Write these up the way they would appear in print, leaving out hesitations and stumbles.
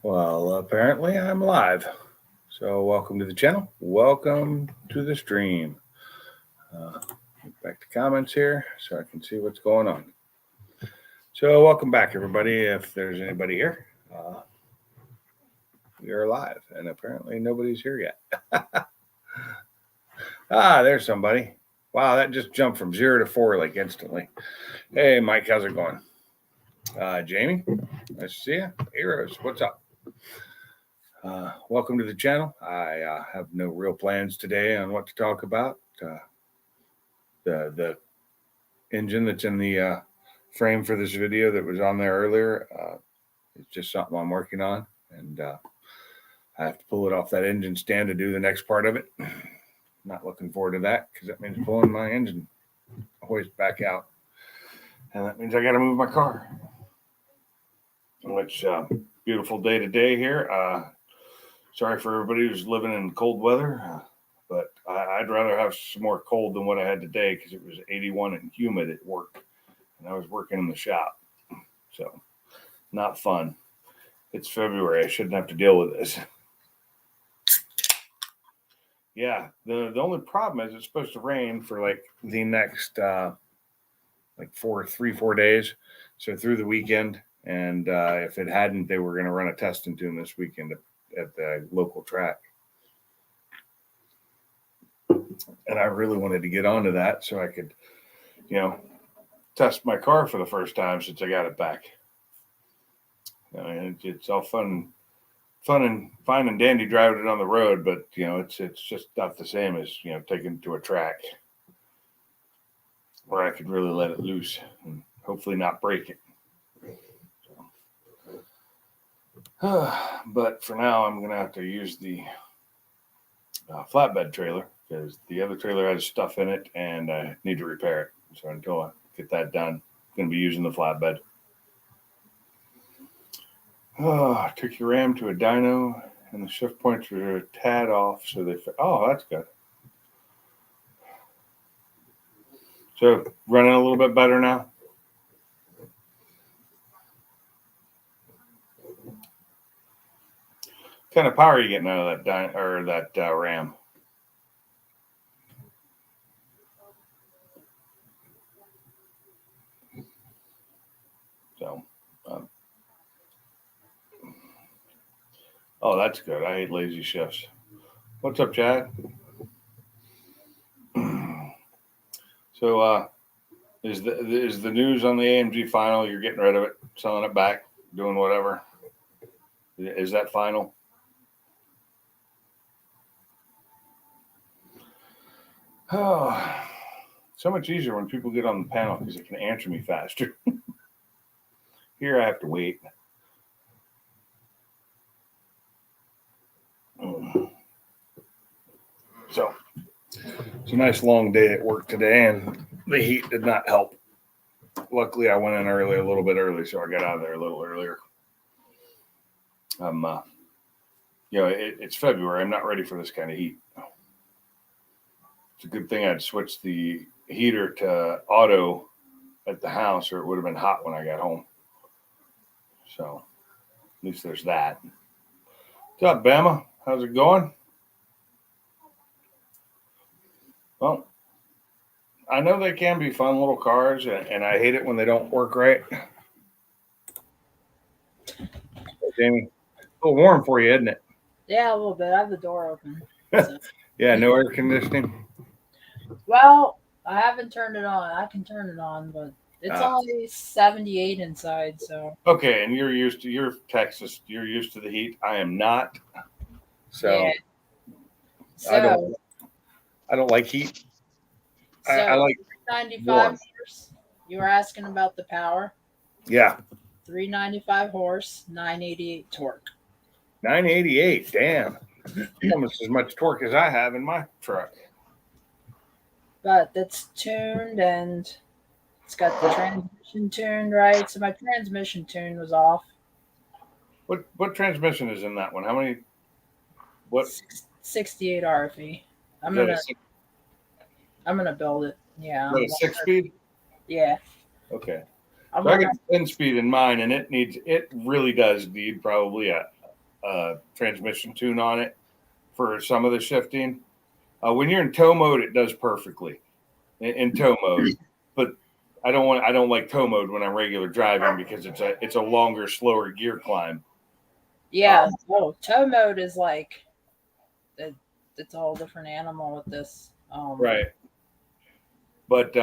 Well, apparently I'm live. So, welcome to the channel. Welcome to the stream. Back to comments here so I can see what's going on. So, welcome back, everybody. If there's anybody here, we are live, and apparently nobody's here yet. There's somebody. Wow, that just jumped from 0 to 4 like instantly. Hey, Mike, how's it going? Jamie, nice to see you. Hey, Rose, what's up? Welcome to the channel. I have no real plans today on what to talk about. The engine that's in the frame for this video that was on there earlier is just something I'm working on, and I have to pull it off that engine stand to do the next part of it. Not looking forward to that because that means pulling my engine hoist back out, and that means I got to move my car. Which beautiful day today here. Sorry for everybody who's living in cold weather, but I'd rather have some more cold than what I had today because it was 81 and humid at work, and I was working in the shop, so not fun. It's February. I shouldn't have to deal with this. Yeah, the only problem is it's supposed to rain for like the next 4 days, so through the weekend. And if it hadn't, they were going to run a testing tune this weekend at the local track. And I really wanted to get onto that so I could, test my car for the first time since I got it back. I mean, it's all fun and fine and dandy driving it on the road, but it's just not the same as taking it to a track where I could really let it loose and hopefully not break it. But for now, I'm gonna have to use the flatbed trailer because the other trailer has stuff in it and I need to repair it. So until I get that done, I'm gonna be using the flatbed. I took your ram to a dyno and the shift points were a tad off, so that's good. So running a little bit better now. What kind of power are you getting out of that ram? So, that's good. I hate lazy shifts. What's up, Chad? So, is the news on the AMG final? You're getting rid of it, selling it back, doing whatever. Is that final? Oh, so much easier when people get on the panel because they can answer me faster. Here I have to wait. So it's a nice long day at work today, and the heat did not help. Luckily, I went in a little bit early, so I got out of there a little earlier. It's February. I'm not ready for this kind of heat. It's a good thing I'd switched the heater to auto at the house, or it would have been hot when I got home. So at least there's that. What's up, Bama? How's it going? Well, I know they can be fun little cars, and I hate it when they don't work right. Jamie, a little warm for you, isn't it? Yeah, a little bit. I have the door open. So. Yeah, no air conditioning. Well, I haven't turned it on. I can turn it on, but it's only 78 inside. So okay, and you're Texas. You're used to the heat. I am not. So, yeah. I don't like heat. So I like 95 horse. You were asking about the power. Yeah. 395 horse, 988 torque. 988, damn. Almost as much torque as I have in my truck. But that's tuned and it's got the transmission tuned right. So my transmission tune was off. What transmission is in that one? How many? What? 68 RFE. I'm gonna build it. Yeah. Is that a 6-speed? Yeah. Okay. So I got 10-speed in mine, and it really does need probably a transmission tune on it for some of the shifting. When you're in tow mode, it does perfectly in tow mode, but I don't like tow mode when I'm regular driving because it's a longer, slower gear climb. Yeah. Tow mode is like it's a whole different animal with this. Right. But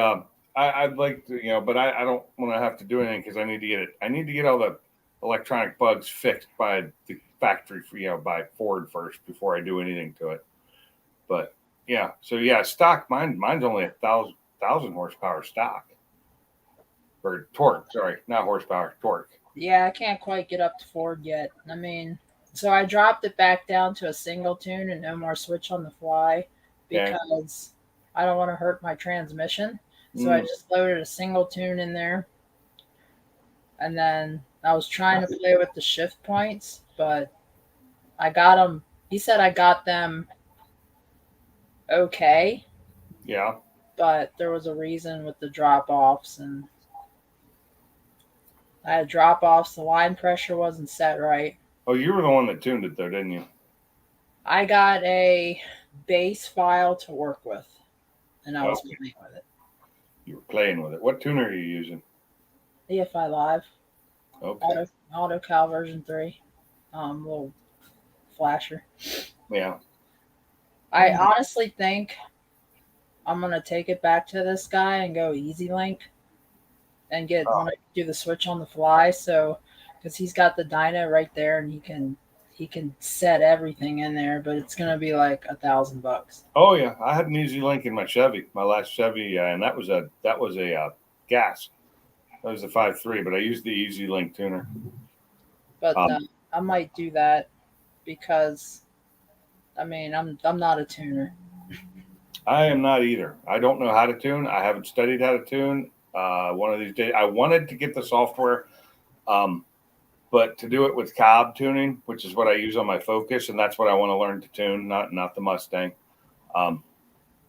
I'd like to, but I don't want to have to do anything because I need to get it. I need to get all the electronic bugs fixed by the factory, by Ford first before I do anything to it. But yeah, so yeah, stock mine's only 1,000 horsepower stock or torque. Sorry, not horsepower, torque. Yeah, I can't quite get up to Ford yet. I mean, so I dropped it back down to a single tune and no more switch on the fly Okay. because I don't want to hurt my transmission. So I just loaded a single tune in there. And then I was trying to play with the shift points, but I got them. He said I got them okay, Yeah. but there was a reason with the drop offs, and I had drop offs. The line pressure wasn't set right. Oh, you were the one that tuned it though, didn't you? I got a base file to work with, and I was Okay. playing with it. You were playing with it. What tuner are you using? EFI Live, Okay. Auto Cal version 3, little flasher. Yeah. I honestly think I'm gonna take it back to this guy and go Easy Link and when I do the switch on the fly. So, because he's got the dyno right there and he can set everything in there, but it's gonna be like $1,000. Oh yeah, I had an Easy Link in my Chevy, my last Chevy, and that was a gas. That was a 5.3, but I used the Easy Link tuner. But I might do that because, I mean, I'm not a tuner. I am not either. I don't know how to tune. I haven't studied how to tune. One of these days, I wanted to get the software, but to do it with Cobb tuning, which is what I use on my Focus, and that's what I want to learn to tune, not the Mustang.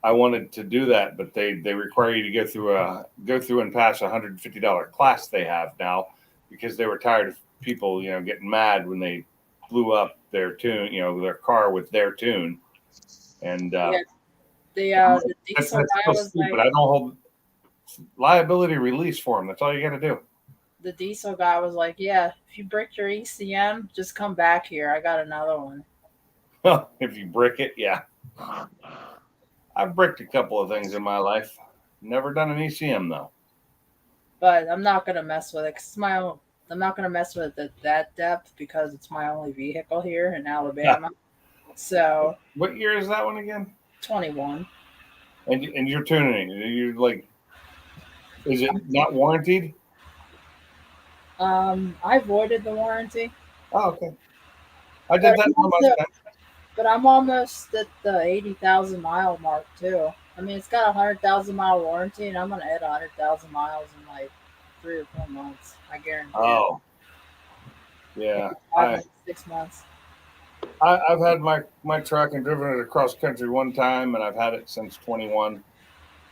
I wanted to do that, but they require you to go through and pass a $150 class they have now because they were tired of people, getting mad when they blew up their tune, their car with their tune. And The diesel that's guy so was stupid. like, I don't hold liability release for them. That's all you got to do. the diesel guy was like, yeah, if you brick your ECM, just come back here. I got another one. If you brick it, yeah. I've bricked a couple of things in my life. Never done an ECM though. But I'm not gonna mess with it. I'm not gonna mess with it at that depth because it's my only vehicle here in Alabama. So What year is that one again? 21. And you're tuning it. You're like, is it not warranted? I voided the warranty. Oh, okay. I did that for Mustang. But I'm almost at the 80,000 mile mark too. I mean, it's got a 100,000 mile warranty, and I'm gonna add 100,000 miles in like 3 or 4 months. I guarantee. Oh, yeah. 6 months. I've had my truck and driven it across country one time, and I've had it since 21,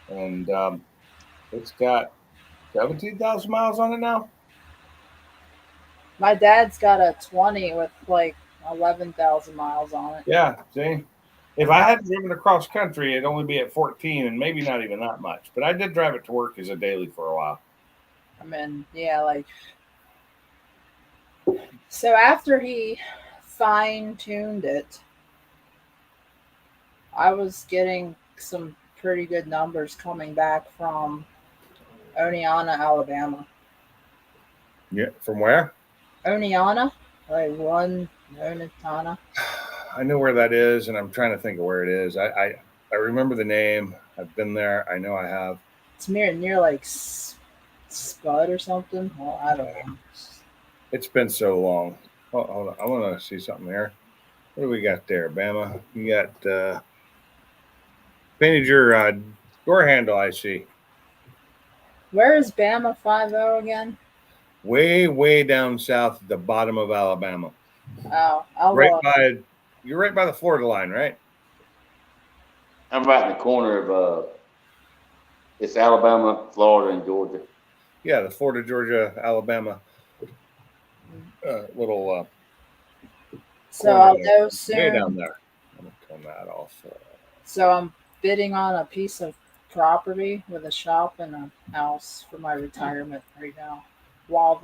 and it's got 17,000 miles on it now. My dad's got a 20 with like 11,000 miles on it. Yeah, see, if I hadn't driven across country, it'd only be at 14, and maybe not even that much. But I did drive it to work as a daily for a while. I mean, yeah, like. So after he fine-tuned it, I was getting some pretty good numbers coming back from Oneonta, Alabama. Yeah, from where? Oneonta, like Oneonta. I know where that is, and I'm trying to think of where it is. I remember the name. I've been there. I know I have. It's near like Spud or something. Well, I don't know. It's been so long. Oh, hold on. I want to see something here. What do we got there, Bama? You got painted your door handle, I see. Where is Bama 5-0 again? Way down south at the bottom of Alabama. Oh, you're right by the Florida line, right? I'm right in the corner of it's Alabama, Florida, and Georgia. Yeah, the Florida, Georgia, Alabama little So corner I'll there. know Way down soon. there. I'm gonna turn that off. So I'm bidding on a piece of property with a shop and a house for my retirement right now, while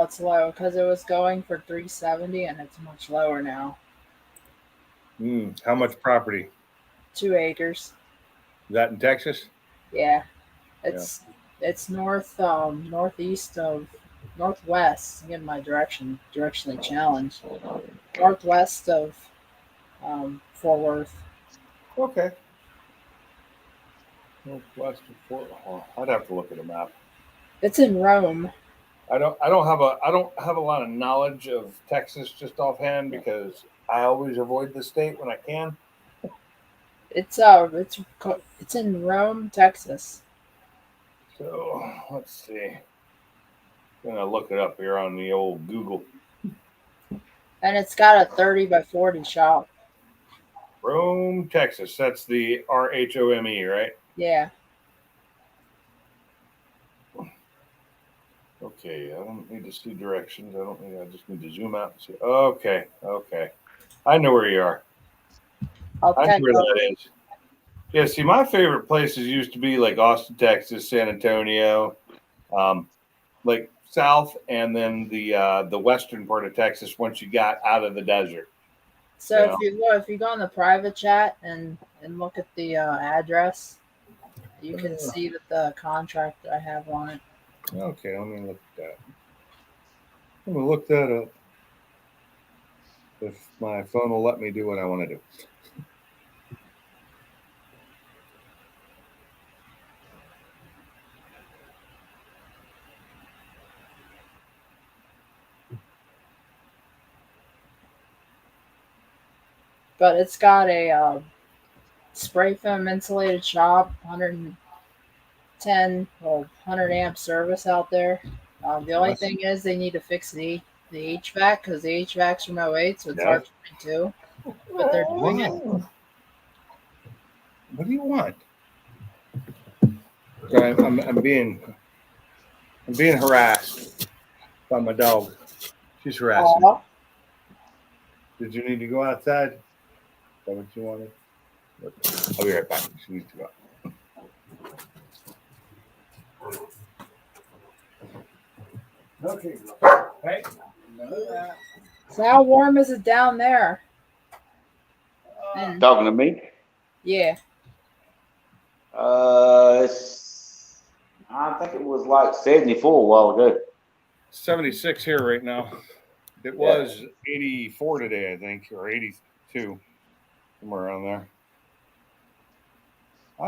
it's low, because it was going for 370 and it's much lower now. How much property? 2 acres. Is that in Texas? Yeah, it's northwest. I'm getting my directionally challenged. Northwest of Fort Worth. Okay. Northwest of Fort. I'd have to look at a map. It's in Rome. I don't have a lot of knowledge of Texas just offhand because I always avoid the state when I can. It's in Rome, Texas. So let's see. I'm gonna look it up here on the old Google. And it's got a 30 by 40 shop. Rome, Texas. That's the RHOME, right? Yeah. Okay, I don't need to see directions. I just need to zoom out and see. Okay. I know where you are. I'll I know text where that is. Yeah, see, my favorite places used to be like Austin, Texas, San Antonio, like south, and then the western part of Texas once you got out of the desert. So Yeah. if you go on the private chat and look at the address, you can see that the contract I have on it. Okay, let me look at that. I'm gonna look that up. If my phone will let me do what I want to do. But it's got a spray foam insulated shop, 110 or 100 amp service out there. The only thing is they need to fix the HVAC because the HVAC's from '08, so it's Yeah. R22. But they're doing it. What do you want? So I'm being harassed by my dog. She's harassing me. Aw. Did you need to go outside? Is that what you wanted? I'll be right back. She needs to go. Okay. Hey. So how warm is it down there? Talking to me? Yeah. I think it was like 74 a while ago. 76 here right now. It was 84 today, I think, or 82, somewhere around there.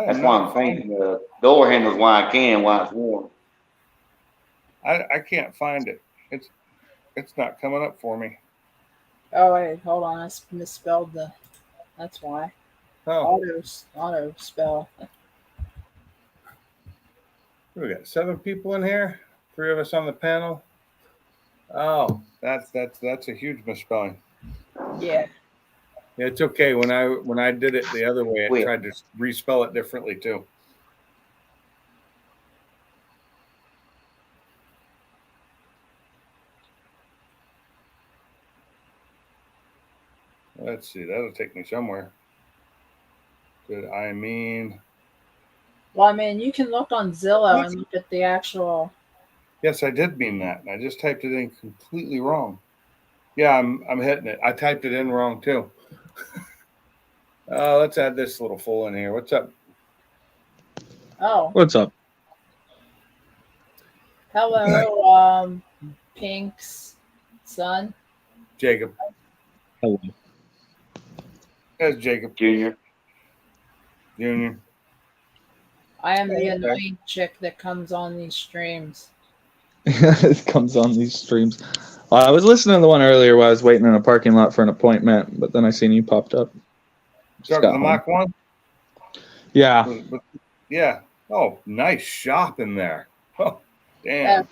That's why I'm thinking the door handle's why it's warm. I can't find it. It's not coming up for me. Oh wait, hold on. I misspelled the. That's why. Oh, Auto spell. we got 7 people in here. 3 of us on the panel. Oh, that's a huge misspelling. Yeah. Yeah, it's okay. When I did it the other way, I Wait. tried to respell it differently too. Let's see. That'll take me somewhere. Did I mean? Well, I mean, you can look on Zillow and look at the actual. Yes, I did mean that, and I just typed it in completely wrong. Yeah, I'm hitting it. I typed it in wrong too. Let's add this little fool in here. What's up? Oh, What's up? hello, Pink's son. Jacob. Hello. That's Jacob Junior. Junior. I am the Okay. annoying chick that comes on these streams. It comes on these streams. I was listening to the one earlier while I was waiting in a parking lot for an appointment, but then I seen you popped up. Just Talking got the home. Mach 1? Yeah. Yeah. Oh, nice shop in there. Oh, damn.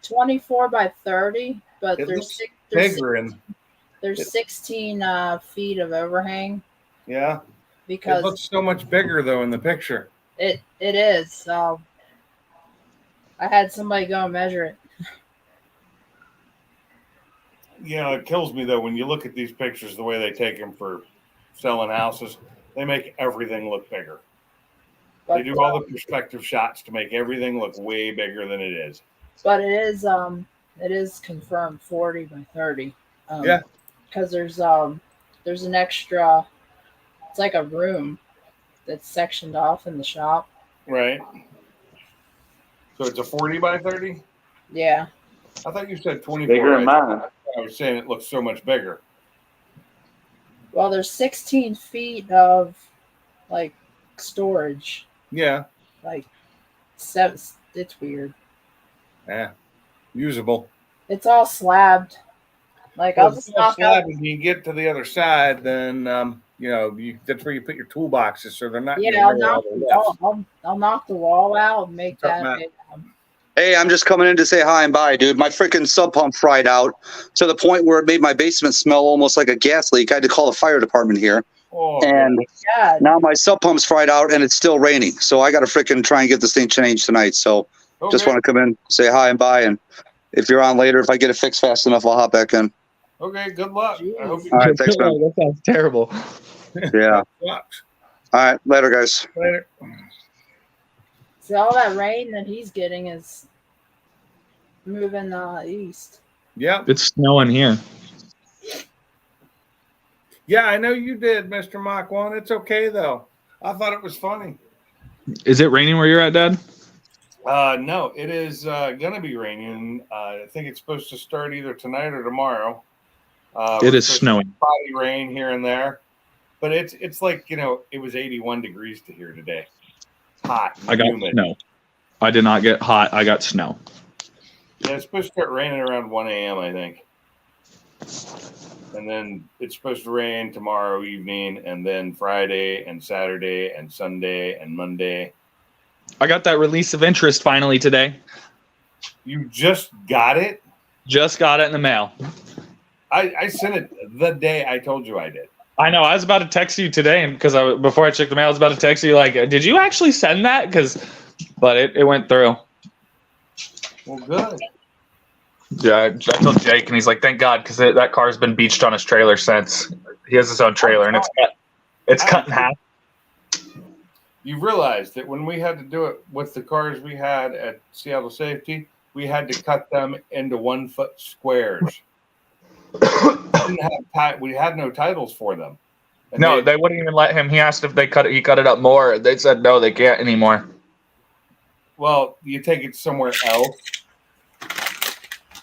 24 by 30, but It there's looks bigger and there's 16 feet of overhang yeah. It because looks so much bigger though in the picture. it is. So I had somebody go and measure it. You know, it kills me though when you look at these pictures, the way they take them for selling houses. They make everything look bigger. But, They do all the perspective shots to make everything look way bigger than it is. but it is confirmed 40 by 30. Yeah. Because there's an extra. It's like a room that's sectioned off in the shop. Right. So it's a 40 by 30? Yeah. I thought you said 24. Bigger than mine. I was saying it looks so much bigger. Well, there's 16 feet of like storage. Yeah. Like, seven. It's weird. Yeah. Usable. It's all slabbed. Like, I'll just knock out. When you get to the other side, then that's where you put your toolboxes, so they're not. Yeah, I'll knock the wall out and make that. Hey, I'm just coming in to say hi and bye, dude. My freaking sub pump fried out to the point where it made my basement smell almost like a gas leak. I had to call the fire department here. Oh, And God. now my sub pump's fried out and it's still raining. So I got to freaking try and get this thing changed tonight. So just want to come in, say hi and bye. And if you're on later, if I get it fixed fast enough, I'll hop back in. Okay, good luck. I hope you All right, thanks, man. That sounds terrible. Yeah. sucks. All right, later, guys. Later. So all that rain that he's getting is moving east. Yep. It's snowing here. Yeah, I know you did, Mr. Mach 1. It's okay though. I thought it was funny. Is it raining where you're at, Dad? No, it is gonna be raining. I think it's supposed to start either tonight or tomorrow. It is snowing. Spotty rain here and there, but it's like it was 81 degrees to here today. Hot. I got humid. snow. I did not get hot. I got snow. Yeah, it's supposed to start raining around 1 a.m. I think, and then it's supposed to rain tomorrow evening, and then Friday and Saturday and Sunday and Monday. I got that release of interest finally today. You just got it? Just got it in the mail. I sent it the day I told you I did. I know. I was about to text you today, and before I checked the mail, I was about to text you like, "Did you actually send that?" But it went through. Well, good. Yeah, I told Jake, and he's like, "Thank God," because that car's been beached on his trailer since. He has his own trailer, and it's cut in half. You realize that when we had to do it with the cars we had at Seattle Safety, we had to cut them into 1 foot squares. We had no titles for them. And No, they wouldn't even let him. He asked if they cut it. He cut it up more. They said no, they can't anymore. Well, you take it somewhere else,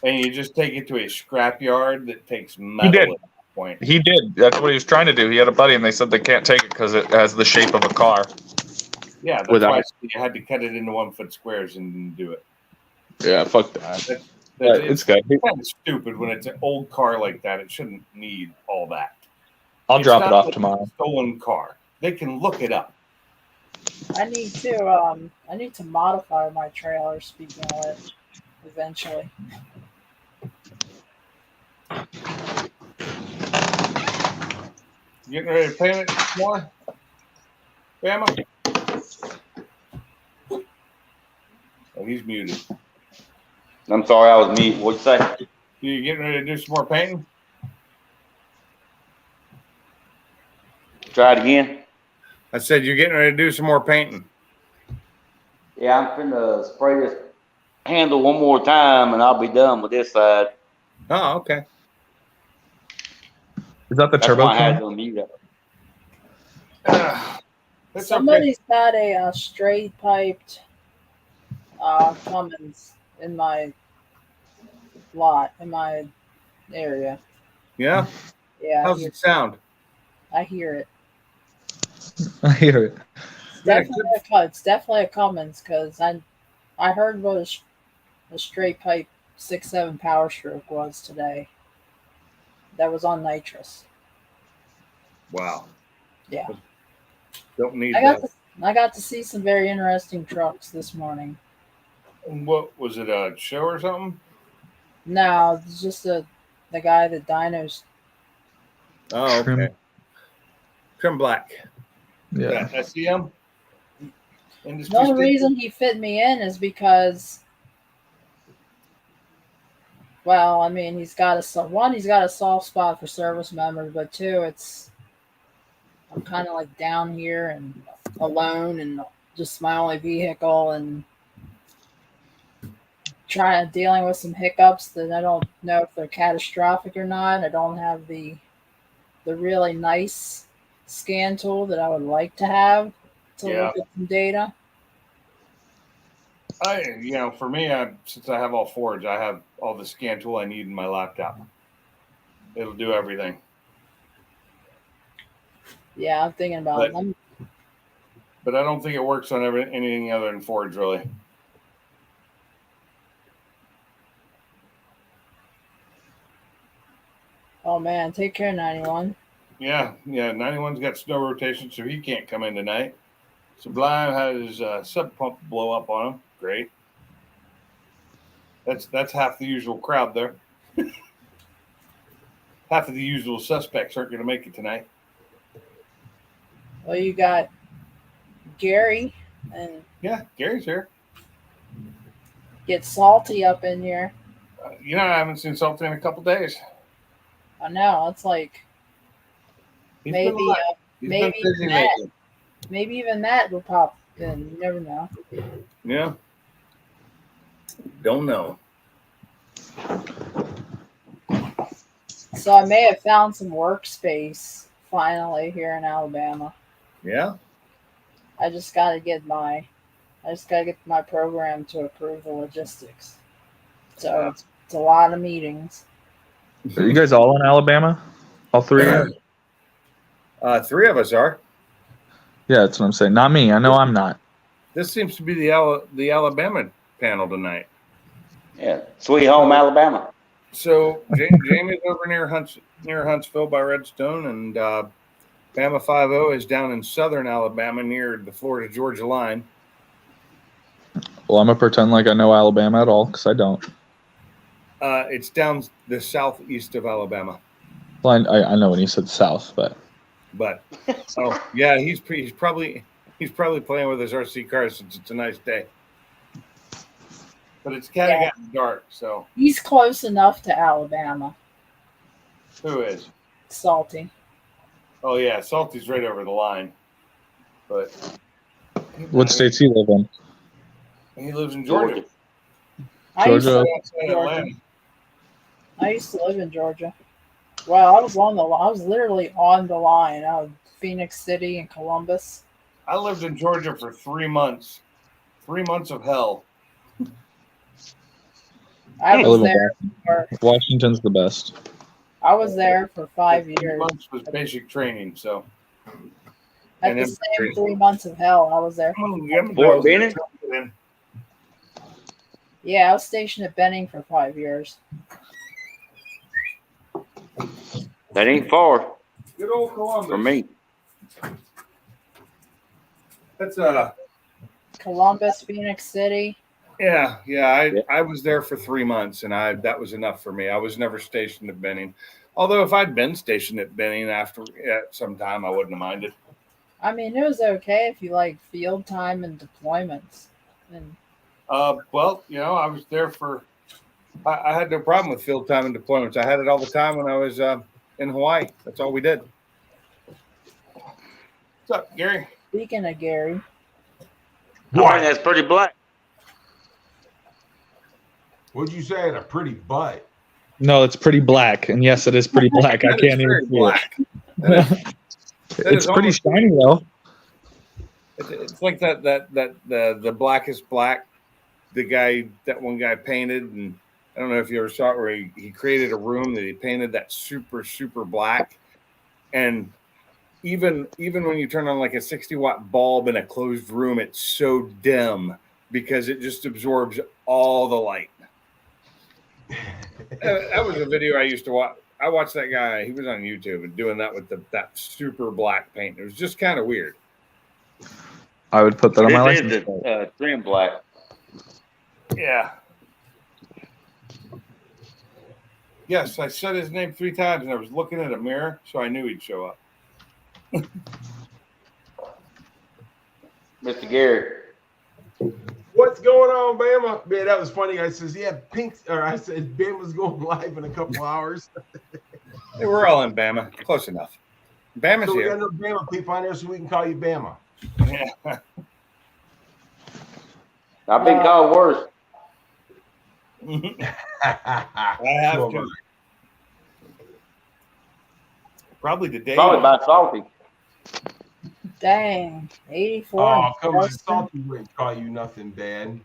and you just take it to a scrapyard that takes metal. did. At that point. He did. That's what he was trying to do. He had a buddy, and they said they can't take it because it has the shape of a car. Yeah, that's Without- why you had to cut it into 1 foot squares and do it. Yeah, fuck that. It's It's good. kind of stupid when it's an old car like that. It shouldn't need all that. I'll It's drop it not off like tomorrow. a stolen car. They can look it up. I need to modify my trailer. Speaking of which, eventually. You getting ready to paint it more? Bama? Oh, he's muted. I'm sorry, I was mute. What'd you say? You getting ready to do some more painting? Try it again. I said you're getting ready to do some more painting. Yeah, I'm finna spray this handle one more time, and I'll be done with this side. Oh, okay. Is that the That's turbo why I had can? to unmute it. That's okay. Somebody's got a straight piped Cummins in my lot, in my area. Yeah. Yeah, How's it sound? I hear it. I hear it. It's definitely a Cummins because I heard what a straight pipe 6.7 Power Stroke was today. That was on nitrous. Wow. Yeah. Don't need I that. got to see some very interesting trucks this morning. What was it? A show or something? No, it's just the guy that dynos. Oh, okay. Trim. Trim Black. Yeah. SEM. The Industry only Standard? reason he fit me in is because Well, I mean, he's got a soft spot for service members, but two, I'm kind of like down here and alone and just my only vehicle and dealing with some hiccups that I don't know if they're catastrophic or not. I don't have the really nice scan tool that I would like to have to look at some data. For me, since I have all Forge, I have all the scan tool I need in my laptop. It'll do everything. Yeah, I'm thinking about it. But I don't think it works on anything other than Forge, really. Oh man, take care, 91. Yeah, 91's got snow rotation, so he can't come in tonight. Sublime had his sub pump blow up on him. Great. That's half the usual crowd there. Half of the usual suspects aren't going to make it tonight. Well, you got Gary and Yeah, Gary's here. get Salty up in here. I haven't seen Salty in a couple days. I know it's like He's maybe been busy Matt, lately. maybe even Matt will pop in. You never know. Yeah. Don't know. So I may have found some workspace finally here in Alabama. Yeah. I just got to get my program to approve the logistics. So it's a lot of meetings. Are you guys all in Alabama? All three of you? Three of us are. Yeah, that's what I'm saying. Not me. I know I'm not. This seems to be the Alabama panel tonight. Yeah, Sweet Home, Alabama. So Jamie's over near Huntsville by Redstone, and Bama 5-0 is down in southern Alabama near the Florida-Georgia line. Well, I'm going to pretend like I know Alabama at all because I don't. It's down the southeast of Alabama. Well, I know when you said south, but yeah, he's probably playing with his RC car since it's a nice day. But it's kind of gotten dark, so. He's close enough to Alabama. Who is? Salty. Oh yeah, Salty's right over the line. But what states he live in? he lives in Georgia. I used to live in Georgia. Well, I was literally on the line out of Phoenix City and Columbus. I lived in Georgia for 3 months. 3 months of hell. I was there. Washington's the best. I was there for 5 years. 3 months was basic training, so. At the same 3 months of hell, I was there. Fort Benning? Yeah, I was stationed at Benning for 5 years. That ain't far Good old Columbus. from me. That's Columbus, Phoenix City. Yeah. I was there for 3 months, and that was enough for me. I was never stationed at Benning. Although if I'd been stationed at Benning at some time, I wouldn't have minded. I mean, it was okay if you like field time and deployments. And Well, I was there for. I had no problem with field time and deployments. I had it all the time when I was in Hawaii. That's all we did. What's up, Gary? speaking of Gary, Boy, that's pretty black. What'd you say? A pretty butt. No, it's pretty black, and yes, it is pretty black. I That is can't very even see it. black. It's pretty shiny though. It's like the blackest black. That one guy painted, and I don't know if you ever saw it, where he created a room that he painted that super, super black. And even when you turn on like a 60-watt bulb in a closed room, it's so dim because it just absorbs all the light. That was a video I used to watch. I watched that guy. He was on YouTube and doing that with that super black paint. It was just kind of weird. I would put that on my This license is plate. the trim black. Yeah. Yes, I said his name 3 times, and I was looking at a mirror, so I knew he'd show up. Mr. Gary. What's going on, Bama? Man, that was funny. I says, yeah, I said, Bama's going live in a couple hours. Hey, we're all in Bama. Close enough. Bama's So we here. got no Bama people on there, so we can call you Bama. Yeah. I've been called worse. I have to. Probably today. Probably by Salty. Dang, 84. Oh, come on. Preston. Salty wouldn't call you nothing bad.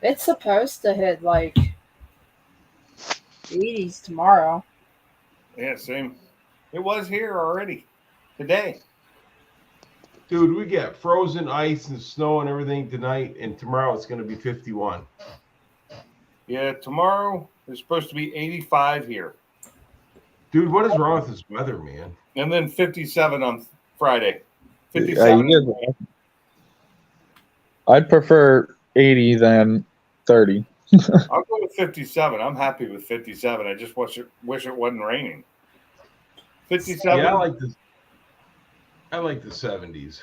It's supposed to hit like 80s tomorrow. Yeah, same. It was here already today. Dude, we got frozen ice and snow and everything tonight, and tomorrow it's going to be 51. Yeah, tomorrow is supposed to be 85 here, Dude, what is wrong with this weather, man? and then 57 on Friday. Yeah, 57. you did. I'd prefer 80 than 30. I'll go with 57. I'm happy with 57. I just wish it wasn't raining. 57. Yeah, I like the 70s.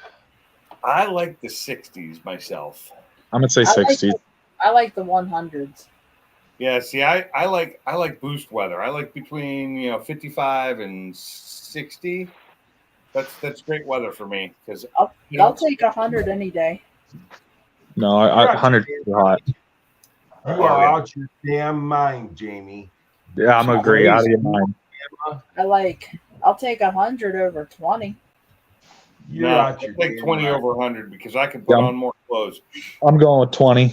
I like the 60s myself. I'm gonna say I like 60. I like the 100s. Yeah, see, I like boost weather. I like between 55 and 60. That's great weather for me because I'll take 100 any day. No, 100 is too hot. You are out your damn mind, Jamie. Yeah, I'm agree. Out of your mind. I'll take 100 over 20. You're no, out I your take damn 20 mind. over 100 because I can put Yeah. on more clothes. I'm going with 20.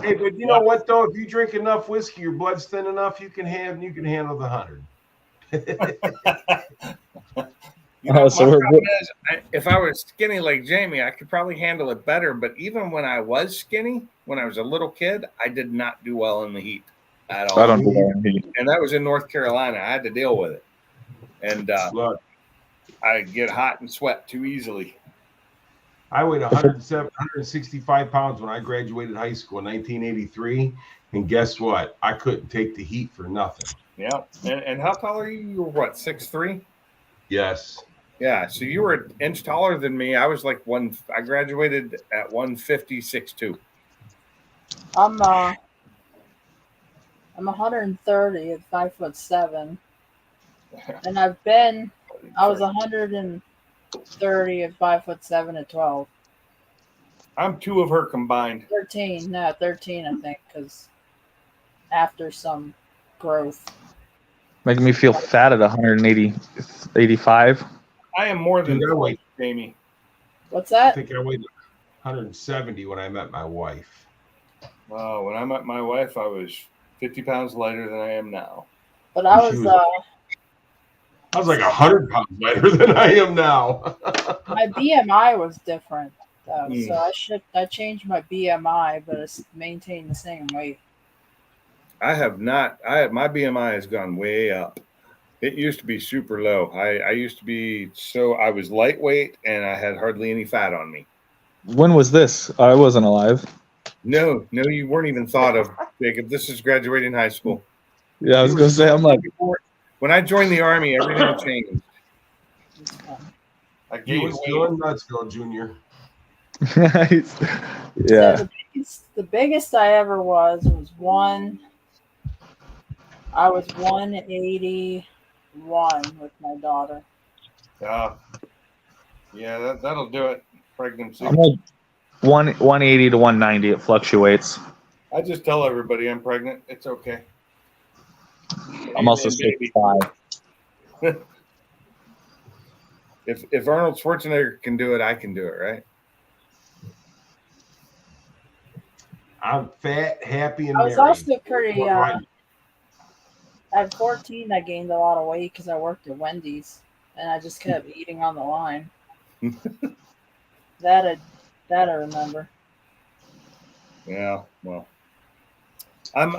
Hey, but you know what though? If you drink enough whiskey, your blood's thin enough, you can handle the 100. So my we're- problem is, if I was skinny like Jamie, I could probably handle it better. But even when I was skinny, when I was a little kid, I did not do well in the heat at all. I don't do that in heat. And that was in North Carolina. I had to deal with it. And Look, I get hot and sweat too easily. I weighed 165 pounds when I graduated high school in 1983. And guess what? I couldn't take the heat for nothing. Yeah. And how tall are you? You were what, 6'3"? Yes. Yeah. So you were an inch taller than me. I was like I graduated at 150, 6'2". I'm 130 at 5'7", and I was 130 at 5'7" at 12. I'm 2 of her combined. 13 I think, because after some growth. Making me feel fat at 180, 85. I am more than Dude, I weigh- Jamie. What's I that? think I weighed 170 when I met my wife. Wow. When I met my wife, I was 50 pounds lighter than I am now. But I She was was- I was like 100 pounds lighter than I am now. my BMI was different though, Hmm. so I changed my BMI, but it's maintained the same weight. I have not. My BMI has gone way up. It used to be super low. I used to be I was lightweight and I had hardly any fat on me. When was this? I wasn't alive. No, you weren't even thought of, Jacob. This is graduating high school. Yeah, I was gonna say. I'm like, When I joined the Army, everything changed. It's fun. I He gained was weight. still in Nutsville, Junior. yeah. So the biggest I ever was I was 181 with my daughter. Yeah, that'll do it. Pregnancy. I'm like 180 to 190. It fluctuates. I just tell everybody I'm pregnant. It's okay. I'm also And baby. 6'5". If Arnold Schwarzenegger can do it, I can do it, right? I'm fat, happy, and I was married. also pretty. What do I do? At 14, I gained a lot of weight because I worked at Wendy's, and I just kept eating on the line. that I remember. Yeah. Well, I'm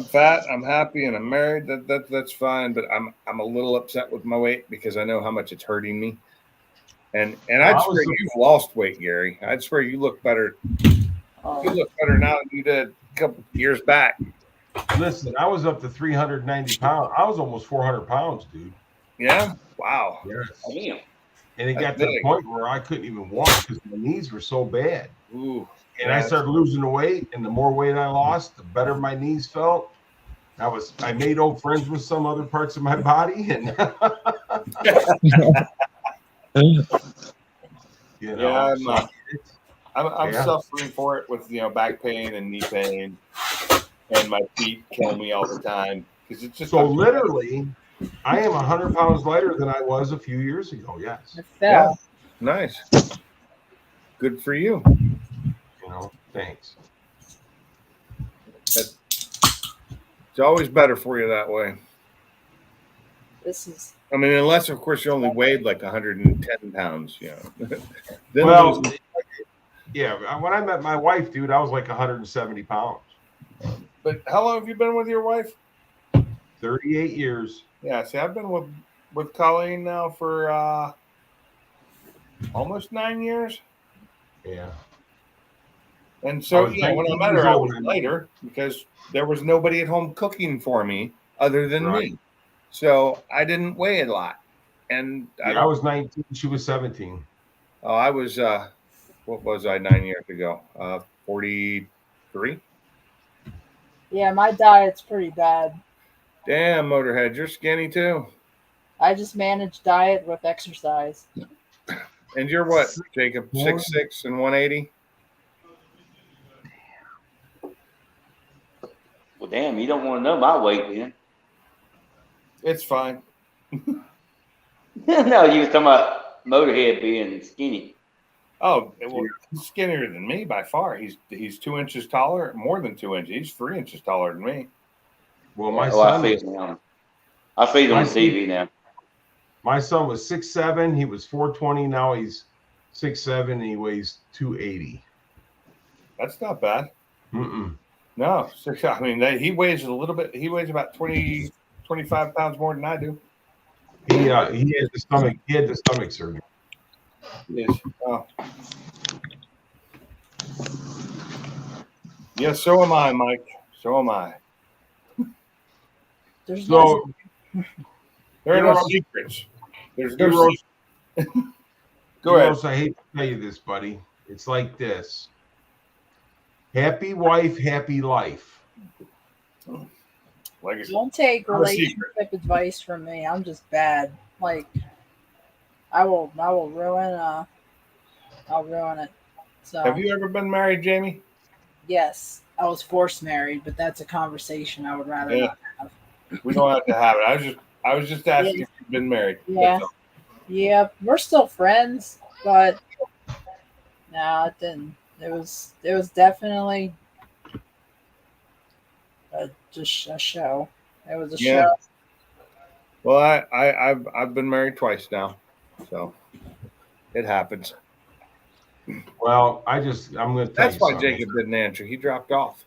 fat. I'm happy, and I'm married. That's fine. But I'm a little upset with my weight because I know how much it's hurting me. And I'd swear you've lost weight, Gary. I'd swear you look better. You look better now than you did a couple years back. Listen, I was up to 390 pounds. I was almost 400 pounds, dude. Yeah. Wow. Yes. Damn. And it got That's to the big. point where I couldn't even walk because my knees were so bad. Ooh. And I That's- started losing the weight, and the more weight I lost, the better my knees felt. I made old friends with some other parts of my body, and you know, Yeah, so I'm Yeah. suffering for it with back pain and knee pain, and my feet kill me all the time because it's just so literally, I am 100 pounds lighter than I was a few years ago. Yes, I fell. nice. Good for you. you know, thanks. It's always better for you that way. This is I mean, unless of course you only weighed like 110 pounds, Then Well, losing- yeah, when I met my wife, dude, I was like 170 pounds. but how long have you been with your wife? 38 years. Yeah, see, I've been with Colleen now for almost 9 years. Yeah. And I so, was when I 19 met years her, I old was when I met later because there was nobody at home cooking for me other than Right. me. So I didn't weigh a lot. And Yeah, I was 19. She was 17. I was, what was I 9 years ago? 43. yeah. My diet's pretty bad. Damn, Motorhead, you're skinny too. I just manage diet with exercise. And you're what, Jacob? 6'6" and 180? Well, damn, you don't want to know my weight, then. It's fine. No, you was talking about Motorhead being skinny. Oh, well, he's skinnier than me by far. He's 2 inches taller, more than 2 inches. He's 3 inches taller than me. Well, my Oh, I son, see it now. I see it on TV now. my son was 6'7". He was 420. Now he's 6'7", and he weighs 280. That's not bad. Mm-mm. No, I mean, he weighs a little bit. He weighs about 20, 25 pounds more than I do. He had the stomach. He had the stomach surgery. Yes. Oh. Yeah, so am I, Mike. So am I. There's no So There are You no know- secrets. There's you no know- secrets. Go ahead. I hate to tell you this, buddy. It's like this. Happy wife, happy life. Legacy. Don't take Not a secret. relationship advice from me. I'm just bad. Like I will ruin I'll ruin it. So Have you ever been married, Jamie? yes, I was forced married, but that's a conversation I would rather Yeah. not have. We don't have to have it. I was just asking if you've been married. Yeah. That's all. Yeah, we're still friends, but no, it didn't. It was definitely just a show. It was a Yeah. show. Well, I've been married twice now, so it happens. Well, I'm going to tell That's you why something. Jacob didn't answer. He dropped off.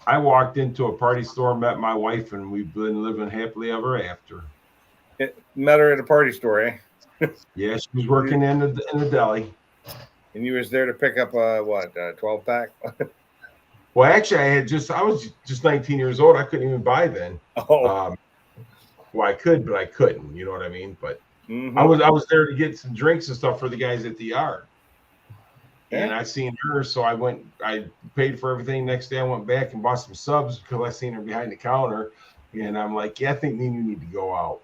I walked into a party store, met my wife, and we've been living happily ever after. Met her at a party store, eh? Yeah, she was working in the deli. And you was there to pick up a 12-pack? Well, actually, I was just 19 years old. I couldn't even buy then. Oh, Well, I could, but I couldn't. You know what I mean? But mhm. I was there to get some drinks and stuff for the guys at the yard. And I seen her, so I paid for everything. Next day I went back and bought some subs because I seen her behind the counter. And I'm like, yeah, I think me and you need to go out.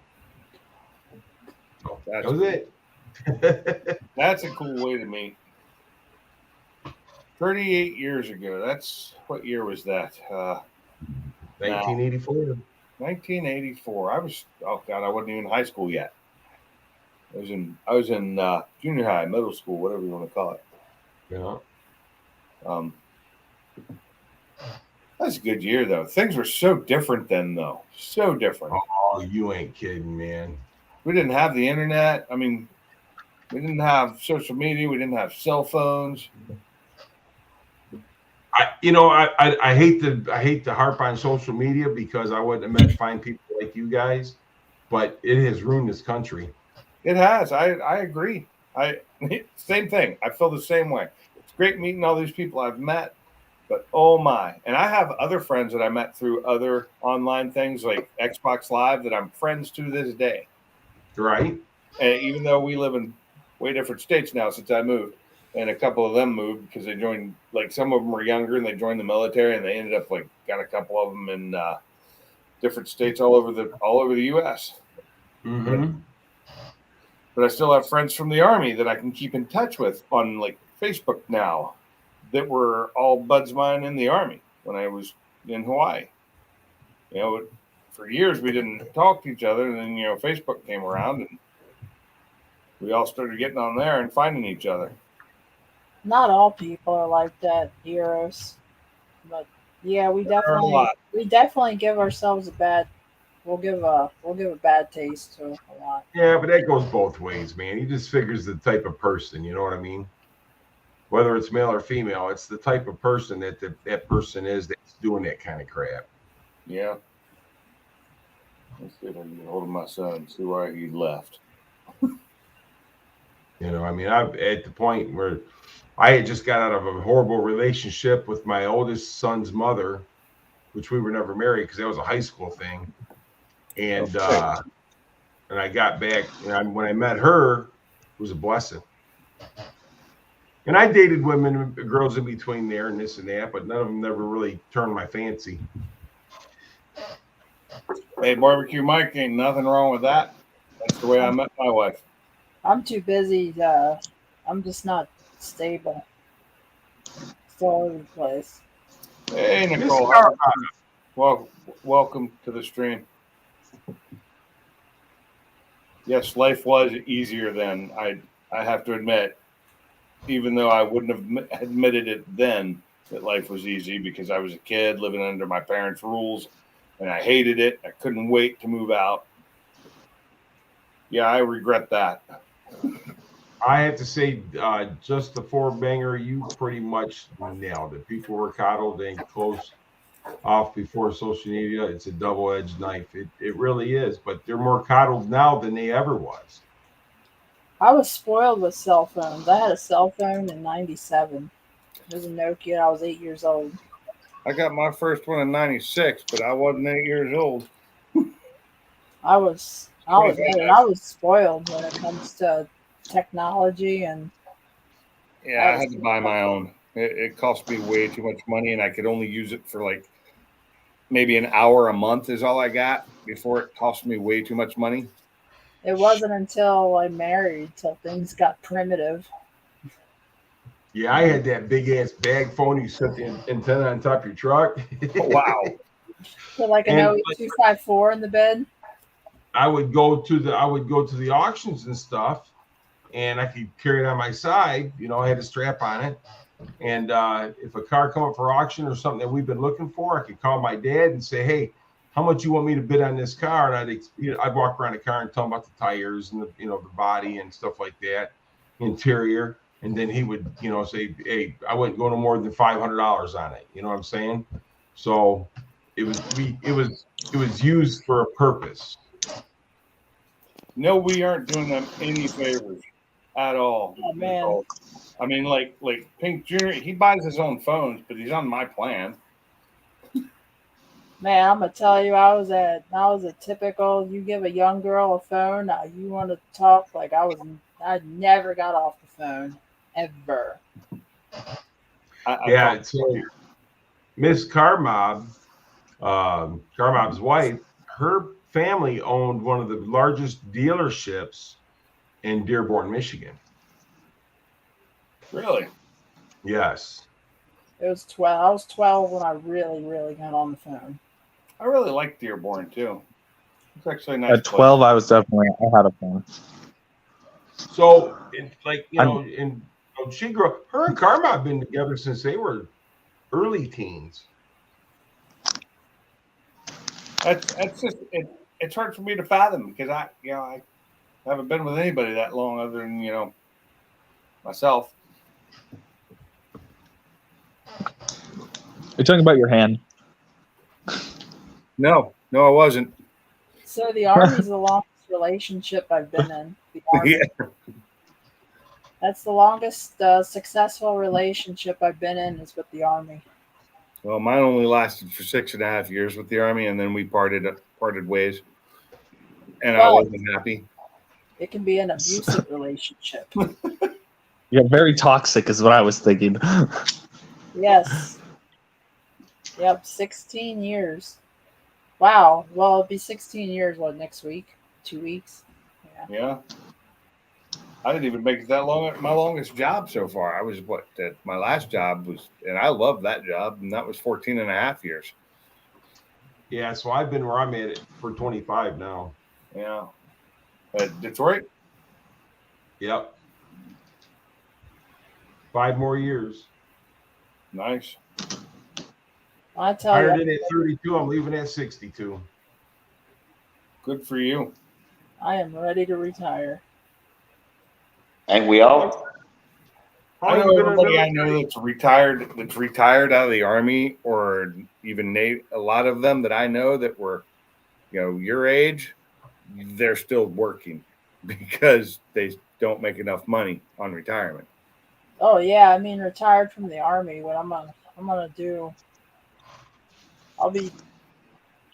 So that was it. That's a cool way to meet. 38 years ago. That's what year was that? 1984. 1984. I wasn't even in high school yet. I was in junior high, middle school, whatever you want to call it. Yeah. That's a good year though. Things were so different then, though. So different. Oh, you ain't kidding, man. We didn't have the internet. I mean, we didn't have social media. We didn't have cell phones. I hate to harp on social media because I wouldn't have met fine people like you guys, but it has ruined this country. It has. I agree. Same thing. I feel the same way. It's great meeting all these people I've met, but oh my! And I have other friends that I met through other online things like Xbox Live that I'm friends to this day. Right? And even though we live in way different states now since I moved. And a couple of them moved because they joined, like some of them were younger and they joined the military, and they ended up like got a couple of them in different states all over the U.S. Mm-hmm. But I still have friends from the Army that I can keep in touch with on like Facebook now that were all buds of mine in the Army when I was in Hawaii. You know, for years we didn't talk to each other, and then, you know, Facebook came around and we all started getting on there and finding each other. Not all people are like that, heroes. But yeah, we There are a lot. definitely give ourselves a bad. We'll give a bad taste to a lot. Yeah, but that goes both ways, man. He just figures the type of person, you know what I mean? Whether it's male or female, it's the type of person that person is that's doing that kind of crap. Yeah. Let's see if I can get hold of my son and see why he left. You know, I mean, I'm at the point where I had just got out of a horrible relationship with my oldest son's mother, which we were never married because that was a high school thing. And and I got back, and when I met her, it was a blessing. And I dated women, girls in between there and this and that, but none of them never really turned my fancy. Hey, Barbecue Mike, ain't nothing wrong with that. That's the way I met my wife. I'm too busy. I'm just not stable. It's all over the place. Hey, Nicole. Welcome to the stream. Yes, life was easier then. I have to admit, even though I wouldn't have admitted it then, that life was easy because I was a kid living under my parents' rules, and I hated it. I couldn't wait to move out. Yeah, I regret that. I have to say, just the four banger, you pretty much nailed it. People were coddled and close off before social media. It's a double-edged knife. It really is, but they're more coddled now than they ever was. I was spoiled with cell phones. I had a cell phone in '97. It was a Nokia. I was 8 years old. I got my first one in '96, but I wasn't 8 years old. I was spoiled when it comes to technology, and Yeah, I had to buy my own. It cost me way too much money, and I could only use it for like maybe an hour a month is all I got before it cost me way too much money. it wasn't until I married till things got primitive. Yeah, I had that big ass bag phone. You set the antenna on top of your truck. Oh, wow. So like an And- 254 in the bed. I would go to the auctions and stuff, and I could carry it on my side. You know, I had a strap on it. And if a car come up for auction or something that we've been looking for, I could call my dad and say, "Hey, how much you want me to bid on this car?" And I'd walk around the car and tell him about the tires and the body and stuff like that, interior. And then he would say, "Hey, I wouldn't go no more than $500 on it." You know what I'm saying? So it was used for a purpose. No, we aren't doing them any favors at all. Oh, man. I mean, like Pink Jr., he buys his own phones, but he's on my plan. Man, I'm gonna tell you, I was a typical. You give a young girl a phone, you want to talk like I never got off the phone ever. Yeah, so Miss Carmob, Carmob's wife, her family owned one of the largest dealerships in Dearborn, Michigan. Really? Yes. It was 12. I was 12 when I really, really got on the phone. I really like Dearborn, too. It's actually a nice At 12, I was definitely, I had a phone. So, she grew up, her and Karma have been together since they were early teens. That's just it's hard for me to fathom because I haven't been with anybody that long other than myself. You're talking about your hand. No, I wasn't. So the Army's the longest relationship I've been in. The Army. Yeah. That's the longest successful relationship I've been in is with the Army. Well, mine only lasted for 6.5 years with the Army, and then we parted ways, and I wasn't happy. It can be an abusive relationship. Yeah, very toxic is what I was thinking. Yes. Yep, 16 years. Wow. Well, it'll be 16 years, what, next week? 2 weeks? Yeah. Yeah. I didn't even make it that long at my longest job so far. I was my last job was, and I loved that job, and that was 14 and a half years. Yeah, so I've been where I'm at for 25 now. Yeah. Detroit? Yep. 5 more years. Nice. I tell Hired you, in at 32. I'm leaving at 62. Good for you. I am ready to retire. Ain't we all? How I long know you been in the everybody I know military? that's retired out of the Army, or even a lot of them that I know that were, your age, they're still working because they don't make enough money on retirement. Oh yeah, I mean retired from the army. What I'm gonna do, I'll be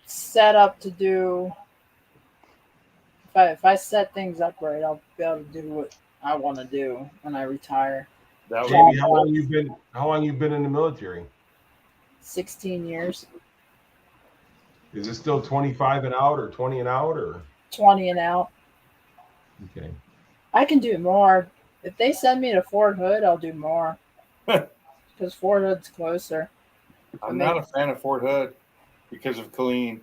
set up to do. If I set things up right, I'll be able to do what I want to do when I retire. That Jamie, would, how long you been in the military? 16 years, Is it still 25 and out or 20 and out or? 20 and out. Okay. I can do more. If they send me to Fort Hood, I'll do more. Because Fort Hood's closer. I'm not a fan of Fort Hood because of Colleen.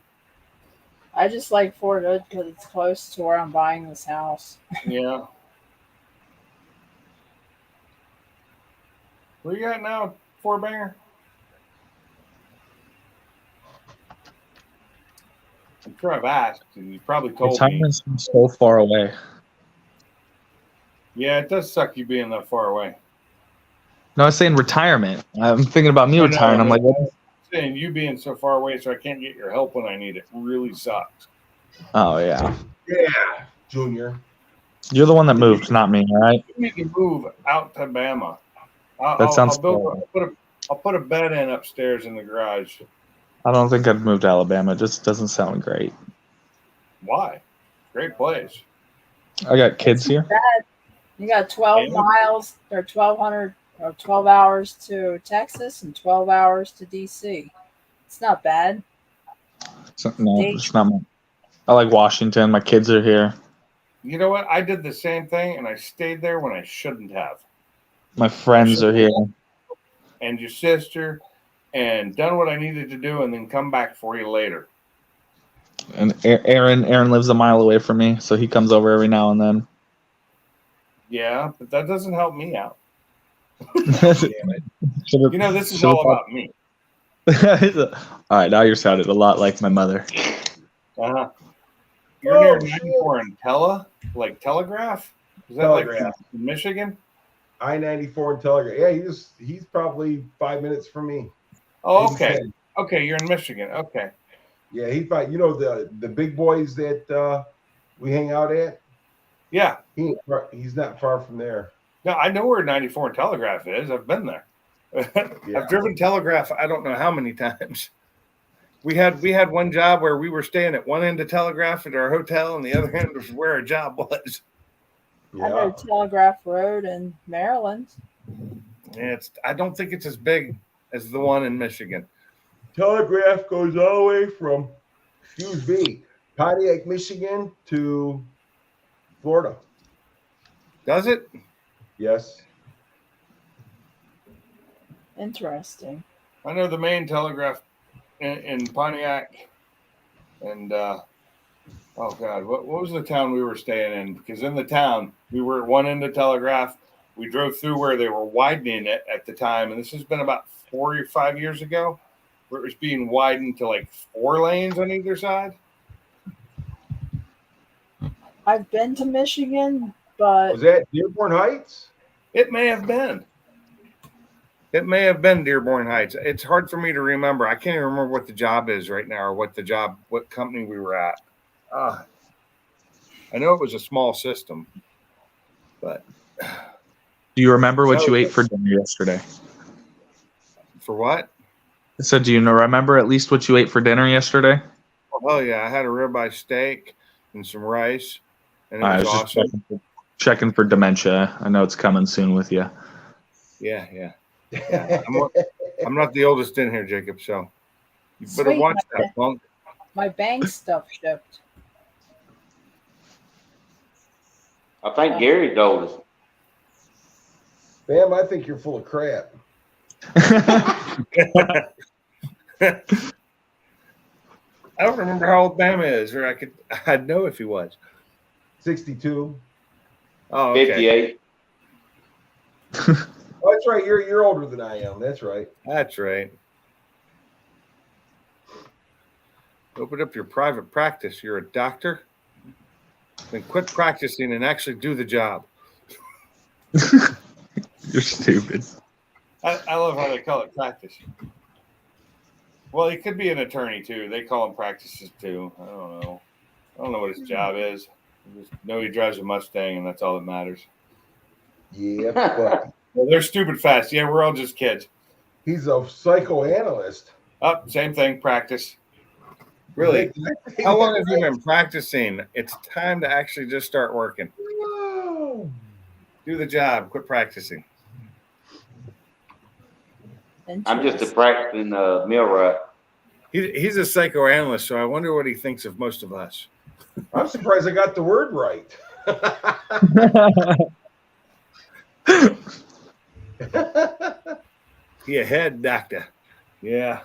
I just like Fort Hood because it's close to where I'm buying this house. Yeah. Where you at now, Fort Banger? I'm sure I've asked, and you probably told me. Retirement's so far away. Yeah, it does suck you being that far away. No, I was saying retirement. I'm thinking about me I know, retiring. I'm like, but saying you being so far away, so I can't get your help when I need it, really sucks. oh yeah. Yeah, Junior. You're the one that moved, not me, all right? You can move out to Bama. That sounds I'll put a bed in upstairs in the garage. I don't think I'd move to Alabama. It just doesn't sound great. Why? Great place. I got kids here. You got 12 Yeah. miles or 1,200 or 12 hours to Texas and 12 hours to DC. It's not bad. So, no, it's not my. I like Washington. My kids are here. You know what? I did the same thing, and I stayed there when I shouldn't have. My friends are here. And your sister, and done what I needed to do, and then come back for you later. And Aaron lives a mile away from me, so he comes over every now and then. Yeah, but that doesn't help me out. Should've- You know, this is should've all about me. all right, now you're sounding a lot like my mother. Uh-huh. You're near 94 and like Telegraph? Is that Telegraph. like in Michigan? I-94 and Telegraph. Yeah, he's probably 5 minutes from me. Oh, Maybe okay. 10. Okay, you're in Michigan. Okay. Yeah, he's about, the big boys that we hang out at. Yeah. He's not far from there. No, I know where 94 and Telegraph is. I've been there. Yeah. I've driven Telegraph I don't know how many times. We had one job where we were staying at one end of Telegraph at our hotel, and the other end was where our job was. I know Telegraph Road in Maryland. Yeah, I don't think it's as big as the one in Michigan. Telegraph goes all the way from, Pontiac, Michigan to Florida. Does it? Yes. Interesting. I know the main Telegraph in Pontiac, and oh god, what was the town we were staying in? Because in the town we were at one end of Telegraph. We drove through where they were widening it at the time, and this has been about 4 or 5 years ago, where it was being widened to like 4 lanes on either side. I've been to Michigan, but Was that Dearborn Heights? It may have been. It may have been Dearborn Heights. It's hard for me to remember. I can't even remember what the job is right now, or what company we were at. I know it was a small system, but Do you remember what you ate for dinner yesterday? for what? I said, do you remember at least what you ate for dinner yesterday? Oh yeah, I had a ribeye steak and some rice and it I was was awesome. just checking for dementia. I know it's coming soon with you. Yeah. I'm not the oldest in here, Jacob, so you better Sweet, watch my- that, punk. My bank stuff shipped. I think Gary's the oldest. Bam, I think you're full of crap. I don't remember how old Bama is, or I'd know if he was. 62. Oh, okay. 58. Oh, that's right. You're older than I am. That's right. That's right. Open up your private practice. You're a doctor. Then quit practicing and actually do the job. You're stupid. I love how they call it practice. Well, he could be an attorney too. They call him practices too. I don't know. I don't know what his job is. I just know he drives a Mustang, and that's all that matters. Yeah, but Well, they're stupid fast. Yeah, we're all just kids. he's a psychoanalyst. Up, same thing. Practice. Really? How long have you been practicing? It's time to actually just start working. Do the job. Quit practicing. I'm just a practicing millwright. He's a psychoanalyst, so I wonder what he thinks of most of us. I'm surprised I got the word right. He a head doctor. Yeah.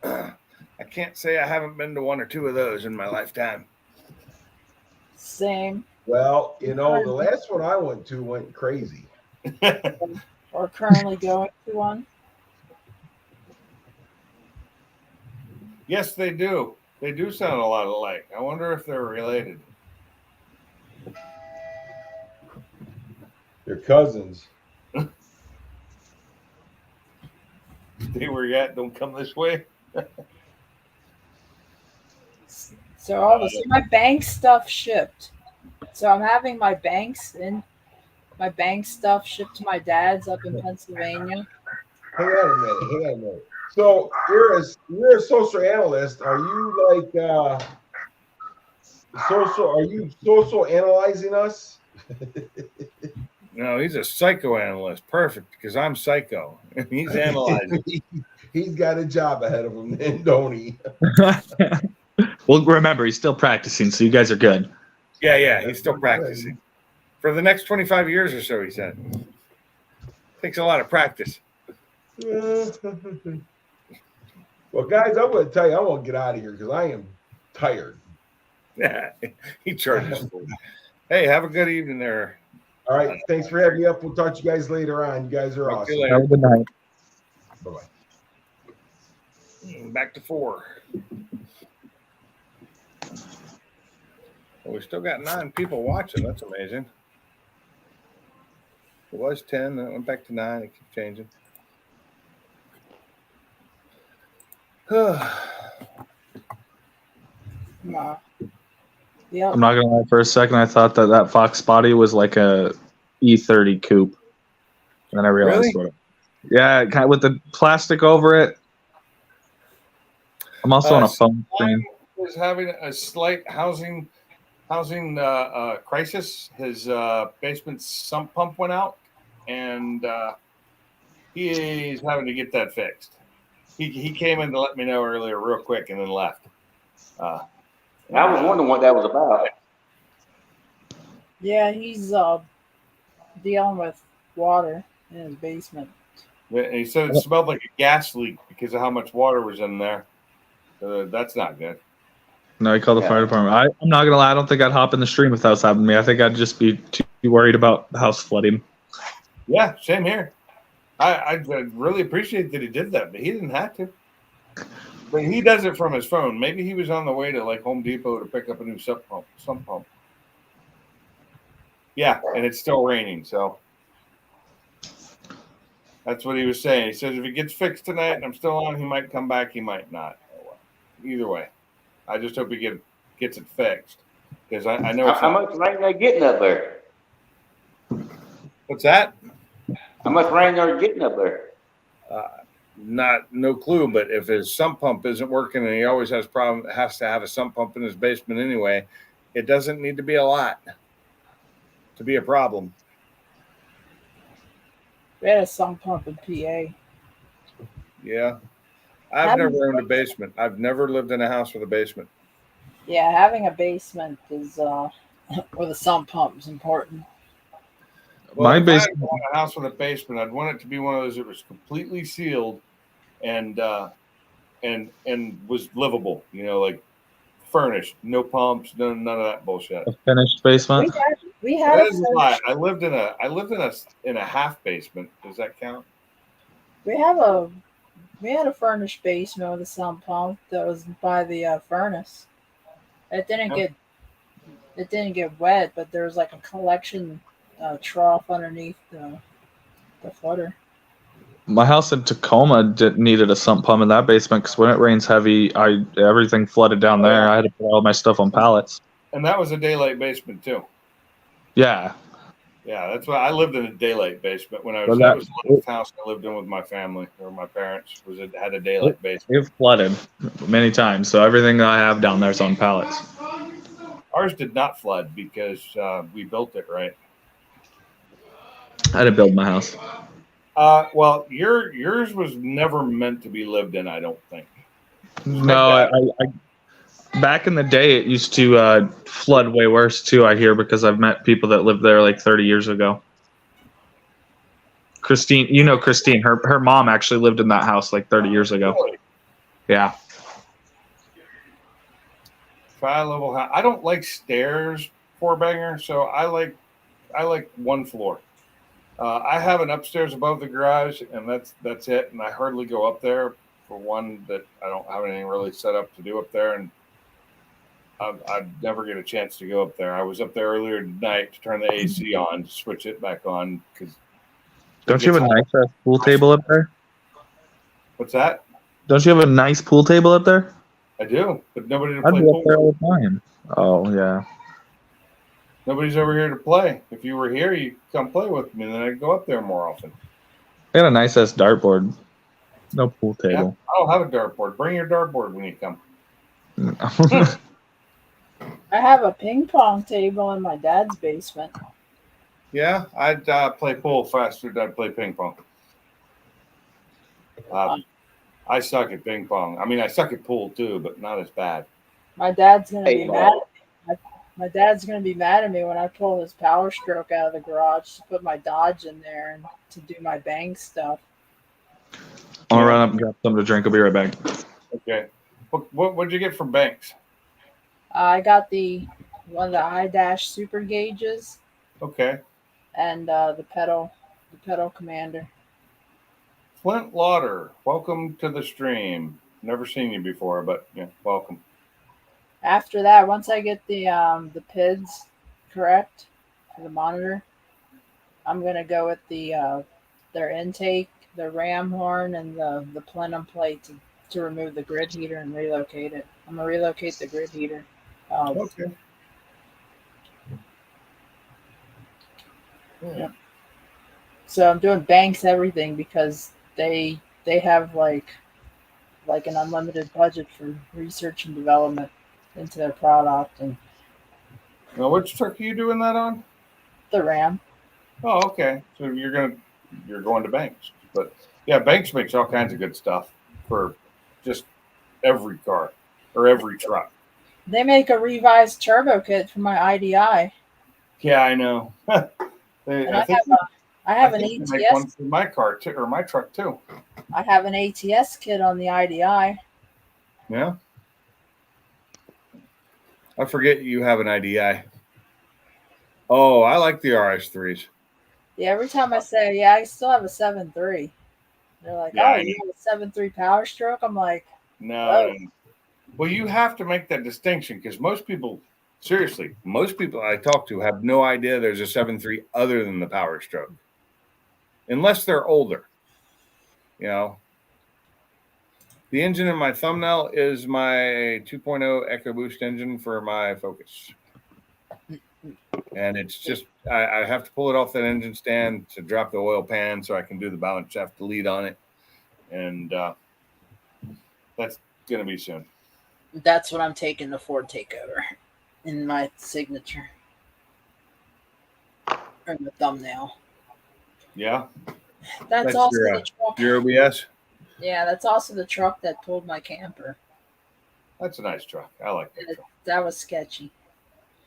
I can't say I haven't been to one or two of those in my lifetime. Same. Well, the last one I went to went crazy. Or currently going to one. Yes, they do. They do sound a lot alike. I wonder if they're related. They're cousins. Stay where you're at. Don't come this way. So all of a sudden, my bank stuff shipped. So I'm having my bank stuff shipped to my dad's up in Pennsylvania. Hang on a minute. So you're a social analyst. Are you like social? Are you social analyzing us? No, he's a psychoanalyst. Perfect, because I'm psycho. He's analyzing. He's got a job ahead of him, then, don't he? Well, remember, he's still practicing, so you guys are good. Yeah, he's still practicing. For the next 25 years or so, he said. Takes a lot of practice. Well, guys, I'm going to tell you, I want to get out of here because I am tired. Yeah, he charges for it. Hey, have a good evening there. All right. Thanks for having me up. We'll talk to you guys later on. You guys are Talk to awesome. you Have a good night. Bye-bye. Back to 4. Well, we still got 9 people watching. That's amazing. It was 10, then it went back to 9. It keeps changing. Nah. Yep. I'm not gonna lie. For a second, I thought that Fox Body was like a E30 coupe, and then I realized Really? what. Yeah, kind of with the plastic over it. I'm also on a phone screen. Was having a slight housing crisis. His basement sump pump went out, and he's having to get that fixed. He came in to let me know earlier, real quick, and then left. I was wondering what that was about. Yeah, he's dealing with water in his basement. And he said it smelled like a gas leak because of how much water was in there. That's not good. No, I called the Yeah. fire department. I'm not gonna lie. I don't think I'd hop in the stream if that was happening to me. I think I'd just be too worried about the house flooding. Yeah, same here. I really appreciate that he did that, but he didn't have to. But he does it from his phone. Maybe he was on the way to like Home Depot to pick up a new sump pump. Yeah, and it's still raining, so that's what he was saying. He says if it gets fixed tonight and I'm still on, he might come back, he might not. Either way, I just hope he gets it fixed because I know. How much rain they getting up there? What's that? How much rain they're getting up there? no clue, but if his sump pump isn't working and he always has to have a sump pump in his basement anyway, it doesn't need to be a lot to be a problem. We had a sump pump in PA. Yeah. I've never owned a basement. I've never lived in a house with a basement. Yeah, having a basement is with a sump pump is important. Well, My if I basement. want a house with a basement, I'd want it to be one of those that was completely sealed and was livable, like furnished, no pumps, none of that bullshit. A finished basement. We had That a is a lie. I lived in a half basement. Does that count? we had a furnished basement with a sump pump that was by the furnace. It didn't get wet, but there was like a collection trough underneath the footer. My house in Tacoma needed a sump pump in that basement because when it rains heavy, everything flooded down there. I had to put all my stuff on pallets. And that was a daylight basement too. Yeah. Yeah, that's why I lived in a daylight basement when I Well, was. That was the last house I lived in with my family or my parents. Had a daylight basement. It flooded many times, so everything that I have down there is on pallets. Ours did not flood because we built it right. I had to build my house. Well, yours was never meant to be lived in. I don't think. No, I back in the day, it used to flood way worse too. I hear because I've met people that lived there like 30 years ago. Christine, Christine, her mom actually lived in that house like 30 years ago. Really? Yeah. Tri-level house. I don't like stairs, four banger, so I like one floor. I have an upstairs above the garage, and that's it. And I hardly go up there for one that I don't have anything really set up to do up there, and I'd never get a chance to go up there. I was up there earlier tonight to turn the AC on, to switch it back on. Because Don't you have a nice pool table up there? What's that? Don't you have a nice pool table up there? I do, but nobody to I'd play be up pool. there all the time. Oh yeah. Nobody's over here to play. If you were here, you come play with me, and then I'd go up there more often. I got a nice ass dartboard. No pool Yeah, table. I don't have a dartboard. Bring your dartboard when you come. I have a ping pong table in my dad's basement. Yeah, I'd play pool faster than I'd play ping pong. I suck at ping pong. I mean, I suck at pool too, but not as bad. My dad's gonna be mad at me. My dad's gonna be mad at me when I pull his Power Stroke out of the garage to put my Dodge in there and to do my bang stuff. I'll run up and grab something to drink. I'll be right back. Okay. What'd you get from Banks? I got one of the iDash Super Gauges Okay. and the pedal commander. Flint Lauder, welcome to the stream. Never seen you before, but yeah, welcome. After that, once I get the PIDs correct for the monitor, I'm gonna go with their intake, the ram horn, and the plenum plate to remove the grid heater and relocate it. I'm gonna relocate the grid heater. Okay. Yeah. So I'm doing Banks everything because they have like an unlimited budget for research and development into their product and Now, which truck are you doing that on? the RAM. Oh, okay. So you're going to Banks, but yeah, Banks makes all kinds of good stuff for just every car or every truck. They make a revised turbo kit for my IDI. Yeah, I know. And I have an they make one ATS. for my car too, or my truck too. I have an ATS kit on the IDI. Yeah. I forget you have an IDI. Oh, I like the RS3s. Yeah, every time I say, yeah, I still have a 7.3. They're like, Yeah, oh, you have a 7.3 Power Stroke? I'm like, No. Well, you have to make that distinction because most people I talk to have no idea there's a 7.3 other than the Power Stroke, unless they're older. The engine in my thumbnail is my 2.0 EcoBoost engine for my Focus. And it's just, I have to pull it off that engine stand to drop the oil pan so I can do the balance shaft delete on it. and that's gonna be soon. That's what I'm taking the Ford Takeover in my signature or the thumbnail. Yeah, That's That's also your, the truck. your OBS. Yeah, that's also the truck that pulled my camper. That's a nice truck. I like that It- truck. That was sketchy.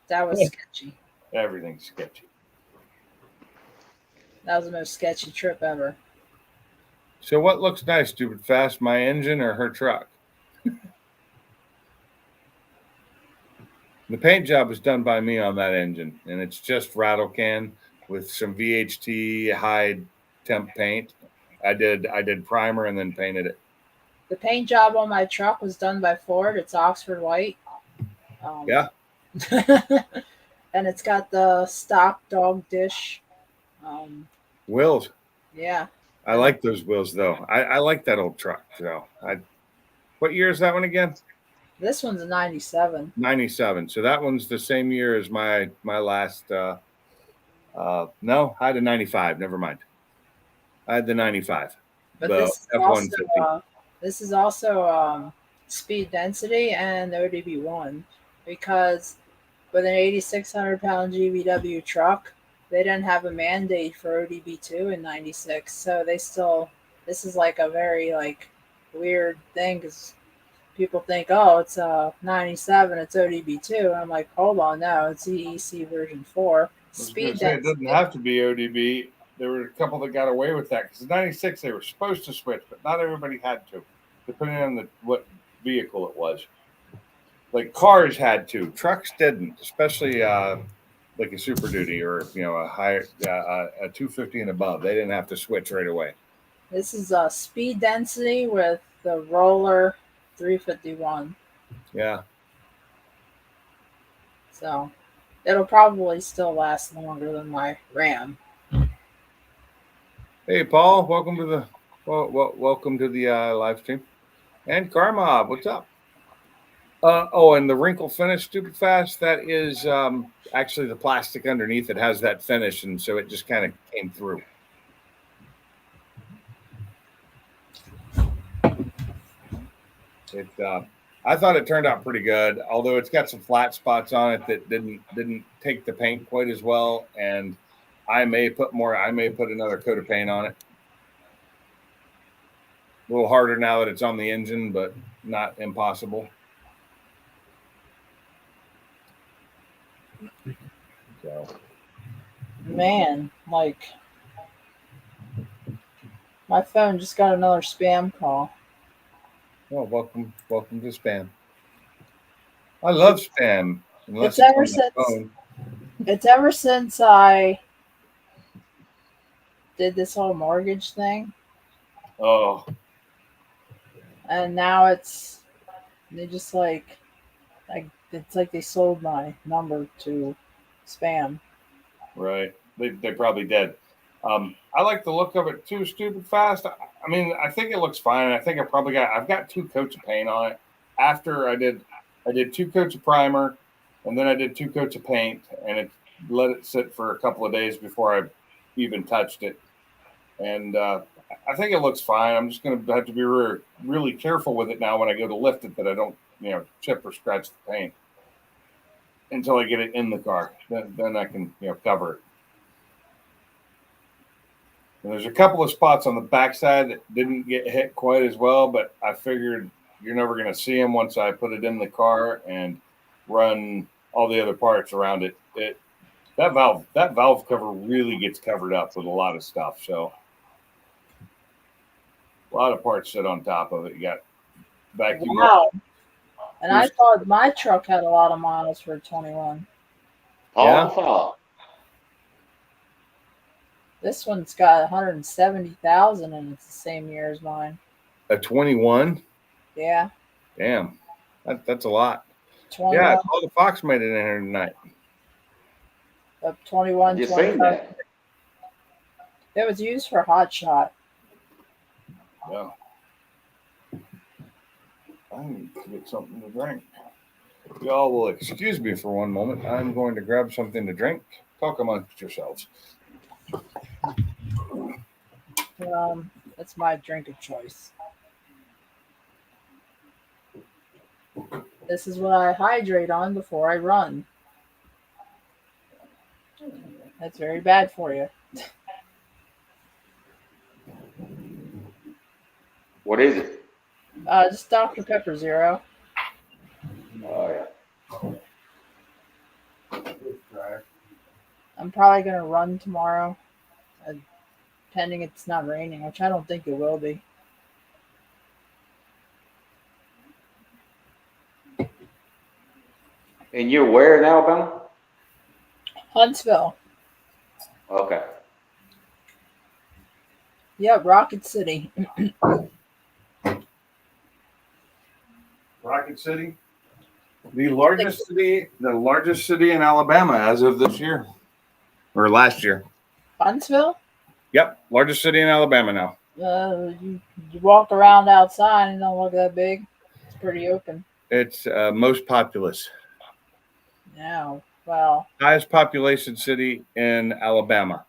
That was sketchy. Everything's sketchy. That was the most sketchy trip ever. So what looks nice, stupid fast? My engine or her truck? The paint job was done by me on that engine, and it's just rattle can with some VHT high temp paint. I did primer and then painted it. The paint job on my truck was done by Ford. It's Oxford white. Yeah. And it's got the stock dog dish. Wheels. Yeah. I like those wheels though. I like that old truck though. What year is that one again? This one's a 97. 97. So that one's the same year as my last no, I had a 95. Never mind. I had the 95. But The F-150. this is also speed density and ODB1 because with an 8,600 pound GVW truck, they didn't have a mandate for ODB2 in 96. So this is like a very like weird thing because people think, oh, it's 97, it's ODB2. I'm like, hold on, no, it's EEC version 4. I was Speed gonna say, it density. doesn't have to be ODB. There were a couple that got away with that because in '96 they were supposed to switch, but not everybody had to, depending on what vehicle it was. Like cars had to, trucks didn't, especially like a Super Duty or a higher a 250 and above. They didn't have to switch right away. This is speed density with the Roller 351. Yeah. So it'll probably still last longer than my Ram. Hey, Paul, welcome to the welcome to the live stream. And Karma, what's up? And the wrinkle finish, stupid fast. That is actually the plastic underneath. It has that finish, and so it just kind of came through. I thought it turned out pretty good, although it's got some flat spots on it that didn't take the paint quite as well, and I may put another coat of paint on it. A little harder now that it's on the engine, but not impossible. So, Man, like my phone just got another spam call. well, welcome to spam. I love spam. Unless It's it's on my phone. It's ever since I did this whole mortgage thing, Oh, and now they just like it's like they sold my number to spam. right. They probably did. I like the look of it too. Stupid fast. I mean, I think it looks fine. I think I've got 2 coats of paint on it. After I did 2 coats of primer, and then I did 2 coats of paint, and let it sit for a couple of days before I even touched it. And I think it looks fine. I'm just going to have to be really careful with it now when I go to lift it that I don't chip or scratch the paint until I get it in the car. Then I can cover it. And there's a couple of spots on the backside that didn't get hit quite as well, but I figured you're never going to see them once I put it in the car and run all the other parts around it. That valve cover really gets covered up with a lot of stuff. So a lot of parts sit on top of it. You got vacuum. Wow. And I thought my truck had a lot of miles for a 21. Yeah. This one's got 170,000 and it's the same year as mine. A 21. Yeah. Damn, that's a lot. 21. Yeah, all the Fox made it in here tonight. 21. You seen that? It was used for hot shot. Yeah. I need to get something to drink. Y'all will excuse me for one moment. I'm going to grab something to drink. Talk amongst yourselves. That's my drink of choice. This is what I hydrate on before I run. That's very bad for you. What is it? Just Dr. Pepper Zero. Oh yeah. I'm probably gonna run tomorrow, pending it's not raining, which I don't think it will be. And you're where in Alabama? Huntsville. Okay. Yeah, Rocket City. Rocket City, the largest city in Alabama as of this year or last year. Huntsville? Yep, largest city in Alabama now. You walk around outside and it don't look that big. It's pretty open. It's most populous, Yeah. Well, highest population city in Alabama.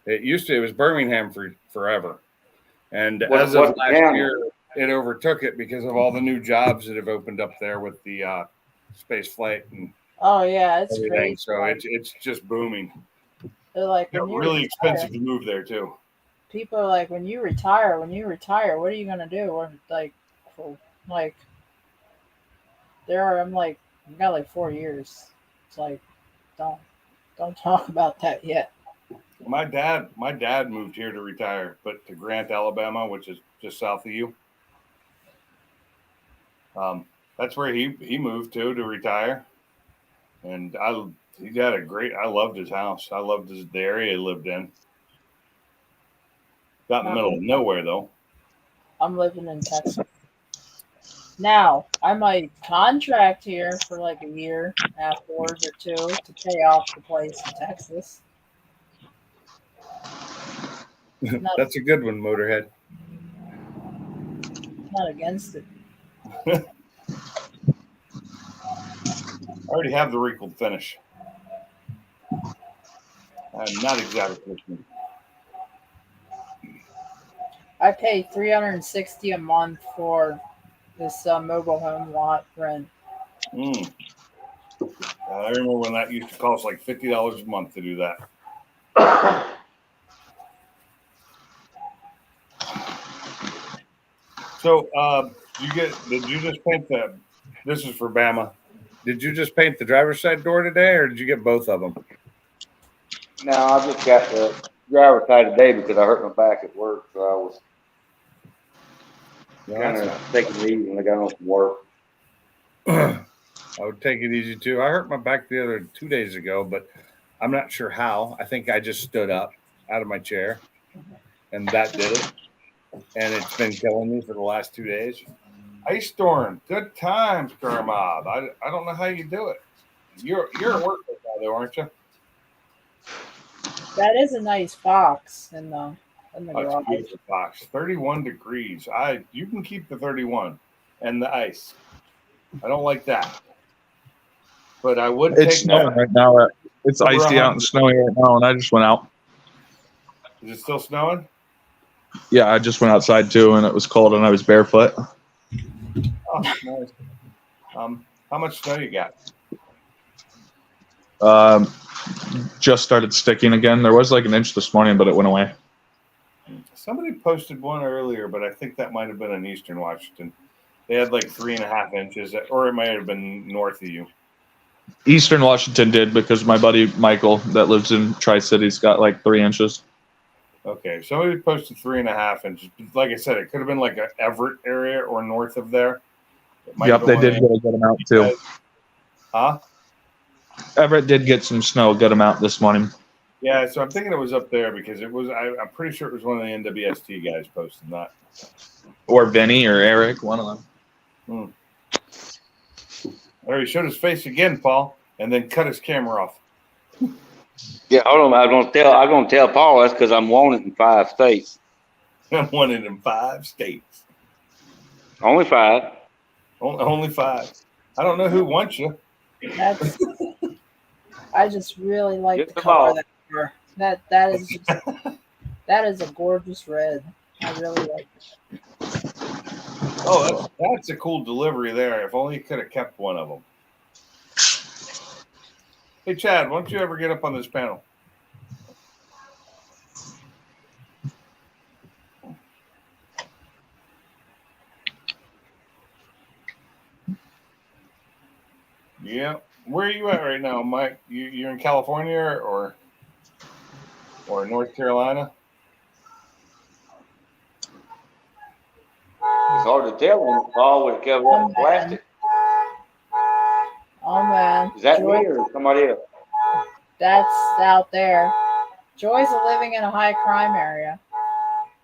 It was Birmingham for forever, and as of What last county? year, it overtook it because of all the new jobs that have opened up there with the space flight and oh yeah, it's everything. crazy. So Like, it's just booming. they're like, It's when you really retire, expensive to move there too. people are like, when you retire, what are you gonna do? Or like, I'm like, I got like 4 years. It's like, don't talk about that yet. My dad moved here to retire, but to Grant, Alabama, which is just south of you. That's where he moved to retire, and I loved his house. I loved the area he lived in. Got in the middle of nowhere though. I'm living in Texas. Now, I might contract here for like a year afterwards or two to pay off the place in Texas. That's a good one, Motorhead. Not against it. I already have the wrinkled finish. I'm not exactly listening. I pay $360 a month for this mobile home lot rent. I remember when that used to cost like $50 a month to do that. So, did you just paint this is for Bama. Did you just paint the driver's side door today, or did you get both of them? No, I just got the driver's side today because I hurt my back at work, so I was kind of taking it easy when I got on from work. I would take it easy too. I hurt my back the other 2 days ago, but I'm not sure how. I think I just stood up out of my chair, and that did it. And it's been killing me for the last 2 days. Ice Storm, good times, Kermob. I don't know how you do it. You're at work right now, though, aren't you? That is a nice box in the It's a garage. beautiful box. 31 degrees. You can keep the 31 and the ice. I don't like that. But I would It's take snowing that. right now. It's Over icy out 100. and snowy right now, and I just went out. Is it still snowing? Yeah, I just went outside too, and it was cold, and I was barefoot. Oh, nice. How much snow you got? Just started sticking again. There was like an inch this morning, but it went away. Somebody posted one earlier, but I think that might have been in Eastern Washington. They had like 3.5 inches, or it might have been north of you. Eastern Washington did because my buddy Michael that lives in Tri-Cities got like 3 inches. Okay, somebody posted 3.5 inches. Like I said, it could have been like an Everett area or north of there. It might Yep, have they been did get a good amount too. Huh? Everett did get some snow, a good amount this morning. Yeah, so I'm thinking it was up there because it was. I'm pretty sure it was one of the NWST guys posting that. Or Vinny or Eric, one of them. Or he showed his face again, Paul, and then cut his camera off. Yeah, hold on. I was gonna tell Paul that's because I'm wanted in 5 states. I'm wanted in 5 states. Only 5. Only 5. I don't know who wants you. That's. I just really like Just the about. color that car. That is just, that is a gorgeous red. I really like it. Oh, that's a cool delivery there. If only you could have kept one of them. Hey, Chad, why don't you ever get up on this panel? Yeah. Where are you at right now, Mike? You're in California or North Carolina? It's hard to tell when it's all with covered up in plastic. Oh man, Is that Joy, me or somebody else? that's out there. Joy's living in a high crime area.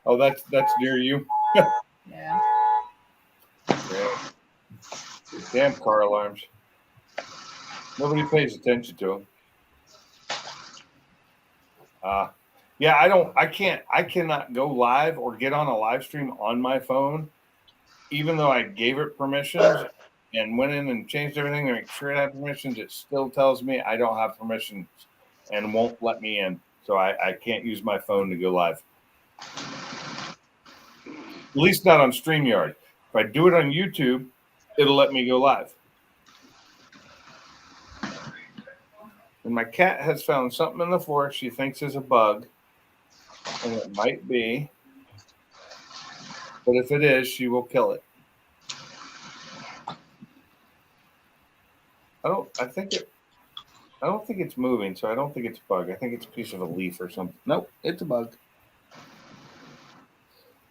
Oh, that's near you. Yeah. Yeah. Damn car alarms. Nobody pays attention to them. Yeah, I cannot go live or get on a live stream on my phone, even though I gave it permissions and went in and changed everything to make sure it had permissions. It still tells me I don't have permissions and won't let me in. So I can't use my phone to go live. At least not on StreamYard. If I do it on YouTube, it'll let me go live. And my cat has found something in the floor she thinks is a bug. And it might be. But if it is, she will kill it. I don't think it's moving, so I don't think it's a bug. I think it's a piece of a leaf or something. Nope, it's a bug.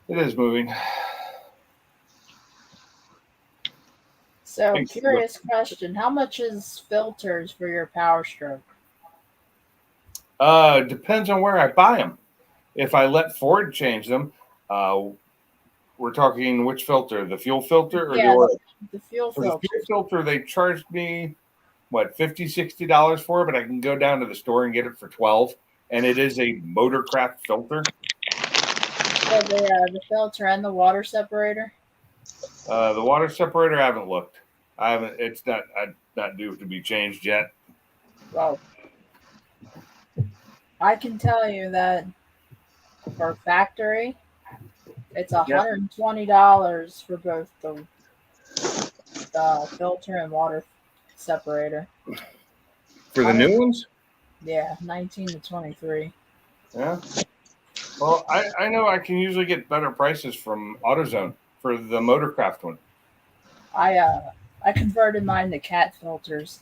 It is moving. So, Thanks. curious question. How much is filters for your Power Stroke? Depends on where I buy them. If I let Ford change them, we're talking which filter, the fuel filter or Yeah, the oil? the fuel For the filter. fuel filter, they charged me what, $50, $60 for it, but I can go down to the store and get it for $12. And it is a Motorcraft filter. So the filter and the water separator. The water separator, I haven't looked. It's not due to be changed yet. Well, I can tell you that for factory, it's $120 for both the filter and water separator. For the new ones? Yeah, 19 to 23. Yeah. Well, I know I can usually get better prices from AutoZone for the Motorcraft one. I converted mine to cat filters.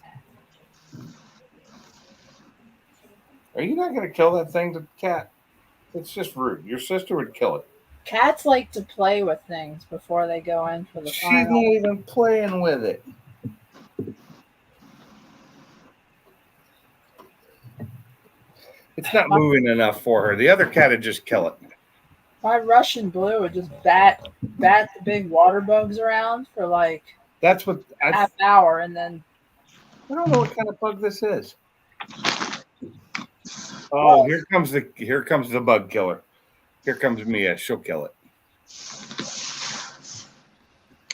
Are you not going to kill that thing, the cat? It's just rude. Your sister would kill it. Cats like to play with things before they go in for the She's final. not even playing with it. It's not moving enough for her. The other cat would just kill it. My Russian blue would just bat the big water bugs around for like That's what half hour, and then I don't know what kind of bug this is. Oh, here comes the bug killer. Here comes Mia. She'll kill it.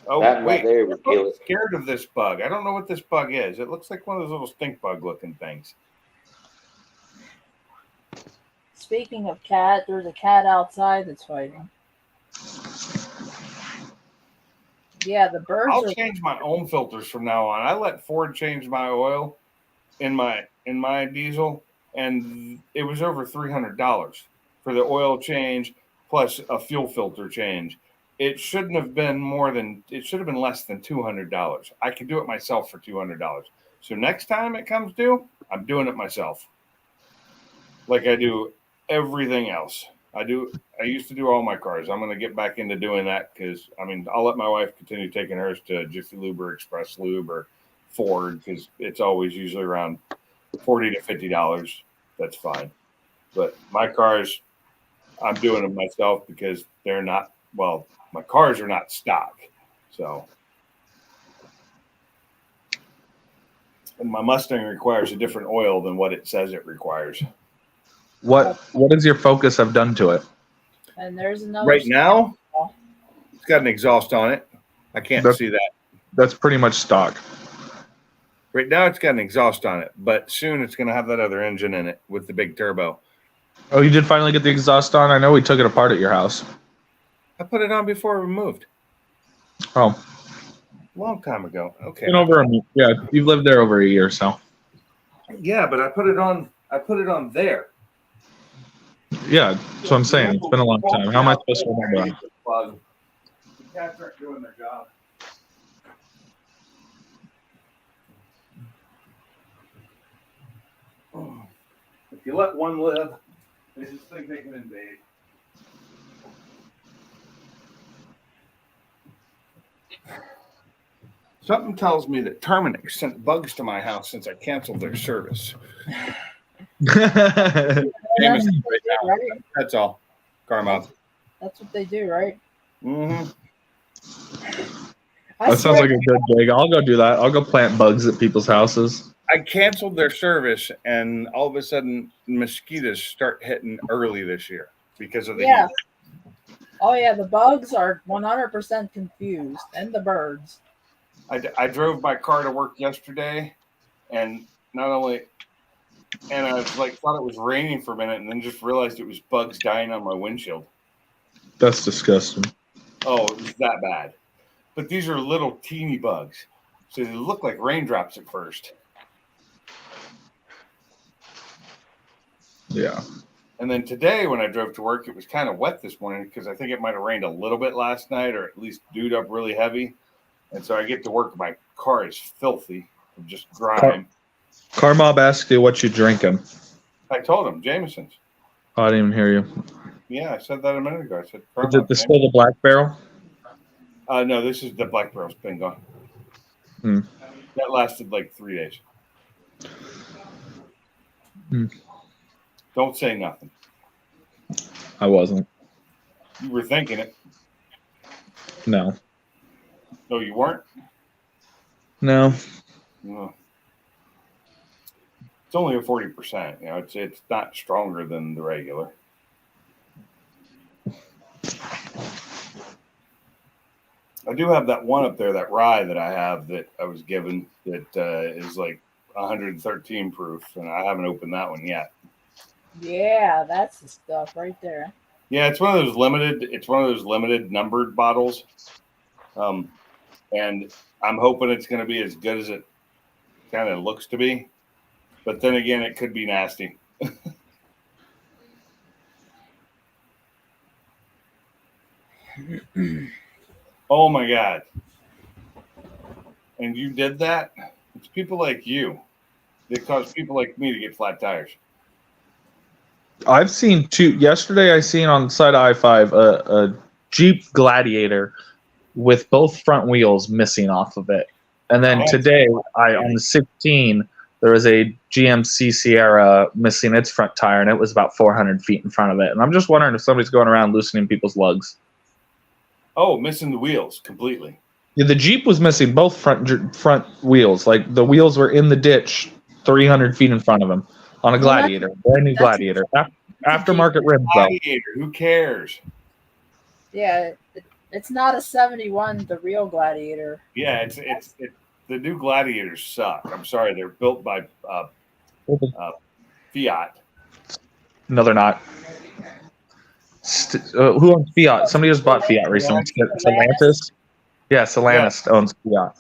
Oh, That right wait. there would kill I'm it. scared of this bug. I don't know what this bug is. It looks like one of those little stink bug looking things. speaking of cat, there's a cat outside that's fighting. Yeah, the birds I'll are. change my own filters from now on. I let Ford change my oil in my diesel, and it was over $300 for the oil change plus a fuel filter change. It shouldn't have been it should have been less than $200. I could do it myself for $200. So next time it comes due, I'm doing it myself. Like I do everything else. I used to do all my cars. I'm going to get back into doing that because, I'll let my wife continue taking hers to Jiffy Lube or Express Lube or Ford because it's always usually around $40 to $50. That's fine. But my cars, I'm doing them myself because they're not, my cars are not stock. So, and my Mustang requires a different oil than what it says it requires. What does your Focus have done to it? And there's another. Right now, it's got an exhaust on it. I can't see that. That's pretty much stock. Right now, it's got an exhaust on it, but soon it's going to have that other engine in it with the big turbo. Oh, you did finally get the exhaust on? I know we took it apart at your house. I put it on before we moved. Oh, Long time ago. Okay. been over yeah, you've lived there over a year, so Yeah, but I put it on there. yeah, that's what I'm saying. It's been a long time. How am I supposed to remember? The cats aren't doing their job. If you let one live, they just think they can invade. Something tells me that Terminix sent bugs to my house since I canceled their service. That's right. That's all. Carmouth. That's what they do, right? Mm-hmm. That sounds like a good gig. I'll go do that. I'll go plant bugs at people's houses. I canceled their service, and all of a sudden, mosquitoes start hitting early this year because of the Yeah. heat. Oh yeah, the bugs are 100% confused, and the birds. I drove my car to work yesterday, and not only, and I was like, thought it was raining for a minute, and then just realized it was bugs dying on my windshield. That's disgusting. Oh, it was that bad. But these are little teeny bugs, so they look like raindrops at first. Yeah. And then today, when I drove to work, it was kind of wet this morning because I think it might have rained a little bit last night, or at least dewed up really heavy. And so I get to work, my car is filthy, just grime. Carmob asked you what you drinking. I told him, Jameson's. Oh, I didn't even hear you. Yeah, I said that a minute ago. I said, Is it still the Black Barrel? no, this is the Black Barrel's been gone. Hmm. That lasted like 3 days. Hmm. Don't say nothing. I wasn't. You were thinking it. No. No, you weren't? No. No. It's only a 40%. You know, it's not stronger than the regular. I do have that one up there, that rye that I have that I was given that is like 113 proof, and I haven't opened that one yet. Yeah, that's the stuff right there. Yeah, it's one of those limited. It's one of those limited numbered bottles, and I'm hoping it's going to be as good as it kind of looks to be. But then again, it could be nasty. Oh my God! And you did that? It's people like you that cause people like me to get flat tires. I've seen two. Yesterday, I seen on the side of I-5 a Jeep Gladiator with both front wheels missing off of it. And then today, on the 16, there was a GMC Sierra missing its front tire, and it was about 400 feet in front of it. And I'm just wondering if somebody's going around loosening people's lugs. Oh, missing the wheels completely. Yeah, the Jeep was missing both front wheels. Like the wheels were in the ditch 300 feet in front of him on a Gladiator, brand new Gladiator. Aftermarket rims, though. Gladiator, who cares? Yeah, it's not a 71, the real Gladiator. Yeah, it's the new Gladiators suck. I'm sorry, they're built by Fiat. No, they're not. Who owns Fiat? Somebody just bought Fiat recently. Stellantis? Yeah, Stellantis owns Fiat.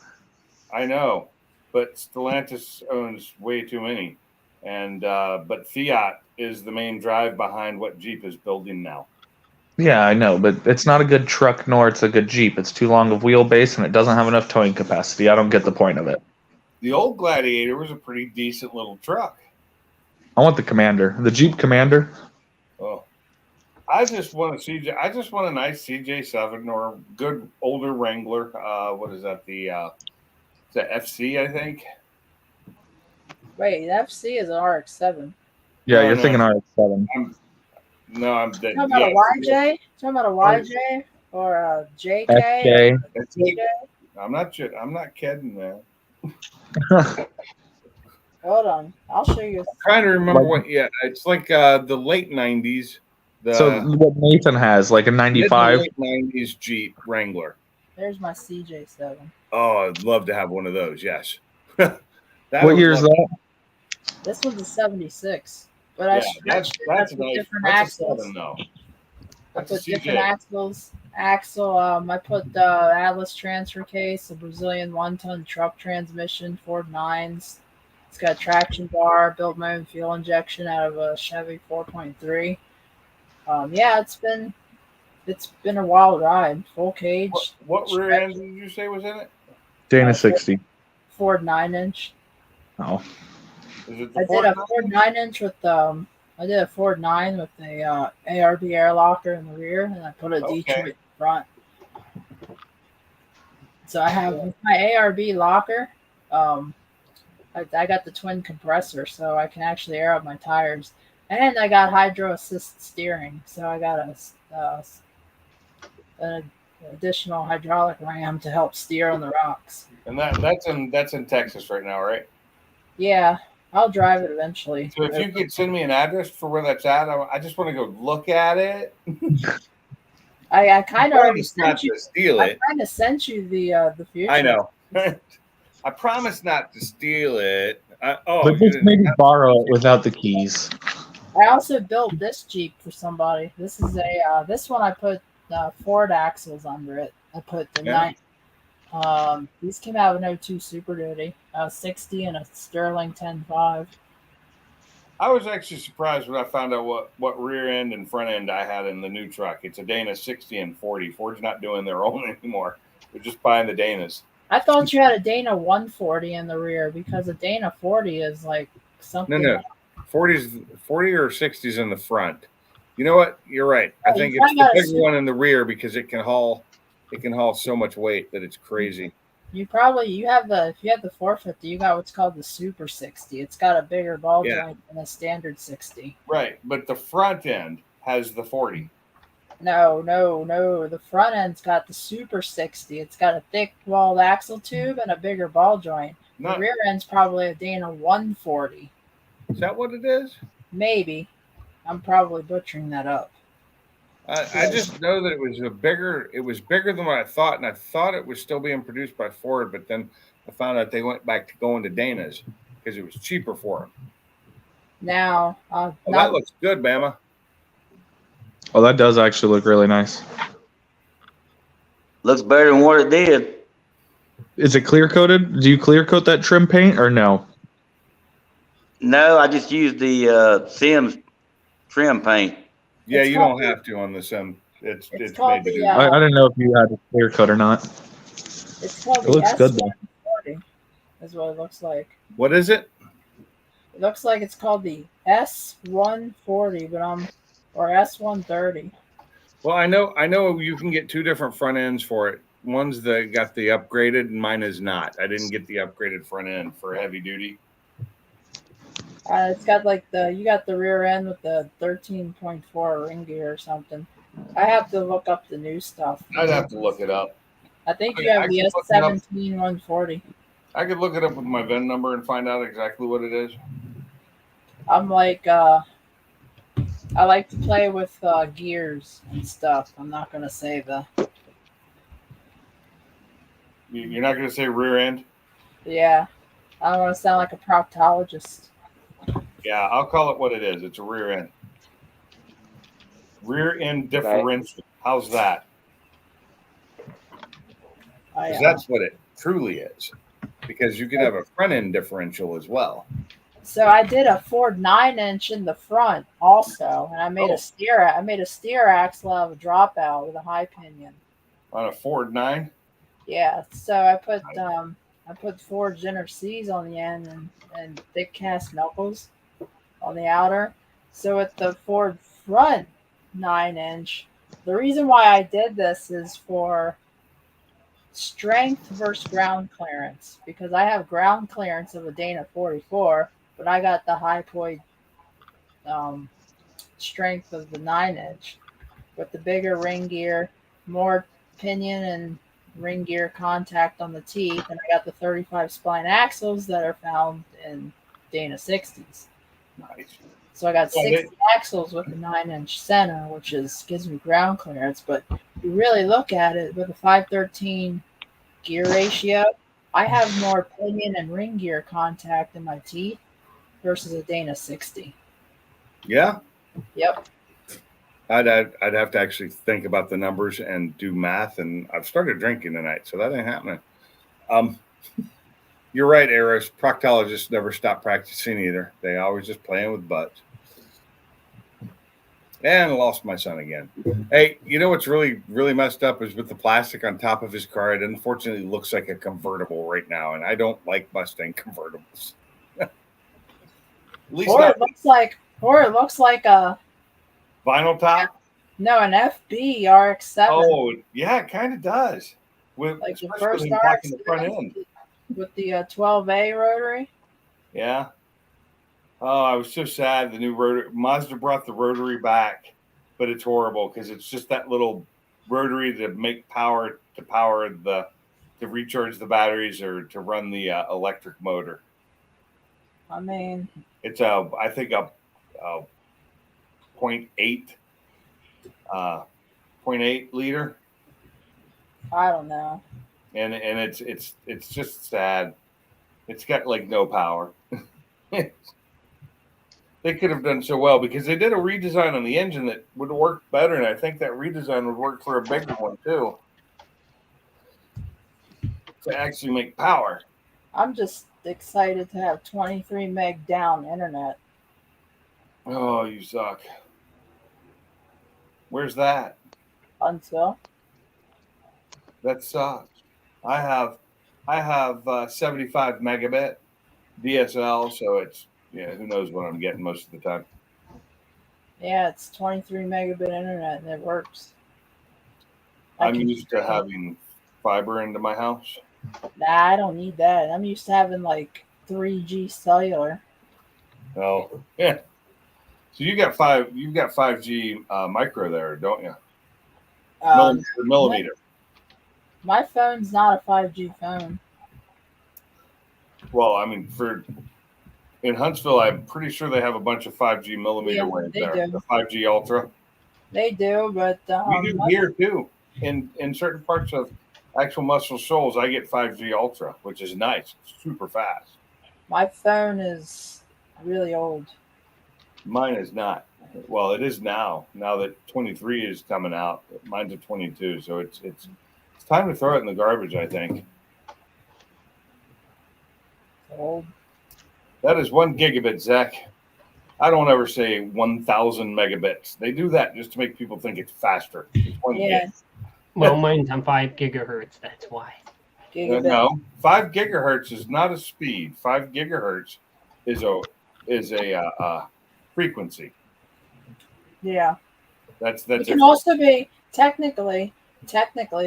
I know, but Stellantis owns way too many. And but Fiat is the main drive behind what Jeep is building now. Yeah, I know, but it's not a good truck nor it's a good Jeep. It's too long of wheelbase and it doesn't have enough towing capacity. I don't get the point of it. The old Gladiator was a pretty decent little truck. I want the Commander, the Jeep Commander. Oh, I just want a CJ. I just want a nice CJ7 or good older Wrangler. What is that? The FC, I think. Wait, the FC is an RX-7. Yeah, No, you're no. thinking RX-7. I'm dead. Talking about a YJ? Talking about a YJ or a JK? FJ. TJ? I'm not kidding, man. Hold on, I'll show you. I'm trying to remember what. Yeah, it's like the late '90s. So what Nathan has, like a 95. Late '90s Jeep Wrangler. There's my CJ7. Oh, I'd love to have one of those. Yes. What year is that? This one's a 76. But Yeah, I that's put nice. different That's a axles. 7 though. I That's a put different CJ. axles, Axle, I put the Atlas transfer case, a Brazilian 1-ton truck transmission, Ford 9s. It's got a traction bar, built my own fuel injection out of a Chevy 4.3. Yeah, it's been a wild ride. Full cage. What rear end did you say was in it? Dana 60. Ford 9-inch. Oh, Is it I the did a Ford? Ford 9-inch with I did a Ford 9 with a ARB air locker in the rear, and I put a Okay. Detroit in the front. So I have with my ARB locker. I got the twin compressor, so I can actually air up my tires, and I got hydro assist steering, so I got an additional hydraulic ram to help steer on the rocks. And that's in Texas right now, right? Yeah, I'll drive it eventually. So if you could send me an address for where that's at, I just want to go look at it. I kind of already Promise not sent you. to steal I it. kind of sent you the future. I know. I promise not to steal it. but You just didn't- maybe borrow it without the keys. I also built this Jeep for somebody. This is this one I put Ford axles under it. I put the Yeah. 9. These came out with an 02 Super Duty, 60 and a Sterling 10.5. I was actually surprised when I found out what rear end and front end I had in the new truck. It's a Dana 60 and 40. Ford's not doing their own anymore. They're just buying the Danas. I thought you had a Dana 140 in the rear because a Dana 40 is like something. No. 40 or 60s in the front. You know what? You're right. I Oh, think you it's the got a big Super- one in the rear because it can haul so much weight that it's crazy. You have if you have the 450, you got what's called the Super 60. It's got a bigger ball Yeah. joint than a standard 60. Right. But the front end has the 40. No. The front end's got the Super 60. It's got a thick walled axle tube and a bigger ball joint. The Not, rear end's probably a Dana 140. is that what it is? Maybe. I'm probably butchering that up. I just know that it was bigger than what I thought, and I thought it was still being produced by Ford, but then I found out they went back to going to Dana's because it was cheaper for them. Now, Oh, that looks good, Bama. Oh, that does actually look really nice. Looks better than what it did. Is it clear coated? Do you clear coat that trim paint or no? No, I just used the Sims trim paint. Yeah, It's you called- don't have to on the Sim. It's called made to the, do. I didn't know if you had a clear coat or not. it's called It the looks good though. S140. Is what it looks like. What is it? It looks like it's called the S140, or S130. Well, I know you can get two different front ends for it. One's got the upgraded, and mine is not. I didn't get the upgraded front end for heavy duty. It's got like you got the rear end with the 13.4 ring gear or something. I have to look up the new stuff. I'd have to look it up. I think you I have the can look it up. S17 140. I could look it up with my VIN number and find out exactly what it is. I'm like, I like to play with gears and stuff. I'm not gonna say You're not going to say rear end? yeah. I don't want to sound like a proctologist. Yeah, I'll call it what it is. It's a rear end. Rear end differential. How's that? 'Cause that's what it truly is. Because you can have a front end differential as well. So I did a Ford 9-inch in the front also, and I made Oh. a steer axle out of a dropout with a high pinion. On a Ford 9? Yeah, so I put Ford inner C's on the end and thick cast knuckles on the outer. So with the Ford front 9-inch, the reason why I did this is for strength versus ground clearance, because I have ground clearance of a Dana 44, but I got the high point strength of the 9-inch with the bigger ring gear, more pinion and ring gear contact on the teeth, and I got the 35 spline axles that are found in Dana 60s. Nice. So I got Yeah, 60 axles with a 9-inch center, which gives me ground clearance. But if you really look at it with a 513 gear ratio, I have more pinion and ring gear contact in my teeth versus a Dana 60. Yeah? Yep. I'd have to actually think about the numbers and do math, and I've started drinking tonight, so that ain't happening. You're right, Eros. Proctologists never stop practicing either. They always just playing with butts. And I lost my son again. Hey, you know what's really, really messed up is with the plastic on top of his car. It unfortunately looks like a convertible right now, and I don't like Mustang convertibles. At least Or not it looks like a vinyl top. no, an FB RX-7. Oh, yeah, it kind of does. With Like the especially first when blocking the front RX-7 end. with the 12A rotary. Yeah. Oh, I was so sad. The new rotary Mazda brought the rotary back, but it's horrible because it's just that little rotary to make power to recharge the batteries or to run the electric motor. I mean, It's I think a 0.8 0.8 liter, I don't know. and it's just sad. It's got like no power. They could have done so well because they did a redesign on the engine that would work better, and I think that redesign would work for a bigger one too, to actually make power. I'm just excited to have 23 meg down internet. Oh, you suck. Where's that? Until That sucks. I have 75 megabit DSL, so it's who knows what I'm getting most of the time. yeah, it's 23 megabit internet and it works. I'm used to having fiber into my house. Nah, I don't need that. I'm used to having like 3G cellular. Oh, yeah. So you've got 5G micro there, don't you? Millimeter. My phone's not a 5G phone. Well, I mean, in Huntsville, I'm pretty sure they have a bunch of 5G millimeter Yeah, waves they there. do. The 5G Ultra. They do, but We do here too. In certain parts of actual Muscle Shoals, I get 5G Ultra, which is nice. It's super fast. my phone is really old. Mine is not. Well, it is now. Now that 23 is coming out, mine's a 22, so it's time to throw it in the garbage. I think Old. that is 1 gigabit, Zach. I don't ever say 1,000 megabits. They do that just to make people think it's faster. It's 1 Yeah, gig. Well, mine's on 5 gigahertz. That's why. gigabit. No, 5 gigahertz is not a speed. 5 gigahertz is a frequency. Yeah. That's It can also be technically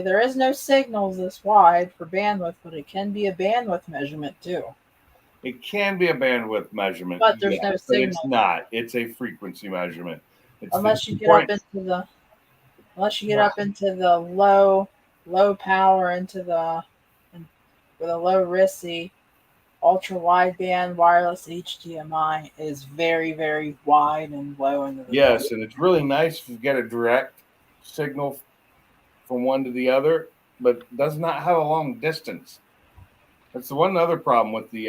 there is no signals this wide for bandwidth, but it can be a bandwidth measurement too. It can be a bandwidth measurement, But there's no but signal. it's not. It's a frequency measurement. It's Unless you get up into the low power with a low RISC, ultra wideband wireless HDMI is very, very wide and low into the Yes, and it's really nice if you get a direct signal from one to the other, but does not have a long distance. That's the one other problem with the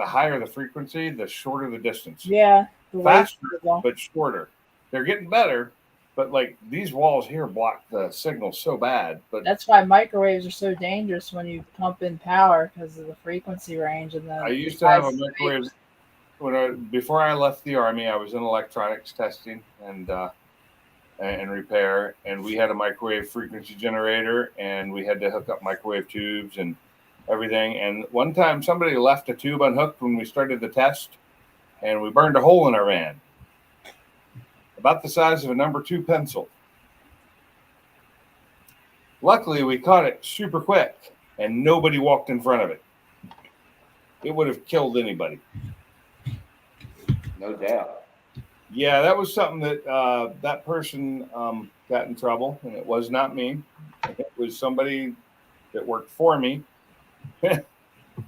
higher the frequency, the shorter the distance. Yeah, the Faster, waves but shorter. They're getting better, but like these walls here block the signal so bad. But that's why microwaves are so dangerous when you pump in power because of the frequency range and the. I used to have a microwave before I left the Army. I was in electronics testing and repair, and we had a microwave frequency generator, and we had to hook up microwave tubes and everything. And one time somebody left a tube unhooked when we started the test, and we burned a hole in our van about the size of a number 2 pencil. Luckily, we caught it super quick, and nobody walked in front of it. It would have killed anybody. No doubt. Yeah, that was something that that person got in trouble, and it was not me. It was somebody that worked for me,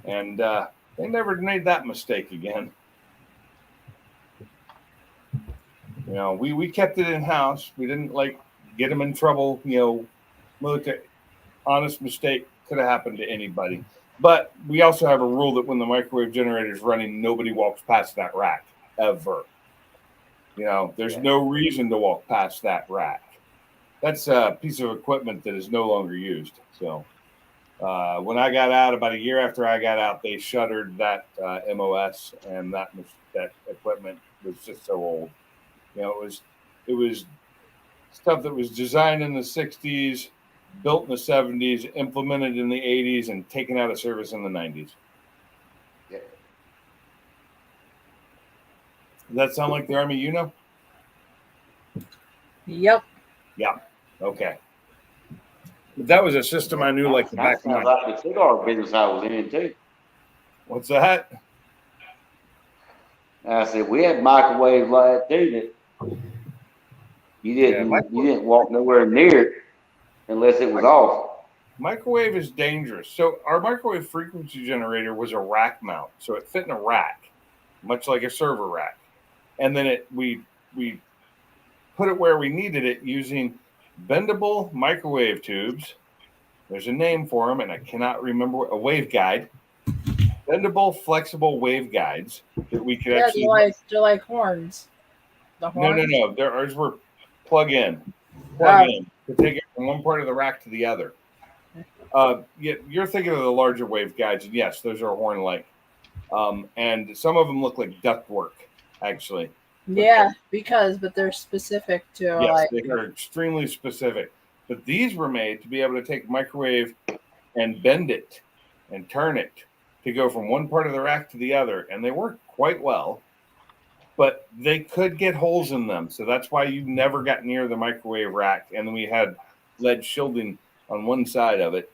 and they never made that mistake again. You know, we kept it in house. We didn't get them in trouble. You know, honest mistake could have happened to anybody. But we also have a rule that when the microwave generator is running, nobody walks past that rack ever. You know, there's Yeah. no reason to walk past that rack. That's a piece of equipment that is no longer used. So when I got out, about a year after I got out, they shuttered that MOS, and that equipment was just so old. You know, it was stuff that was designed in the '60s, built in the '70s, implemented in the '80s, and taken out of service in the '90s. Yeah. Does that sound like the Army you know? Yep. Yeah. Okay. But that was a system I knew like the That back of sounds my. like the cigar business I was in too. What's that? And I said we had microwaves like that too. That you didn't walk nowhere near it unless it was off. Microwave is dangerous. So our microwave frequency generator was a rack mount, so it fit in a rack, much like a server rack, and then we put it where we needed it using bendable microwave tubes. There's a name for them, and I cannot remember. A waveguide, bendable, flexible waveguides that we could Yeah, actually. they're like horns. The horns. No. Ours were plug in Oh. to take it from one part of the rack to the other. You're thinking of the larger waveguides, and yes, those are horn-like, and some of them look like ductwork, actually. Yeah, but they're specific to Yes, like. they are extremely specific. But these were made to be able to take microwave and bend it and turn it to go from one part of the rack to the other, and they work quite well. But they could get holes in them, so that's why you never got near the microwave rack. And then we had lead shielding on one side of it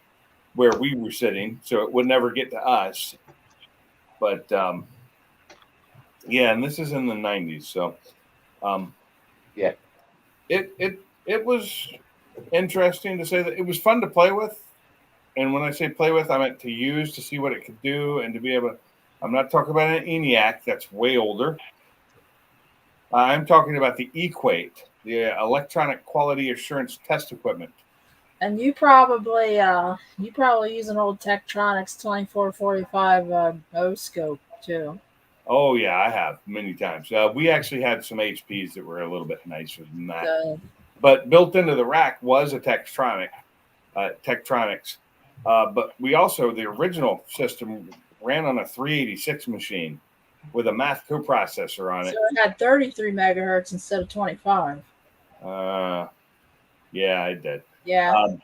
where we were sitting, so it would never get to us. But yeah, and this is in the '90s, so Yeah. It was interesting to say that it was fun to play with. And when I say play with, I meant to use to see what it could do and to be able to. I'm not talking about an ENIAC, that's way older. I'm talking about the Equate, the electronic quality assurance test equipment. And you probably use an old Tektronix 2445 O scope too. Oh yeah, I have many times. We actually had some HPs that were a little bit nicer than that. But built into the rack was a Tektronix. But we also, the original system ran on a 386 machine with a math coprocessor on it. So it had 33 megahertz instead of 25. Yeah, I did. Yeah.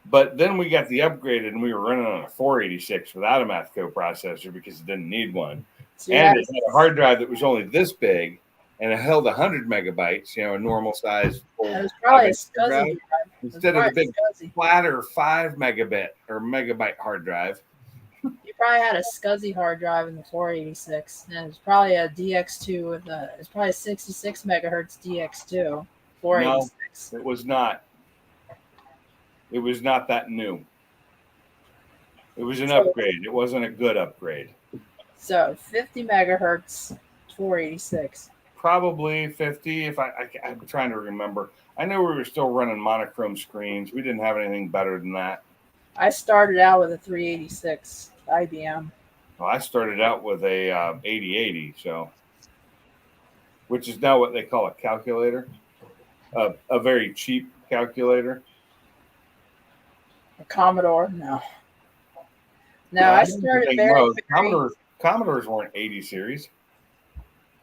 But then we got the upgraded and we were running on a 486 without a math coprocessor because it didn't need one. So and it had a hard drive that was only this big and it held 100 megabytes, a normal size. It was probably a SCSI drive. Instead of the big flatter 5 megabit or megabyte hard drive. You probably had a SCSI hard drive in the 486, and it was probably a DX2 with it's probably a 66 megahertz DX2 486. No, it was not. It was not that new. It was an upgrade. It wasn't a good upgrade. So 50 megahertz 486. Probably 50. I'm trying to remember. I know we were still running monochrome screens. We didn't have anything better than that. I started out with a 386 IBM. Well, I started out with a 8080, which is now what they call a calculator, a very cheap calculator. A Commodore? No, I started very. Commodores weren't 80 series.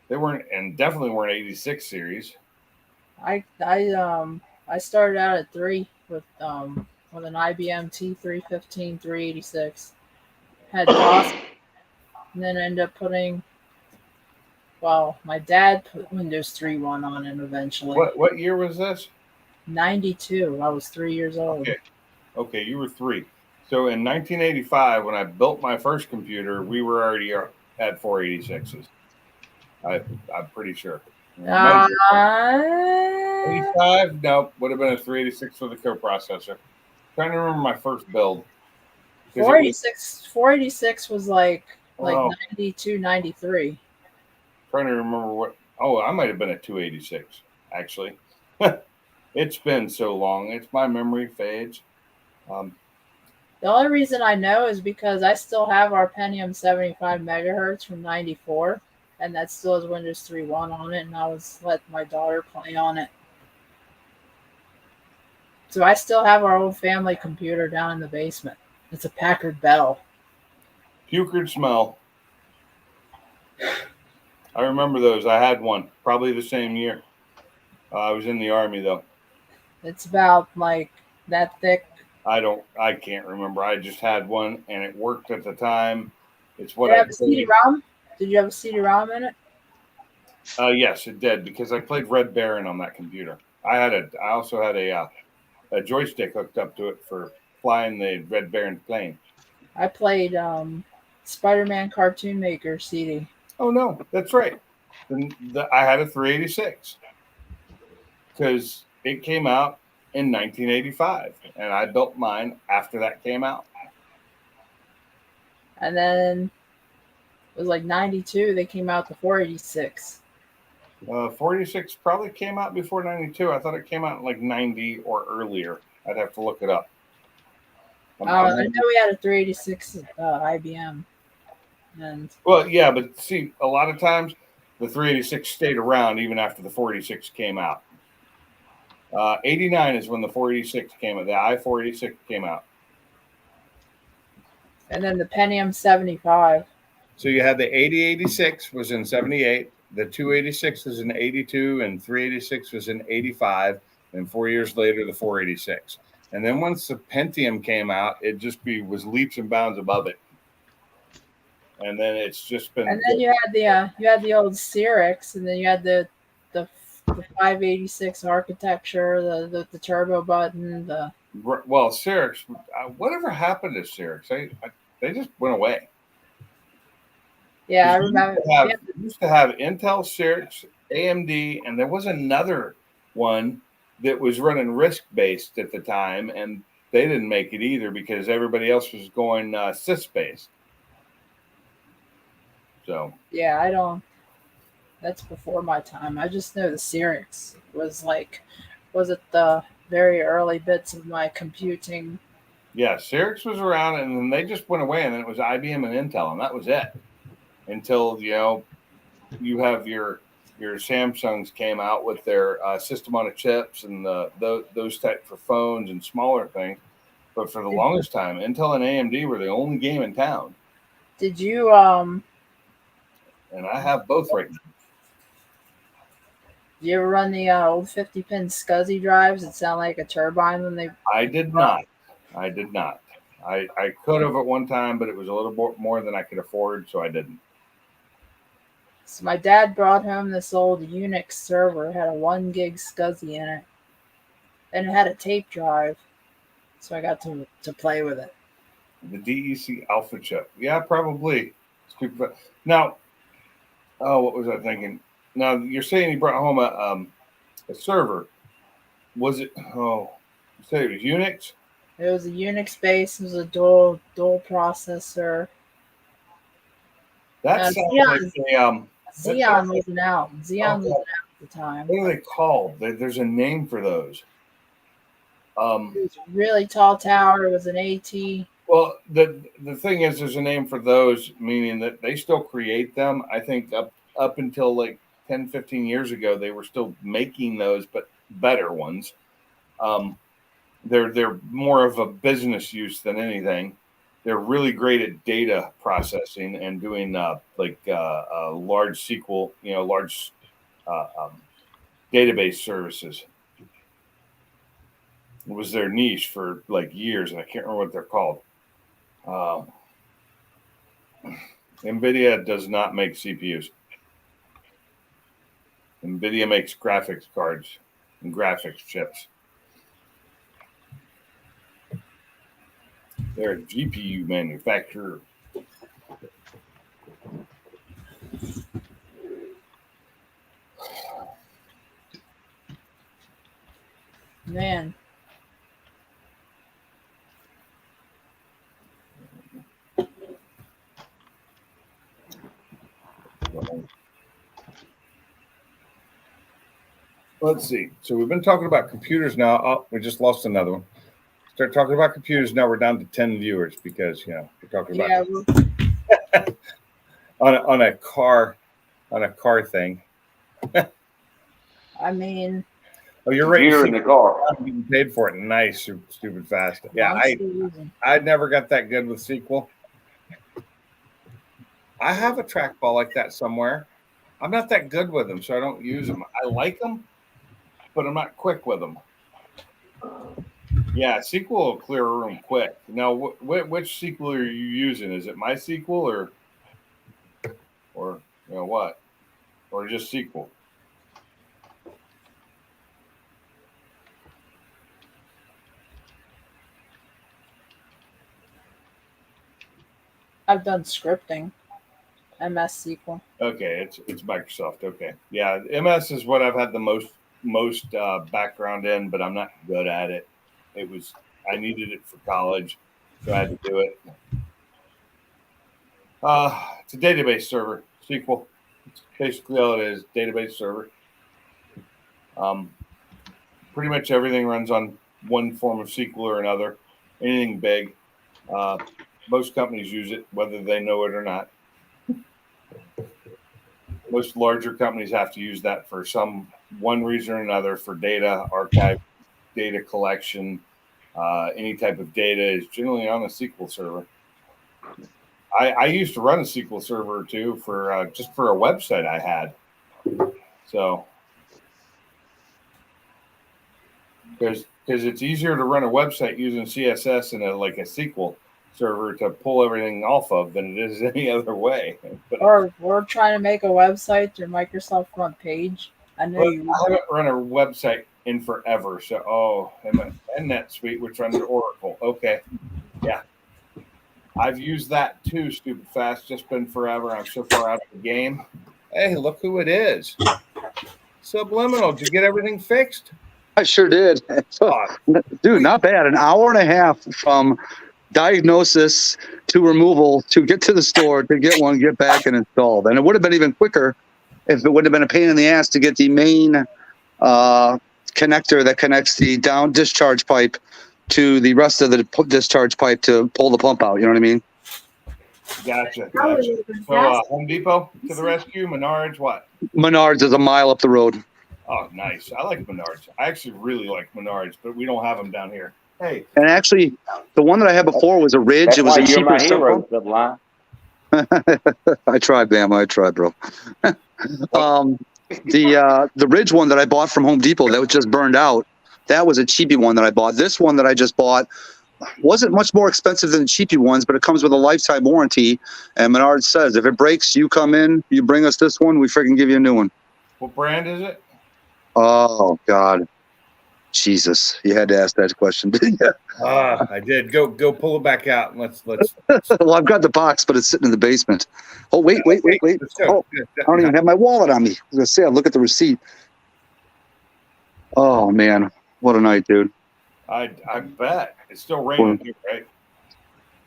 They weren't, and definitely weren't 86 series. I started out at 3 with an IBM T315 386. Had DOS, and then ended up putting. Well, my dad put Windows 3.1 on it eventually. What year was this? 92. I was 3 years old. Okay, you were 3. So in 1985, when I built my first computer, we were already at 486s. I'm pretty sure. 85? No, would have been a 386 with a coprocessor. Trying to remember my first build. 486 was like 92, 93. Trying to remember what. Oh, I might have been a 286, actually. It's been so long. My memory fades. The only reason I know is because I still have our Pentium 75 megahertz from 94. and that still has Windows 3.1 on it, and I was letting my daughter play on it. So I still have our old family computer down in the basement. It's a Packard Bell. Pukered smell. I remember those. I had one probably the same year. I was in the Army though. It's about like that thick. I can't remember. I just had one and it worked at the time. It's what Did you I have a CD-ROM? Did you have a CD-ROM in it? Yes, it did because I played Red Baron on that computer. I also had a joystick hooked up to it for flying the Red Baron plane. I played Spider-Man Cartoon Maker CD. Oh no, that's right. I had a 386 because it came out in 1985, and I built mine after that came out. And then it was like 92. They came out the 486. 486 probably came out before 92. I thought it came out in like 90 or earlier. I'd have to look it up. I know we had a 386 IBM. And Well, yeah, but see, a lot of times the 386 stayed around even after the 486 came out. 89 is when the 486 came out. The i486 came out. and then the Pentium 75. So you had the 8086 was in 78, the 286 was in 82, and 386 was in 85, and 4 years later the 486. And then once the Pentium came out, it just was leaps and bounds above it. And then it's just been. And then you had the old Cyrix, and then you had the 586 architecture, the turbo button, Well, Cyrix, whatever happened to Cyrix? They just went away. Yeah, I remember. We used to have Intel, Cyrix, AMD, and there was another one that was running RISC based at the time, and they didn't make it either because everybody else was going CIS based. So Yeah, I don't. That's before my time. I just know the Cyrix was it the very early bits of my computing. yeah, Cyrix was around, and then they just went away, and then it was IBM and Intel, and that was it. Until you have your Samsungs came out with their system on a chips and those type for phones and smaller things. But for the longest time, Intel and AMD were the only game in town. Did you And I have both right now. Did you ever run the old 50-pin SCSI drives that sound like a turbine when they? I did not. I could have at one time, but it was a little more than I could afford, so I didn't. So my dad brought home this old Unix server. It had a 1 gig SCSI in it, and it had a tape drive. So I got to play with it. The DEC Alpha chip. Yeah, probably. Now, what was I thinking? Now, you're saying he brought home a server. Was it, you said it was Unix? It was a Unix base. It was a dual processor. That sounds Xeon. like Xeon wasn't out. Xeon wasn't out at the time. what are they called? There's a name for those. It was a really tall tower. It was an AT. Well, the thing is, there's a name for those, meaning that they still create them. I think up until like 10, 15 years ago, they were still making those, but better ones. They're more of a business use than anything. They're really great at data processing and doing large SQL, large database services. It was their niche for like years, and I can't remember what they're called. NVIDIA does not make CPUs. NVIDIA makes graphics cards and graphics chips. They're a GPU manufacturer. Man. Let's see. So we've been talking about computers now. Oh, we just lost another one. Start talking about computers. Now we're down to 10 viewers because, we're talking about Yeah. on a car on a car thing. I mean, Oh, you're right. Computer in the car. I'm getting paid for it. Nice, stupid fast. Yeah, honestly, using- I never got that good with SQL. I have a trackball like that somewhere. I'm not that good with them, so I don't use them. I like them, but I'm not quick with them. Yeah, SQL will clear a room quick. Now, which SQL are you using? Is it MySQL or what? Or just SQL? I've done scripting, MS SQL. Okay, it's Microsoft. Okay, yeah, MS is what I've had the most background in, but I'm not good at it. I needed it for college, so I had to do it. It's a database server, SQL. It's basically all it is, database server. Pretty much everything runs on one form of SQL or another. Anything big, most companies use it, whether they know it or not. Most larger companies have to use that for one reason or another, for data archive, data collection. Any type of data is generally on a SQL server. I used to run a SQL server or two for just for a website I had. So, because it's easier to run a website using CSS and like a SQL server to pull everything off of than it is any other way. But Or we're trying to make a website through Microsoft Front Page. I know you. I haven't run a website in forever. So, and NetSuite, which runs Oracle. Okay. Yeah. I've used that too, stupid fast. Just been forever. I'm so far out of the game. Hey, look who it is. Subliminal. Did you get everything fixed? I sure did. Oh, Dude, not bad. An hour and a half from diagnosis to removal to get to the store to get one, get back and installed. And it would have been even quicker if it wouldn't have been a pain in the ass to get the main connector that connects the down discharge pipe to the rest of the discharge pipe to pull the pump out. You know what I mean? gotcha. So Home Depot to the rescue. Menards, what? Menards is a mile up the road. Oh, nice. I like Menards. I actually really like Menards, but we don't have them down here. Hey, And actually, the one that I had before was a Ridge. That's It was why a you're my cheaper hero, Silver. Sublime. I tried, Bam. I tried, bro. The Ridge one that I bought from Home Depot that was just burned out, that was a cheapy one that I bought. This one that I just bought wasn't much more expensive than the cheapy ones, but it comes with a lifetime warranty. And Menards says, if it breaks, you come in, you bring us this one, we freaking give you a new one. what brand is it? Oh, God. Jesus. You had to ask that question, didn't you? I did. Go pull it back out and let's. Well, I've got the box, but it's sitting in the basement. Oh, wait. Let's go. Oh, I don't even have my wallet on me. I was going to say, I'll look at the receipt. Oh, man. What a night, dude. I bet it's still raining here,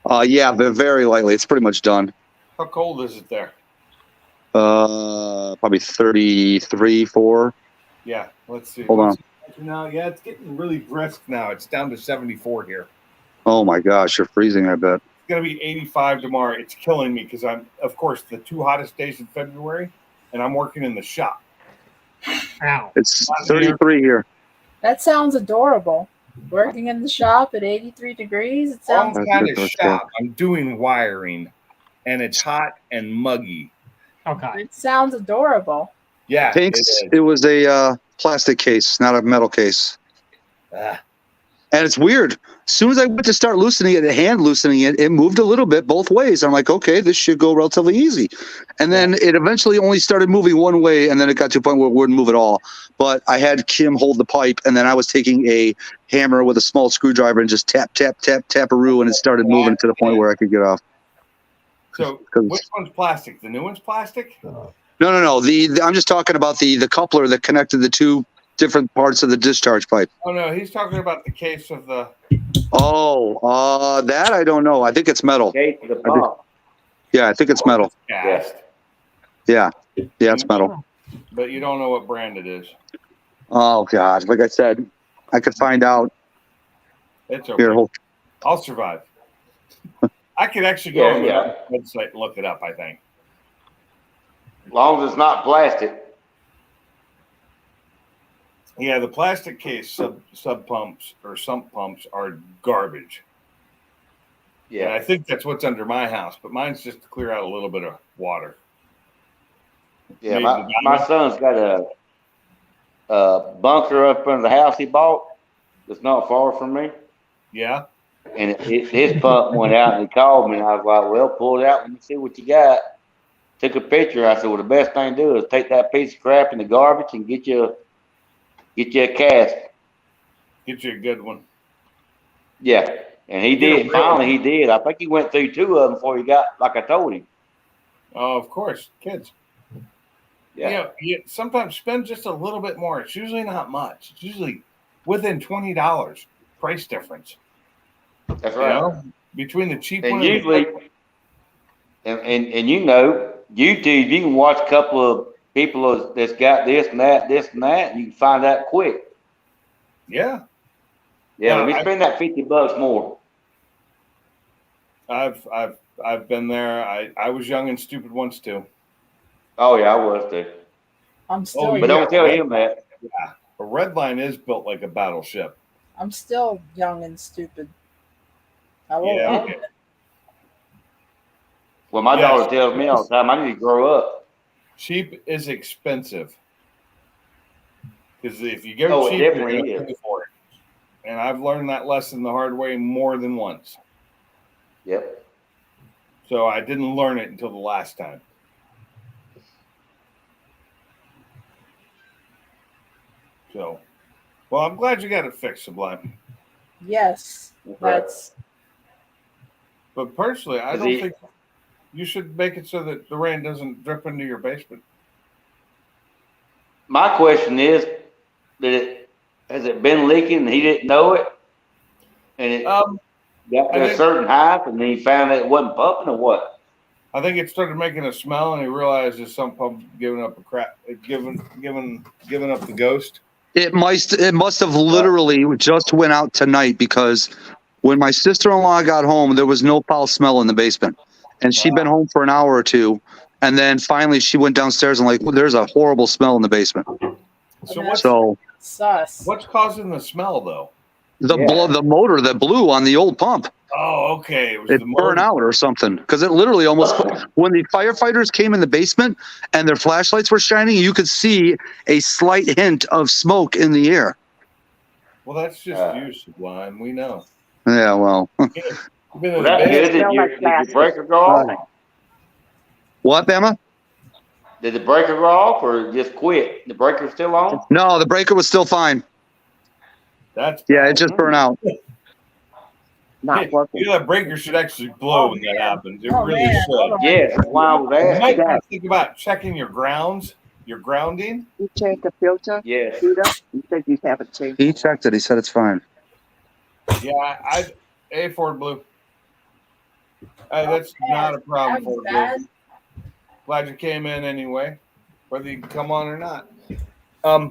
right? Yeah, but very lightly. It's pretty much done. How cold is it there? Probably 33, 4. Yeah, let's see. Hold on. Now, yeah, it's getting really brisk now. It's down to 74 here. Oh my gosh, you're freezing, I bet. It's gonna be 85 tomorrow. It's killing me because I'm, of course, the 2 hottest days in February, and I'm working in the shop. Ow. It's 33 here. That sounds adorable. Working in the shop at 83 degrees. It sounds. I'm kind of shop. I'm doing wiring, and it's hot and muggy. Okay. It sounds adorable. Yeah, Thanks. it is. It was a plastic case, not a metal case. Ah, And it's weird. As soon as I went to start loosening it, the hand loosening it, it moved a little bit both ways. I'm like, okay, this should go relatively easy. And then it eventually only started moving one way, and then it got to a point where it wouldn't move at all. But I had Kim hold the pipe, and then I was taking a hammer with a small screwdriver and just tap-a-roo, and it started moving to the point where I could get off. So, 'Cause- which one's plastic? The new one's plastic? No. I'm just talking about the coupler that connected the two different parts of the discharge pipe. Oh no, he's talking about the case of the. Oh, that I don't know. I think it's metal. Okay, to the pump. Yeah, I think it's metal. Cast, Yeah, it's metal. but you don't know what brand it is. Oh God, like I said, I could find out. It's okay. Here, hold. I'll survive. I could actually go Yeah, on yeah. the website and look it up. I think. A long as it's not plastic. Yeah, the plastic case sub pumps or sump pumps are garbage. And I Yeah. think that's what's under my house, but mine's just to clear out a little bit of water. Yeah. Maybe My son's got a bunker up in the house he bought that's not far from me. Yeah. And his pump went out and he called me and I was like, well, pull it out. Let me see what you got. Took a picture. I said, well, the best thing to do is take that piece of crap in the garbage and get you a cask. Get you a good one. Yeah. And he Get a did. real Finally, one. he did. I think he went through 2 of them before he got, like I told him. Oh, of course, kids. Yeah. You sometimes spend just a little bit more. It's usually not much. It's usually within $20 price difference. That's You right. know, between the cheap one And and the usually, and you know, YouTube, you can watch a couple of people that's got this and that, and you can find out quick. yeah. Yeah, Yeah, let me spend that $50 more. I've been there. I was young and stupid once too. Oh yeah, I was too. I'm still Oh, But yeah. don't tell him that. A red line is built like a battleship. I'm still young and stupid. I will Yeah. admit it. Well, my Yes. daughter tells me all the time, I need to grow up. Cheap is expensive. Because if you go Oh, it cheap, you're definitely going to is. pay for it. And I've learned that lesson the hard way more than once. Yep. So I didn't learn it until the last time. So, well, I'm glad you got it fixed, Sublime. Yes, that's But personally, I Is don't he- think you should make it so that the rain doesn't drip into your basement. My question is, has it been leaking and he didn't know it? And it got I to a think- certain height and then he found that it wasn't pumping or what? I think it started making a smell, and he realized his sump pump giving up a crap, giving up the ghost. It must have literally just went out tonight, because when my sister-in-law got home, there was no foul smell in the basement, and she'd been home for an hour or two, and then finally she went downstairs and like, well, there's a horrible smell in the basement. So That's- what's sus. causing the smell though? The motor that blew on the old pump, Oh, okay. It was it the burned motor. out or something, because it literally almost, when the firefighters came in the basement and their flashlights were shining, you could see a slight hint of smoke in the air. Well, that's just you, Sublime. We know. Yeah, well, You've been in Well, the that's good. basement. Did your breaker go off? what, Bama? Did the breaker go off or just quit? The breaker's still on? No, the breaker was still fine. That's Yeah, it just burned out. Not working. You know, that breaker should actually blow when that happens. It Oh, really man. should. Yes, that's why I was You might asking. want to think about checking your grounds, your grounding. You changed the filter, Yes. Peter? You said you haven't changed. He checked it. He said it's fine. Yeah, Ford Blue. That's not a problem, That was Ford bad. Blue. Glad you came in anyway, whether you can come on or not. He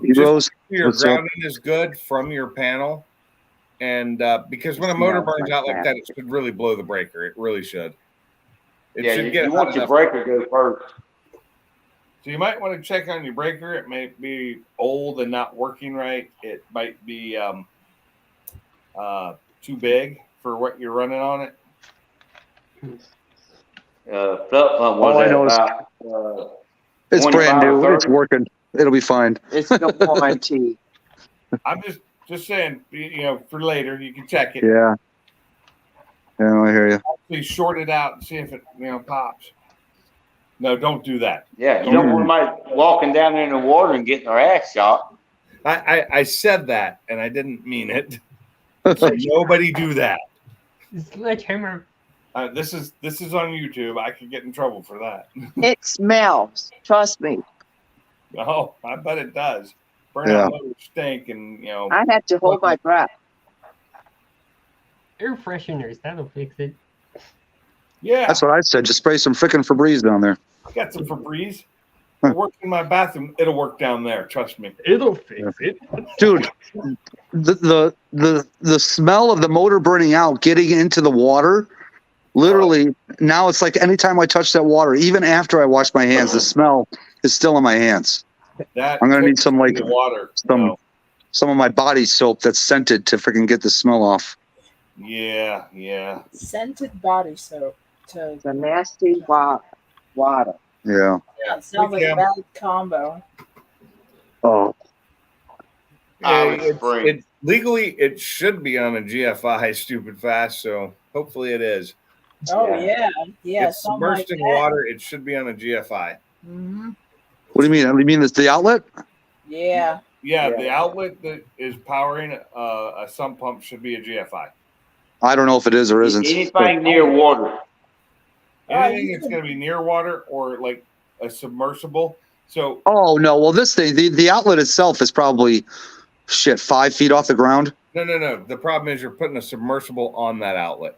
Just rose. your What's up? grounding is good from your panel, and because when a motor Smells burns like out like that. that, it should really blow the breaker. It really should. It Yeah, should you, get you hot want your enough. breaker to go first. So you might want to check on your breaker. It may be old and not working right. It might be too big for what you're running on it. Felt pump was I at noticed. about, It's 25 brand new. or It's 30. working. It'll be fine. It's no warranty. I'm just saying, for later you can check it. Yeah. Yeah, I hear you. Please short it out and see if it pops. No, don't do that. yeah, you don't want somebody walking down there in the water and getting their ass shot. I said that and I didn't mean it. So nobody do that. Sledgehammer. This is on YouTube. I could get in trouble for that. It smells. Trust me. Oh, I bet it does. Burnout Yeah. motors stink, and I had to hold my breath. Air fresheners, that'll fix it. yeah. That's what I said. Just spray some frickin' Febreze down there. I got some Febreze. It works in my bathroom. It'll work down there. Trust me. It'll fix it. Dude, the smell of the motor burning out, getting into the water, literally, now it's like anytime I touch that water, even after I wash my hands, the smell is still in my hands. That I'm gonna need could some, be like, the water. some- No. Some of my body soap that's scented to freaking get the smell off. Yeah. Scented body soap. To It's a nasty water. Yeah. that sounds like a Yeah. bad combo. Oh, Irish It's- Spring. legally, it should be on a GFI stupid fast, so hopefully it is. Oh Yeah. yeah. it's Something like submersed in that. water. It should be on a GFI. Hmm. what do you mean? You mean it's the outlet? Yeah. Yeah, Yeah. the outlet that is powering a sump pump should be a GFI. I don't know if it is or isn't. Anything near water. Anything that's going to be near water or like a submersible. So Oh no! Well, this thing, the outlet itself is probably 5 feet off the ground. no. The problem is you're putting a submersible on that outlet.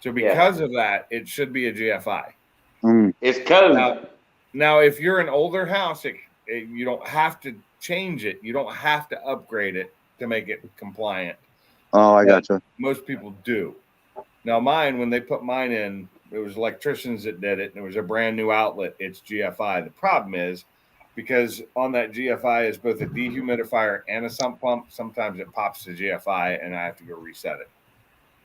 So because of that, it should be a GFI. Mm. It's code. Now, if you're an older house, you don't have to change it. You don't have to upgrade it to make it compliant. Oh, I gotcha. Most people do. Now, mine, when they put mine in, it was electricians that did it, and it was a brand new outlet. It's GFI. The problem is because on that GFI is both a dehumidifier and a sump pump. Sometimes it pops to GFI, and I have to go reset it.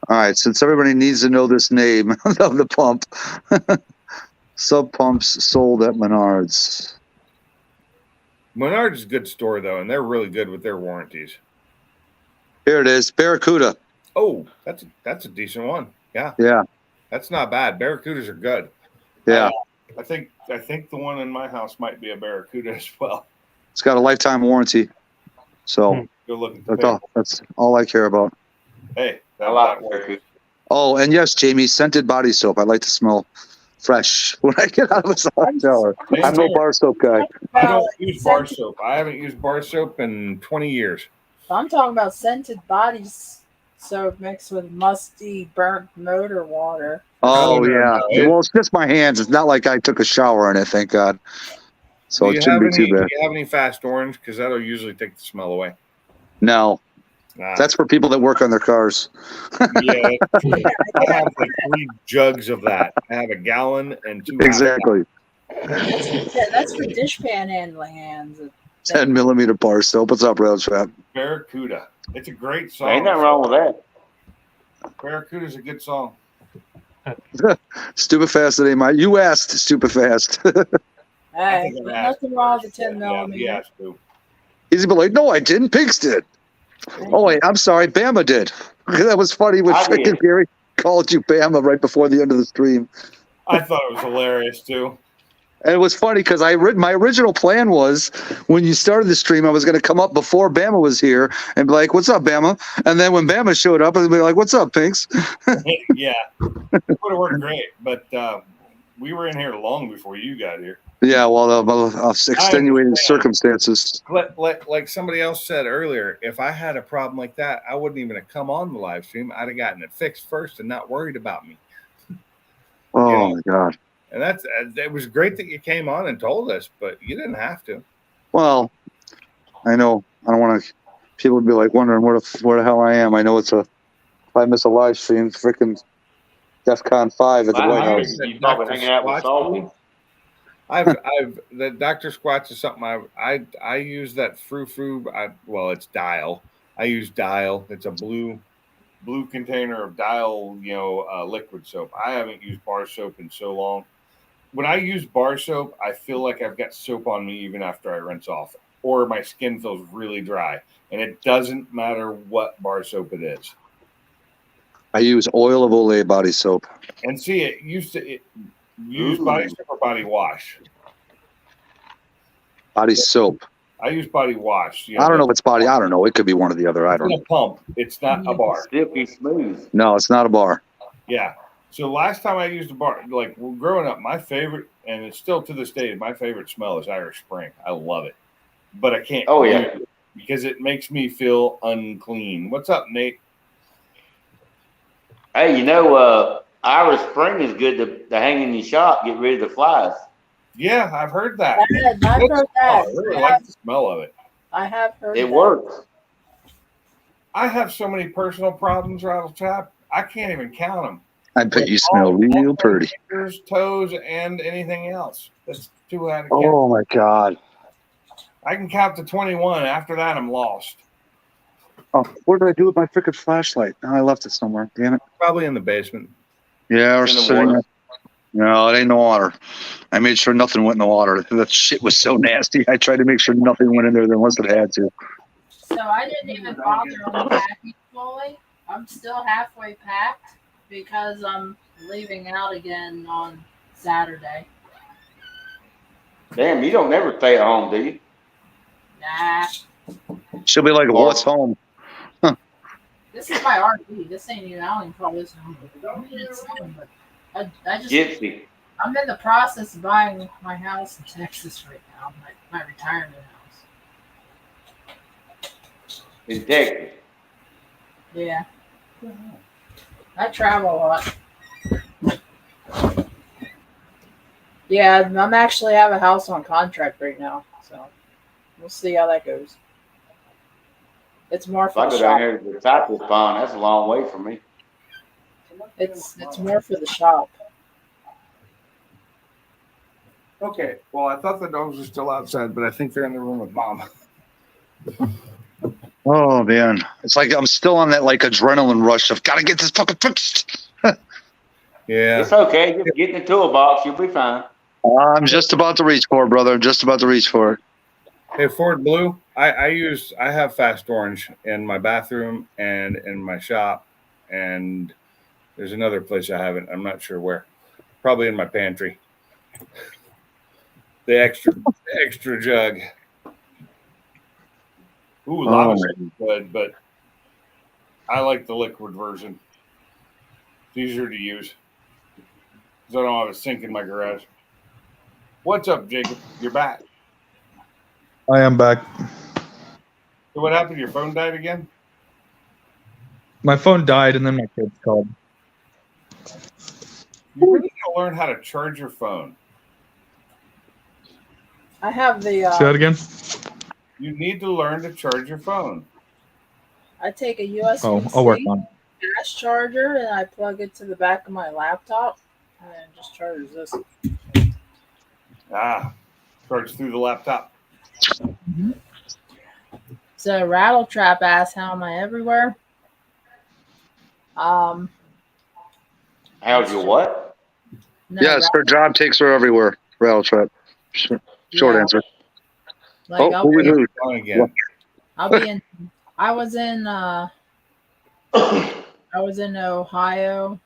All right, since everybody needs to know this name of the pump, sub pumps sold at Menards. Menards is a good store though, and they're really good with their warranties. Here it is, Barracuda. Oh, that's a decent one. Yeah, Yeah, that's not bad. Barracudas are good. yeah. I think the one in my house might be a Barracuda as well. It's got a lifetime warranty. So Go look at the that's all I care about. Hey, I like Barracuda. Oh, and yes, Jamie, scented body soap. I like to smell fresh when I get out of a hot shower. I'm no bar soap guy. I don't use bar soap. I haven't used bar soap in 20 years. I'm talking about scented body soap mixed with musty, burnt motor water. Oh, No, yeah. no. Well, it's just my hands. It's not like I took a shower in it, thank God. So it shouldn't be too Do bad. you have any fast orange? Because that'll usually take the smell away. No, Nah. that's for people that work on their cars. Yeah. I have like 3 jugs of that. I have a gallon and 2. Exactly. That's for dishpan hands. 10 millimeter bar soap. What's up, Rail Trap? Barracuda. It's a great song. Ain't nothing wrong with that. Barracuda's a good song. Stupid fast today, Mike. You asked stupid fast. Hey, think there's I've asked nothing wrong with the 10 Yeah, millimeter. he has to. He's be like, no, I didn't. Pigs did. Oh, wait, I'm sorry. Bama did. That was funny when I freaking did. Gary called you Bama right before the end of the stream. I thought it was hilarious too. And it was funny because my original plan was when you started the stream, I was going to come up before Bama was here and be like, what's up, Bama? And then when Bama showed up, I'd be like, what's up, Pinks? Yeah, it would have worked great, but we were in here long before you got here. Yeah, well, extenuating understand. circumstances. Like somebody else said earlier, if I had a problem like that, I wouldn't even have come on the live stream. I'd have gotten it fixed first and not worried about me. Oh, Yeah. my God. And it was great that you came on and told us, but you didn't have to. Well, I know. I don't want to. People would be like wondering where the hell I am. I know it's if I miss a live stream, freaking DEFCON 5 at the I White hear House. you probably hanging out with Salty. The Dr. Squatch is something I use that frou-frou. Well, it's Dial. I use Dial. It's a blue container of Dial, liquid soap. I haven't used bar soap in so long. When I use bar soap, I feel like I've got soap on me even after I rinse off, or my skin feels really dry. And it doesn't matter what bar soap it is. I use oil of Olay body soap. And see, use body soap or body wash. Body soap. I use body wash. I don't know if it's body. I don't know. It could be one or the other. I don't It's know. a pump. It's not a bar. Silky smooth. No, it's not a bar. Yeah. So last time I used a bar, like growing up, my favorite, and it's still to this day, my favorite smell is Irish Spring. I love it, but I can't. Oh, use yeah. it because it makes me feel unclean. What's up, Nate? Hey, Irish Spring is good to hang in your shop, get rid of the flies. Yeah, I've heard that. I've heard I that. really like the smell of it. I have heard It that. works. I have so many personal problems, Rattle Trap. I can't even count them. I bet you smell real pretty. Fingers, toes, and anything else. That's too out of count. Oh my God. I can count to 21. After that, I'm lost. Oh, what did I do with my freaking flashlight? Oh, I left it somewhere. Damn it. Probably in the basement. Yeah, or It's in the sitting water. there. No, it ain't in the water. I made sure nothing went in the water. That shit was so nasty. I tried to make sure nothing went in there unless it had to. So I didn't even bother unpacking fully. I'm still halfway packed because I'm leaving out again on Saturday. Damn, you don't never stay at home, do you? Nah, She'll be like, what's home? this is my RV. This ain't even. I don't even call this home. I mean, it's home, but I just Gypsy. I'm in the process of buying my house in Texas right now. My retirement house. In Texas. Yeah. I travel a lot. Yeah, I'm actually have a house on contract right now, so we'll see how that goes. It's more If I for the go down shop. here to the Cypress Pond, that's a long way from me. It's more for the shop. Okay. Well, I thought the dogs were still outside, but I think they're in the room with Mom. Oh man, it's like I'm still on that like adrenaline rush of gotta get this fucking fixed. Yeah. It's okay. Just get in the toolbox. You'll be fine. I'm just about to reach for it, brother. I'm just about to reach for it. Hey, Ford Blue. I have Fast Orange in my bathroom and in my shop, and there's another place I haven't. I'm not sure where. Probably in my pantry. The extra jug. Ooh, lava is good, but I like the liquid version. It's easier to use. Because I don't have a sink in my garage. What's up, Jacob? You're back. I am back. So what happened? Your phone died again? My phone died, and then my kids called. You really need to learn how to charge your phone. I have the. Say that again. You need to learn to charge your phone. I take a USB-C Oh, I'll work on it. fast charger and I plug it to the back of my laptop, and it just charges this. Charge through the laptop. So Rattle Trap asked, "How am I everywhere?" How's your what? No, Yes, her job takes her everywhere. Rattle trap. Short Yeah. answer. Like Oh, who we lose? Phone again. I'll be in. I was in Ohio.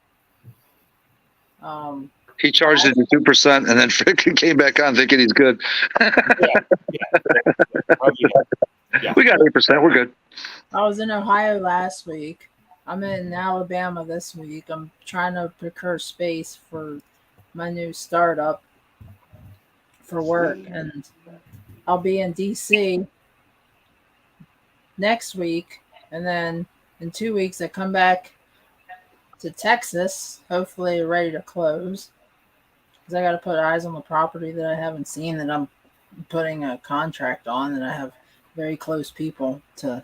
He charged it to 2% and then freaking came back on thinking he's good. Yeah. We got 8%. We're good. I was in Ohio last week. I'm in Alabama this week. I'm trying to procure space for my new startup for work, and I'll be in DC next week, and then in 2 weeks I come back to Texas, hopefully ready to close, because I got to put eyes on the property that I haven't seen, that I'm putting a contract on, that I have very close people to.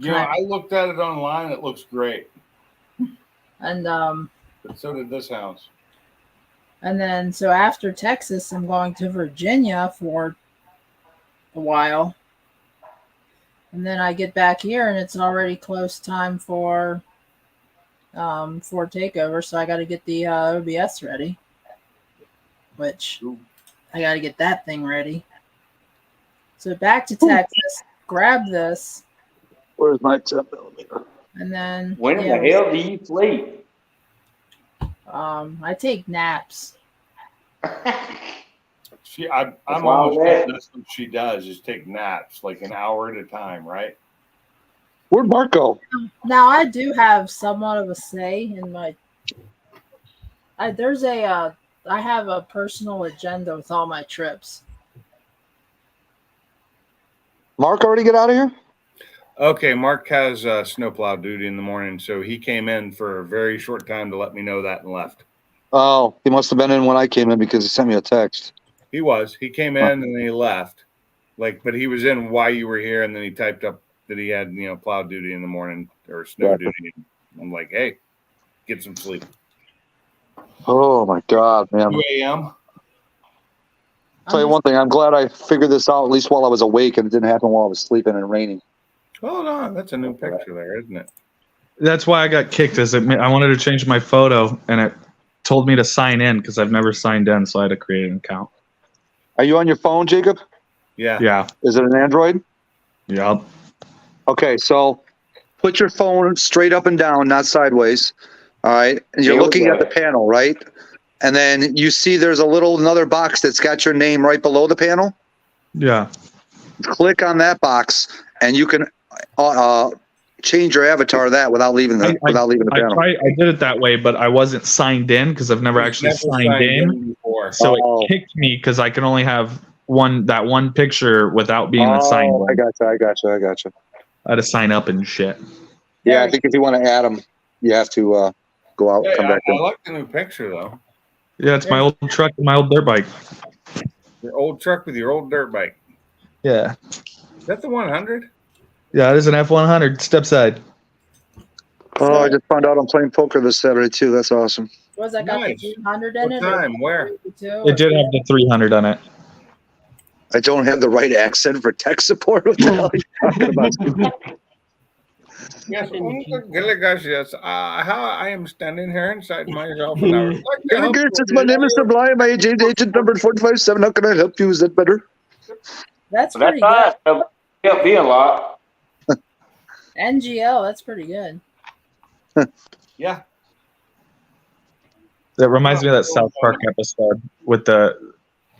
I looked at it online. It looks great. And But so did this house. And then, so after Texas, I'm going to Virginia for a while. And then I get back here, and it's already close time for takeover. So I got to get the OBS ready, which I got to get that thing ready. So back to Texas, grab this, Where's my 10mm? and then When in the hell do you sleep? I take naps. I'm That's almost wild, that's what she does is take naps like an hour at a time, right? Where'd Mark go? Now I do have somewhat of a say in my. I have a personal agenda with all my trips. Mark already get out of here? Okay, Mark has snowplow duty in the morning, so he came in for a very short time to let me know that and left. Oh, he must have been in when I came in because he sent me a text. He was. He came in and then he left. But he was in while you were here, and then he typed up that he had, plow duty in the morning or snow duty. I'm like, hey, get some sleep. Oh my God, man. 2 a.m. Tell you one thing, I'm glad I figured this out at least while I was awake, and it didn't happen while I was sleeping and raining. Hold on, that's a new picture there, isn't it? That's why I got kicked. I wanted to change my photo, and it told me to sign in because I've never signed in, so I had to create an account. Are you on your phone, Jacob? Yeah. Yeah. Is it an Android? Yep. Okay, so put your phone straight up and down, not sideways. All right, and you're Yeah, looking at the right. panel, right? And then you see there's another box that's got your name right below the panel. Yeah. Click on that box, and you can change your avatar to that without leaving the panel. I did it that way, but I wasn't signed in because I've never actually signed in. before. So Oh. it kicked me because I can only have one picture without being signed Oh, I in. gotcha. I had to sign up and shit. Yeah, I think if you want to add them, you have to go out and Hey, come back I in. like the new picture though. Yeah, it's my old truck, my old dirt bike. Your old truck with your old dirt bike. Yeah. Is that the 100? Yeah, it is an F100 step side. Oh, I just found out I'm playing poker this Saturday too. That's awesome. Was that got Nice. the 300 in What it? time? Where? It did have the 300 on it. I don't have the right accent for tech support. What the hell are you talking about? Yes, yes. How I am standing here inside myself, and I would like to help Delegates, you it's my name is with Sublime. I agent number 457. How can I help you? Is that better? That's So that's pretty good. fine. Help me a lot. NGL, that's pretty good. Yeah. That reminds me of that South Park episode with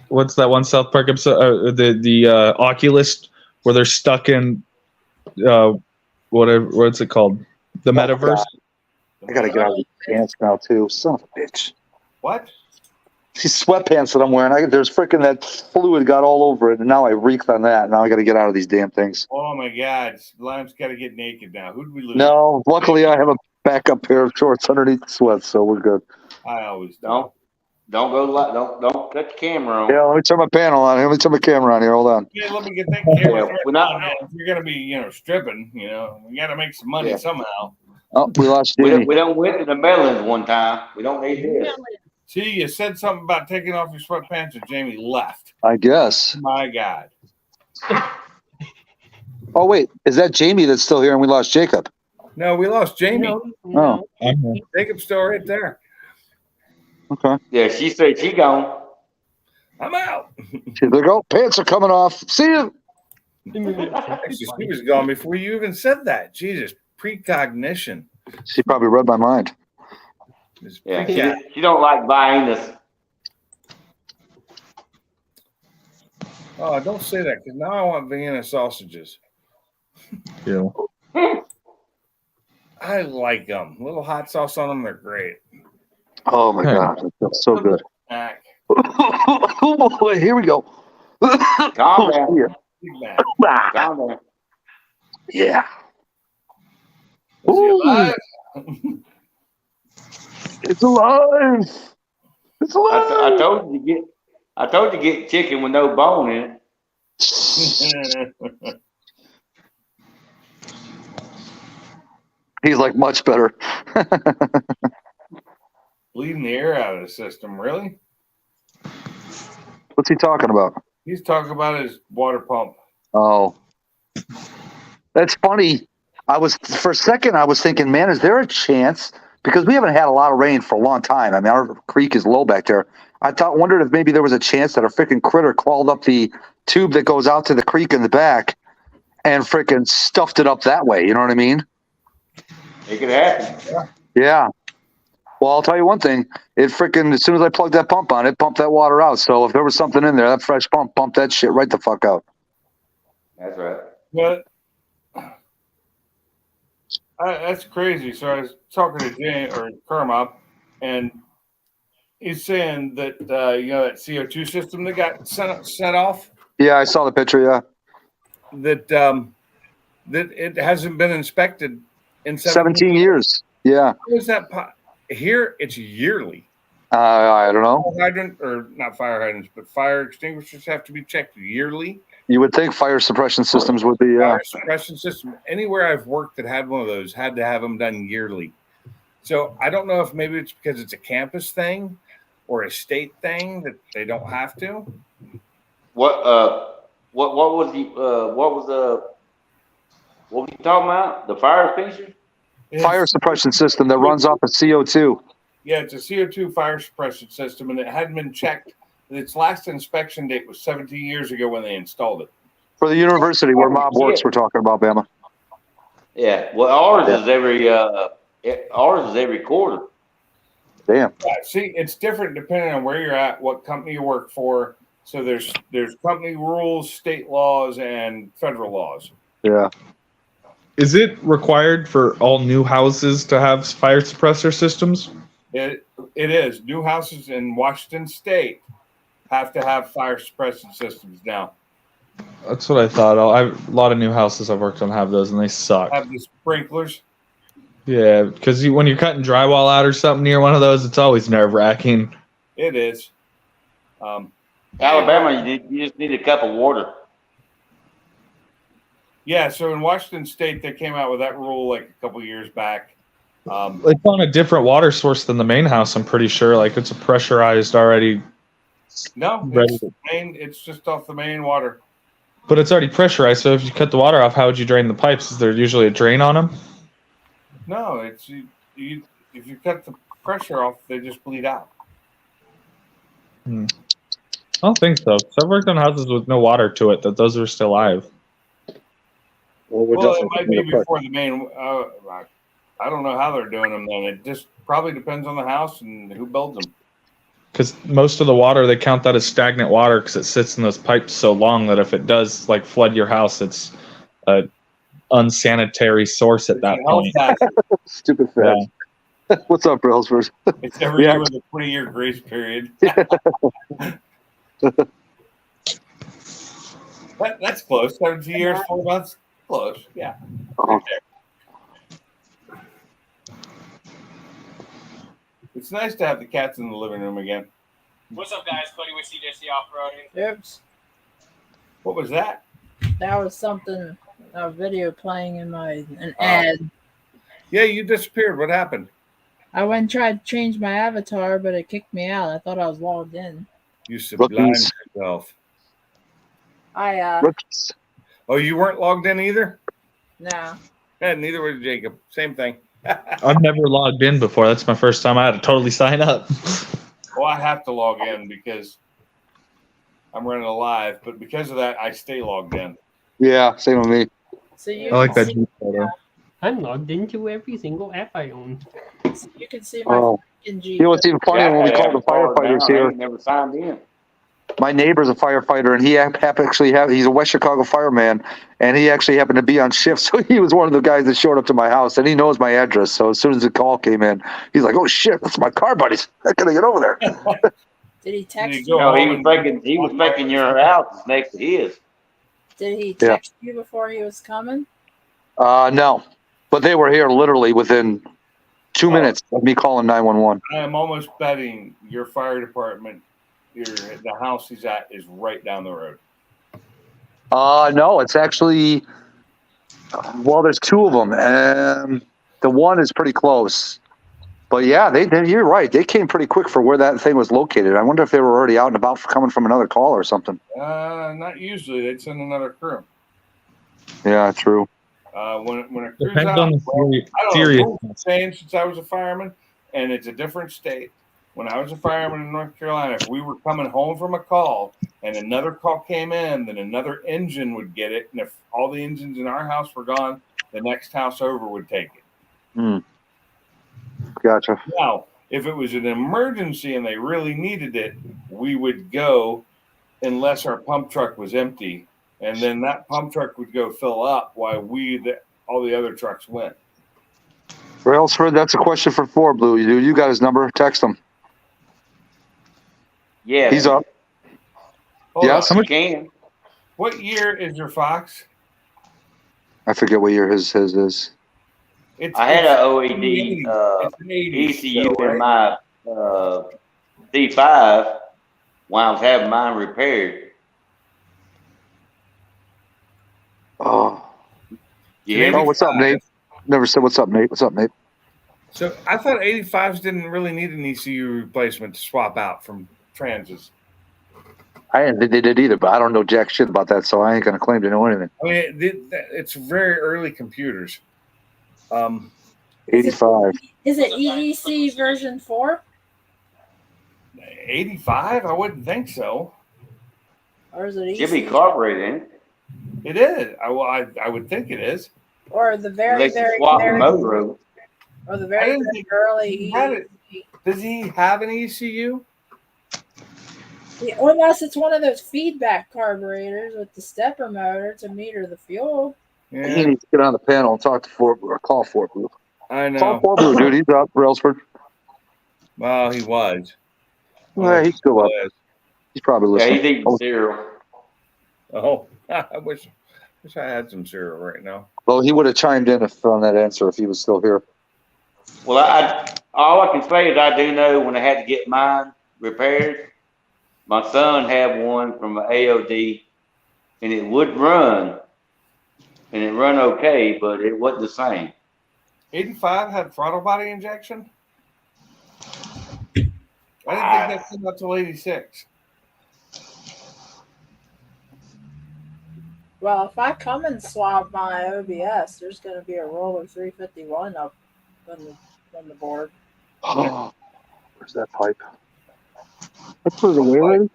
what's that one South Park episode? The Oculus where they're stuck in what's it called? The metaverse. God. I gotta get out of these pants now too. Son of a bitch. What? These sweatpants that I'm wearing, there's freaking that fluid got all over it, and now I reeked on that. Now I gotta get out of these damn things. Oh my God! Lime's got to get naked now. Who'd we lose? No, luckily I have a backup pair of shorts underneath the sweats, so we're good. I always do. Don't go like don't cut the camera on. Yeah, let me turn my panel on. Let me turn my camera on here. Hold on. Yeah, let me get that camera. Yeah, we're not- If you're gonna be, stripping, we got to make some money Yeah. somehow. Oh, we lost We Jamie. don't went to the Melons one time. We don't need this. See, you said something about taking off your sweatpants, and Jamie left. I guess. My God. Oh wait, is that Jamie that's still here and we lost Jacob? No, we lost Jamie. Oh, Jacob's still right there. okay. Yeah, she said she gone. I'm out. She's like, oh, pants are coming off. See you. Actually, she was gone before you even said that. Jesus, precognition. She probably read my mind. It's Yeah, precog- she don't like buying this. Oh, don't say that, because now I want Vienna sausages. Yeah. I like them. Little hot sauce on them, they're great. Oh my God, that's so good. Mac. Oh boy, here we go. Calm down. Yeah. Big Mac. Calm down. Yeah. Is he Ooh. alive? It's alive. It's alive. I told you to get chicken with no bone in it. He's like much better. Bleeding the air out of the system, really? What's he talking about? He's talking about his water pump. Oh, that's funny. For a second, I was thinking, man, is there a chance? Because we haven't had a lot of rain for a long time. I mean, our creek is low back there. Wondered if maybe there was a chance that a freaking critter crawled up the tube that goes out to the creek in the back and freaking stuffed it up that way. You know what I mean? It could happen. Yeah. Well, I'll tell you one thing. It freaking, as soon as I plugged that pump on, it pumped that water out. So if there was something in there, that fresh pump pumped that shit right the fuck out. That's right. But that's crazy. So I was talking to Jay or Kermop, and he's saying that that CO2 system that got sent off, Yeah, I saw the picture. Yeah. that that it hasn't been inspected in 17 years. Yeah. How is that? Here it's yearly. I don't know. Fire hydrant, or not fire hydrants, but fire extinguishers have to be checked yearly. You would think fire suppression systems would be. Fire suppression system. Anywhere I've worked that had one of those had to have them done yearly. So I don't know if maybe it's because it's a campus thing or a state thing that they don't have to. What was you talking about? The fire extinguisher? Fire suppression system that runs off of CO2. Yeah, it's a CO2 fire suppression system, and it hadn't been checked. Its last inspection date was 17 years ago when they installed it. For the university where Mob works, we're talking about, Bama. Yeah. Well, ours is every quarter. Damn. See, it's different depending on where you're at, what company you work for. So there's company rules, state laws, and federal laws. Yeah. Is it required for all new houses to have fire suppressor systems? It is. New houses in Washington State have to have fire suppression systems now. That's what I thought. A lot of new houses I've worked on have those, and they suck. Have the sprinklers. Yeah, because when you're cutting drywall out or something near one of those, it's always nerve wracking. It is. Alabama, you just need a cup of water. Yeah, so in Washington State, they came out with that rule like a couple years back. It's on a different water source than the main house, I'm pretty sure. Like it's a pressurized already. No, Ready. it's just off the main water. But it's already pressurized, so if you cut the water off, how would you drain the pipes? Is there usually a drain on them? No, it's you. If you cut the pressure off, they just bleed out. I don't think so. So I've worked on houses with no water to it, that those are still live. Well, it might be before the main. I don't know how they're doing them. Then it just probably depends on the house and who builds them. Because most of the water, they count that as stagnant water because it sits in those pipes so long that if it does like flood your house, it's a unsanitary source at that point. Stupid fast. Yeah. What's up, Brailsford? It's every year with a 20-year grace period. That's close. 17 years, 4 months. Close. Yeah. Right there. It's nice to have the cats in the living room again. What's up, guys? Cody with CJC Off-Roading. Oops. What was that? That was something, a video playing in an ad. Yeah, you disappeared. What happened? I went and tried to change my avatar, but it kicked me out. I thought I was logged in. You sublimed yourself. Rookies. Oh, you weren't logged in either? No. Yeah, neither was Jacob. Same thing. I've never logged in before. That's my first time I had to totally sign up. Well, I have to log in because I'm running a live, but because of that, I stay logged in. Yeah, same with me. So you I like that see, Jeep photo. I'm logged into every single app I own. so you can see my freaking Jeep. You know what's even funnier when we call the firefighters here? Never signed in. My neighbor's a firefighter, and he's a West Chicago fireman, and he actually happened to be on shift. So he was one of the guys that showed up to my house, and he knows my address. So as soon as the call came in, he's like, "Oh shit, that's my car, buddies. How can I get over there?" Did he text you you? go No, he was thinking your house is next to his. Did he text you before he was coming? No, but they were here literally within 2 minutes of me calling 911. I am almost betting your fire department, the house he's at, is right down the road. No, it's actually, well, there's two of them, and the one is pretty close. But yeah, you're right. They came pretty quick for where that thing was located. I wonder if they were already out and about coming from another call or something. Not usually. They'd send another crew. Yeah, true. When a crew's Depends out, on the I don't serious. know what I'm saying since I was a fireman, and it's a different state. When I was a fireman in North Carolina, if we were coming home from a call and another call came in, then another engine would get it. And if all the engines in our house were gone, the next house over would take it. Gotcha. Now, if it was an emergency and they really needed it, we would go unless our pump truck was empty. And then that pump truck would go fill up while all the other trucks went. Railsford, that's a question for Ford Blue. You got his number. Text him. Yeah, He's up. Yes. On. You can. What year is your Fox? I forget what year his is. I had an it's OED an 80s, ECU though, in my D5 when I was having mine repaired. Oh. You hear Oh, me? what's up, Nate? Never said what's up, Nate. What's up, Nate? So I thought 85s didn't really need an ECU replacement to swap out from Transes. I didn't think they did either, but I don't know jack shit about that, so I ain't gonna claim to know anything. I mean, it's very early computers. 85. Is it EEC version 4? 85? I wouldn't think so. Or is it Should be EEC? carbureted, ain't it? It is. I would think it is. Or the very, Unless you very, swap the very, motor over. or the I very, didn't very think early he had it. EEC? Does he have an ECU? Yeah, unless it's one of those feedback carburetors with the stepper motor to meter the fuel. He Yeah, needs to get on the panel and talk to Fort Blue or call Fort Blue. I Call know. Fort Blue, dude. He's out for Brailsford. Well, he was. Yeah, he's still up. Was. He's probably Yeah, listening. he's eating cereal. Oh, I wish I had some cereal right now. Well, he would have chimed in if on that answer if he was still here. Well, all I can say is I do know when I had to get mine repaired, my son had one from an AOD, and it would run, and it run okay, but it wasn't the same. 85 had throttle body injection? I didn't think that came out till 86. Well, if I come and swap my OBS, there's going to be a roller 351 up on the board. Oh, where's that pipe? I put it away already?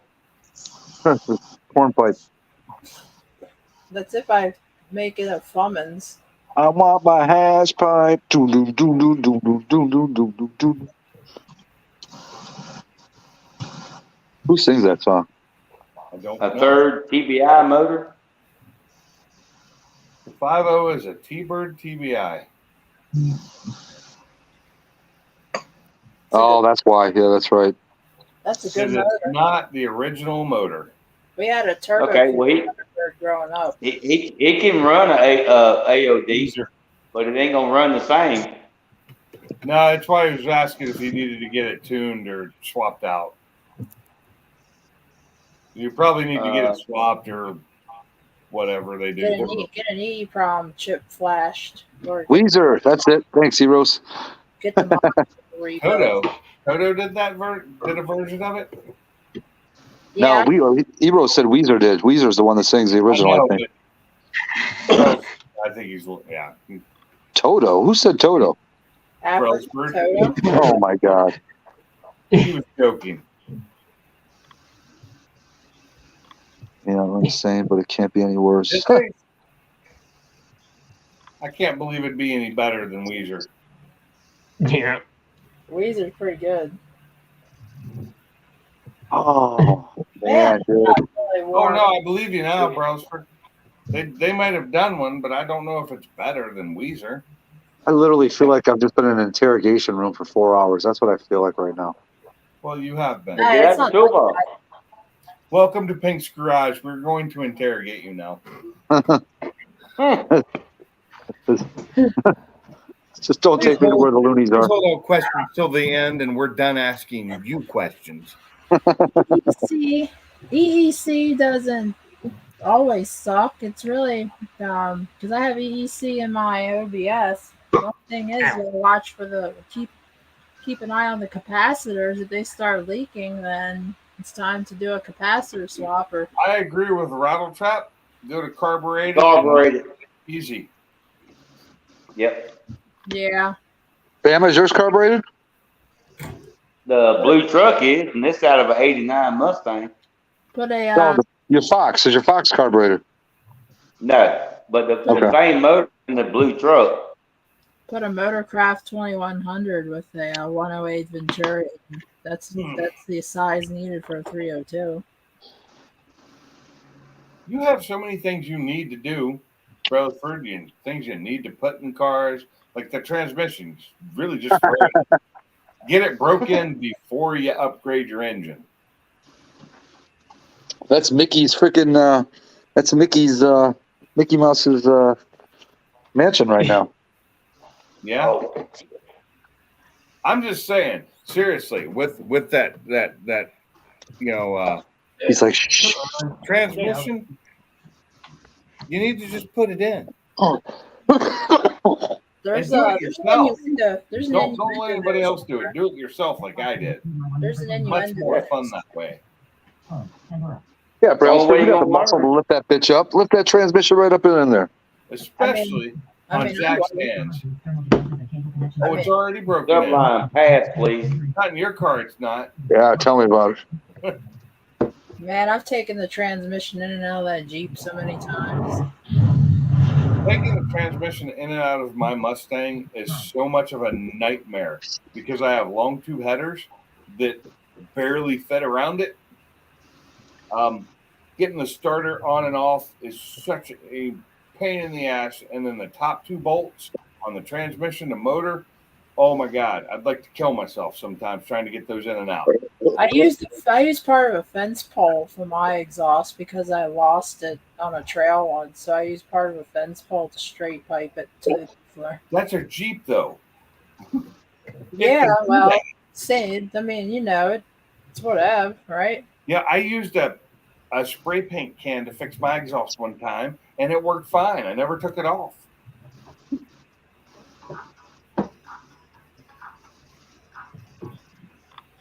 That's the corn pipe. That's if I make it a Fummins. I want my hash pipe. Do do do do do do do do do do. Who sings that song? I don't A know. third TBI motor. The 5.0 is a T-Bird TBI. Oh, that's why. Yeah, that's right. That's a It good is motor. not the original motor. We had a turbo Okay, well, growing up. It can run a AOD, Easier. but it ain't gonna run the same. No, that's why he was asking if he needed to get it tuned or swapped out. You probably need to get it swapped or whatever they do. Get an EEPROM chip flashed. Or Weezer. That's it. Thanks, Heroes. get them on the repo. Toto did that did a version of it. Yeah, No, Heroes said Weezer did. Weezer's the one that sings the original, I think. But I think he's Toto? Who said Toto? African Brelsford. Toto. Oh, my God. He was joking. Yeah, I'm saying, but it can't be any worse. I can't believe it'd be any better than Weezer. Yeah. Weezer's pretty good. Oh, Man, man, dude. really Oh warm. no, I believe you now, Brelsford. They might have done one, but I don't know if it's better than Weezer. I literally feel like I've just been in an interrogation room for 4 hours. That's what I feel like right now. Well, you have been. Nah, Yeah, it's not toolbox. like Welcome to Pink's Garage. We're going to interrogate you now. Just don't take me to where the loonies Please are. hold all questions till the end, and we're done asking you questions. EEC doesn't always suck. It's really because I have EEC in my OBS. One thing is you watch for the keep an eye on the capacitors. If they start leaking, then it's time to do a capacitor swap. Or I agree with Rattle Trap. Go to carbureted. Carbureted. Easy. Yep. yeah, Bama, is yours carbureted? The blue truck is, and this out of an '89 Mustang. put a No, your Fox. Is your Fox carbureted? No, but the Okay. same motor in the blue truck. put a Motorcraft 2100 with a 108 Venturi. That's the size needed for a 302. You have so many things you need to do, Brelsford, and things you need to put in cars, like the transmissions. Really just throw it. Get it broken before you upgrade your engine. That's Mickey's freaking. That's Mickey's. Mickey Mouse's mansion right now. Yeah. Oh, I'm just saying, seriously, with that He's like, shh. transmission, you need to just put it in. There's do it an yourself. innuendo. There's an Don't let innuendo anybody there else do it. Do it yourself like I did. There's an Much innuendo more there. fun that way. Yeah, Braille, only way you you got the gonna muscle to learn. lift that bitch up. Lift that transmission right up in there. Especially on I jack wouldn't. stands. Oh, it's already broken in. Subline, pass, please. Not in your car, it's not. Yeah, tell me about it. Man, I've taken the transmission in and out of that Jeep so many times. Taking the transmission in and out of my Mustang is so much of a nightmare because I have long tube headers that barely fit around it. Getting the starter on and off is such a pain in the ass. And then the top two bolts on the transmission, the motor, oh my God, I'd like to kill myself sometimes trying to get those in and out. I used part of a fence pole for my exhaust because I lost it on a trail once. So I used part of a fence pole to straight pipe it to the floor. That's a Jeep, though. Yeah, well, same. I mean, it's whatever, right? Yeah, I used a spray paint can to fix my exhaust one time, and it worked fine. I never took it off.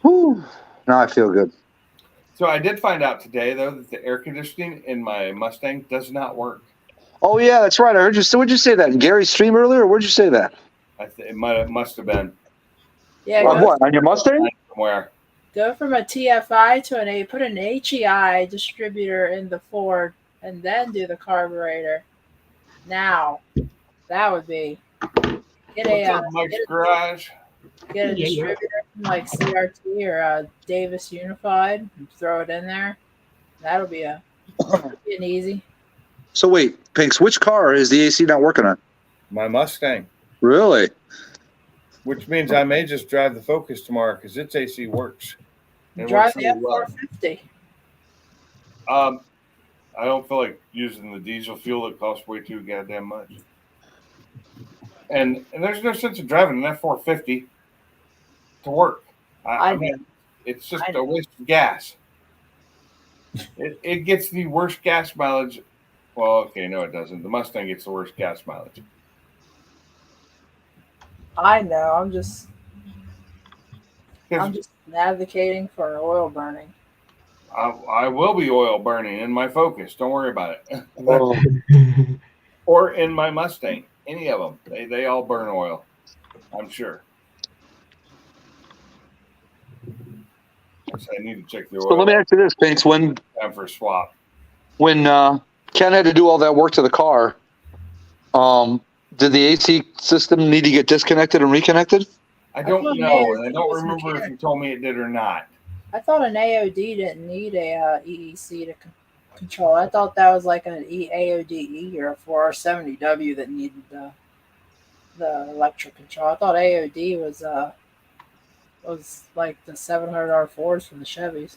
Whew. Now I feel good. So I did find out today, though, that the air conditioning in my Mustang does not work. Oh yeah, that's right. I heard you. So where'd you say that? In Gary's stream earlier? Or where'd you say that? It must have been Yeah, On what? On your Mustang? somewhere. go from a TFI to put an HEI distributor in the Ford and then do the carburetor. Now, that would be get What's a up, Mike's Garage? get a distributor from like CRT or Davis Unified and throw it in there. That'll be an easy. So wait, Pinks, which car is the AC not working on? My Mustang. Really? Which means I may just drive the Focus tomorrow because its AC works. It Drive works the really well. F450. I don't feel like using the diesel fuel that costs way too goddamn much. And there's no sense of driving an F450 to work. I mean, it's just a waste of gas. It gets the worst gas mileage. Well, okay, no, it doesn't. The Mustang gets the worst gas mileage. I know. I'm just advocating for oil burning. I will be oil burning in my Focus. Don't worry about it. Oh. Or in my Mustang. Any of them. They all burn oil. I'm sure. So I need to check the oil. So let me ask you this, Pinks. When Time for a swap. Ken had to do all that work to the car, did the AC system need to get disconnected and reconnected? I don't know, and I don't remember if you told me it did or not. I thought an AOD didn't need a EEC to control. I thought that was like an AODE or a 470W that needed the electric control. I thought AOD was like the 700 R4s from the Chevys.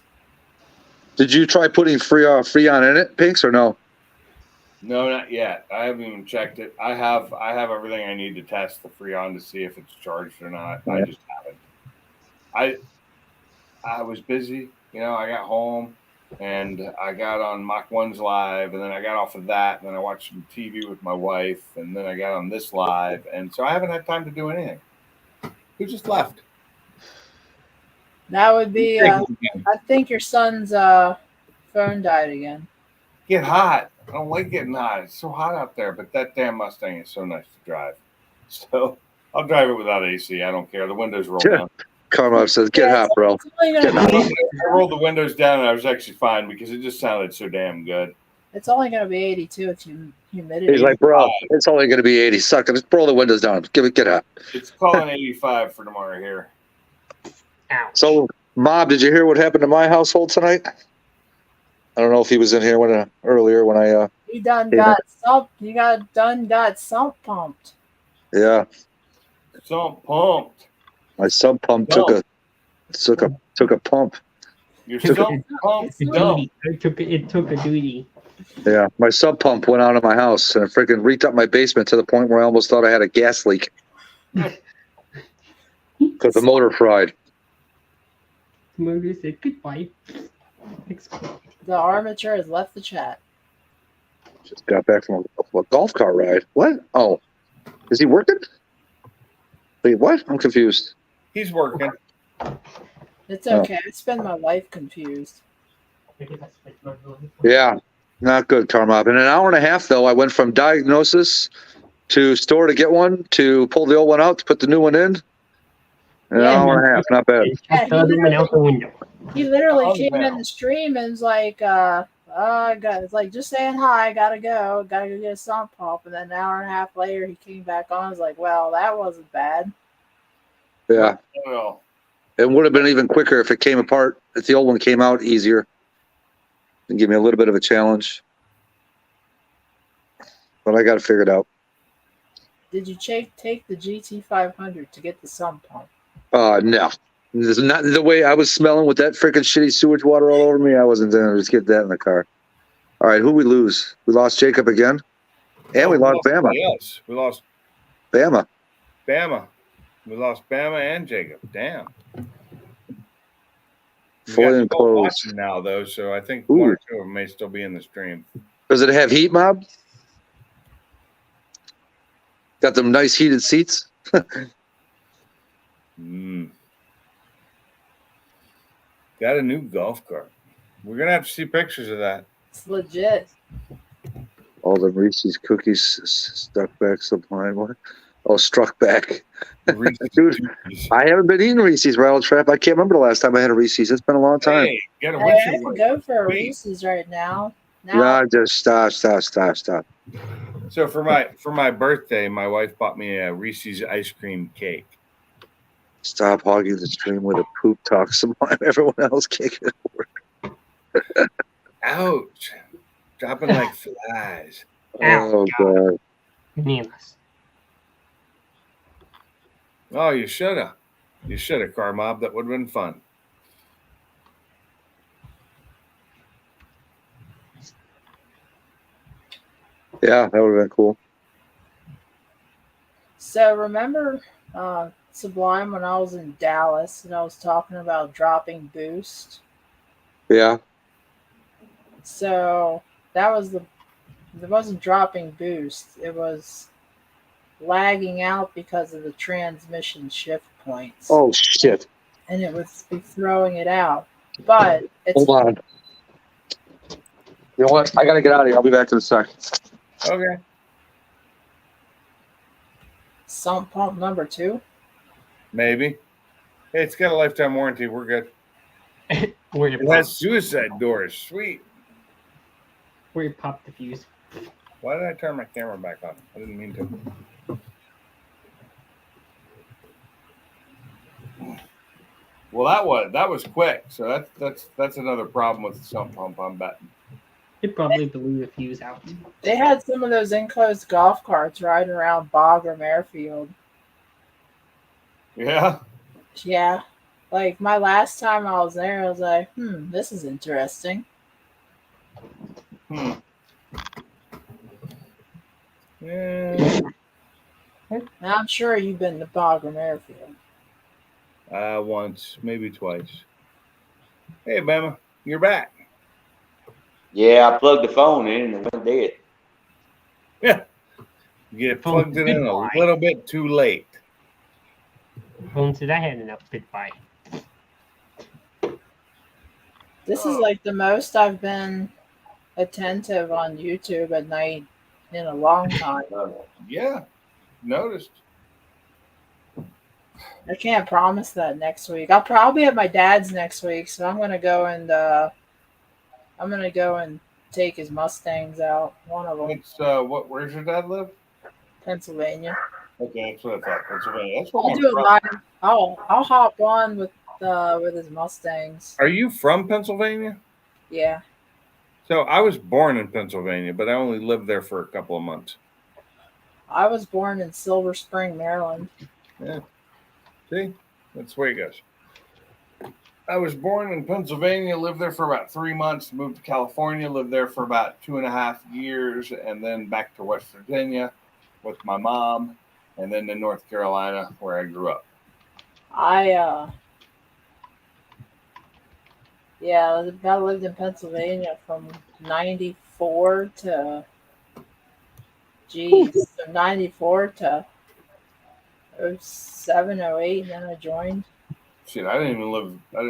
Did you try putting Freon in it, Pinks, or no? No, not yet. I haven't even checked it. I have everything I need to test the Freon to see if it's charged or not. I just haven't. I was busy, I got home and I got on Mach 1's live, and then I got off of that, and then I watched some TV with my wife, and then I got on this live, and so I haven't had time to do anything. Who just left? That would be. I think your son's phone died again. Get hot. I don't like getting hot. It's so hot out there, but that damn Mustang is so nice to drive. So I'll drive it without AC. I don't care. The windows roll down. Karma says, "Get hot, bro." Get hot. I rolled the windows down, and I was actually fine because it just sounded so damn good. It's only going to be 82 if humidity. He's like, "Bro, it's only going to be 80. Suck it. Just roll the windows down. Get hot." It's calling 85 for tomorrow here. So, Mob, did you hear what happened to my household tonight? I don't know if he was in here earlier when I. He got sump pumped. Yeah. Sump pumped. My sub pump took a pump. Your sump pumped dump. It took a duty. Yeah, my sub pump went out of my house and it freaking reeked up my basement to the point where I almost thought I had a gas leak because the motor fried. Motor said goodbye. The armature has left the chat. Just got back from a golf car ride. What? Oh, is he working? Wait, what? I'm confused. He's working. It's Oh. okay. I spend my life confused. Yeah, not good, Carmob. In an hour and a half, though, I went from diagnosis to store to get one to pull the old one out to put the new one in. An Yeah, hour and a half, not bad. Just the other one out the window. He literally Oh, came yeah. in the stream and was like, it's like just saying hi, gotta go get a sump pump. And then an hour and a half later, he came back on. I was like, well, that wasn't bad. Yeah, Well, it would have been even quicker if it came apart. If the old one came out easier, and give me a little bit of a challenge. But I got to figure it out. Did you take the GT500 to get the sump pump? No. This is not the way I was smelling with that freaking shitty sewage water all over me. I wasn't going to just get that in the car. All right, who we lose? We lost Jacob again, and we lost Bama. Yes, we lost Bama. Bama. We lost Bama and Jacob. Damn. We Fully got people enclosed. watching now, though, so I think Ooh. one or two of them may still be in the stream. Does it have heat, Mob? Got them nice heated seats. Mm. Got a new golf cart. We're gonna have to see pictures of that. It's legit. All the Reese's cookies stuck back supplying. What? Oh, struck back. Dude, I haven't been eating Reese's Rattle Trap. I can't remember the last time I had a Reese's. It's been a long time. Hey, get a Hey, I windshield can wiper. go for a Wait. Reese's right now. No, just stop. So for my birthday, my wife bought me a Reese's ice cream cake. Stop hogging the stream with a poop talk. Sublime. Everyone else can't get it. Ouch! Dropping like flies. Oh, God. Bananas. Oh, you shoulda. You shoulda, Car Mob. That would have been fun. Yeah, that would have been cool. So remember Sublime when I was in Dallas and I was talking about dropping boost? Yeah. So that was it wasn't dropping boost. It was lagging out because of the transmission shift points. Oh, shit. And it would be throwing it out. But it's Hold on. You know what? I got to get out of here. I'll be back in a sec. Okay. sump pump number 2. Maybe. Hey, it's got a lifetime warranty. We're good. Where you It has suicide doors. Sweet. pop the fuse. Why did I turn my camera back on? I didn't mean to. Well, that was quick. So that's another problem with the sump pump. I'm betting. It probably blew the fuse out. They had some of those enclosed golf carts riding around Bagram Airfield. Yeah. Yeah. Like my last time I was there, I was like, this is interesting. Yeah. And I'm sure you've been to Bagram Airfield. Once, maybe twice. Hey, Bama, you're back. Yeah, I plugged the phone in and it went dead. You plugged it in a little bit too late. Phone said I had enough Bitbuy. This is like the most I've been attentive on YouTube at night in a long time. Yeah, noticed. I can't promise that next week. I'll probably have my dad's next week, so I'm gonna go and take his Mustangs out. One of them, It's where's your dad live? Pennsylvania. Okay, that's what I thought. Pennsylvania. That's I'll what do a live. I'll hop on with his Mustangs. Are you from Pennsylvania? Yeah, So I was born in Pennsylvania, but I only lived there for a couple of months. I was born in Silver Spring, Maryland. Yeah. See, that's the way it goes. I was born in Pennsylvania, lived there for about 3 months, moved to California, lived there for about 2.5 years, and then back to West Virginia with my mom, and then to North Carolina where I grew up. I lived in Pennsylvania from 94 to 94 to 07, 08, and then I joined. Shit, I didn't even live. I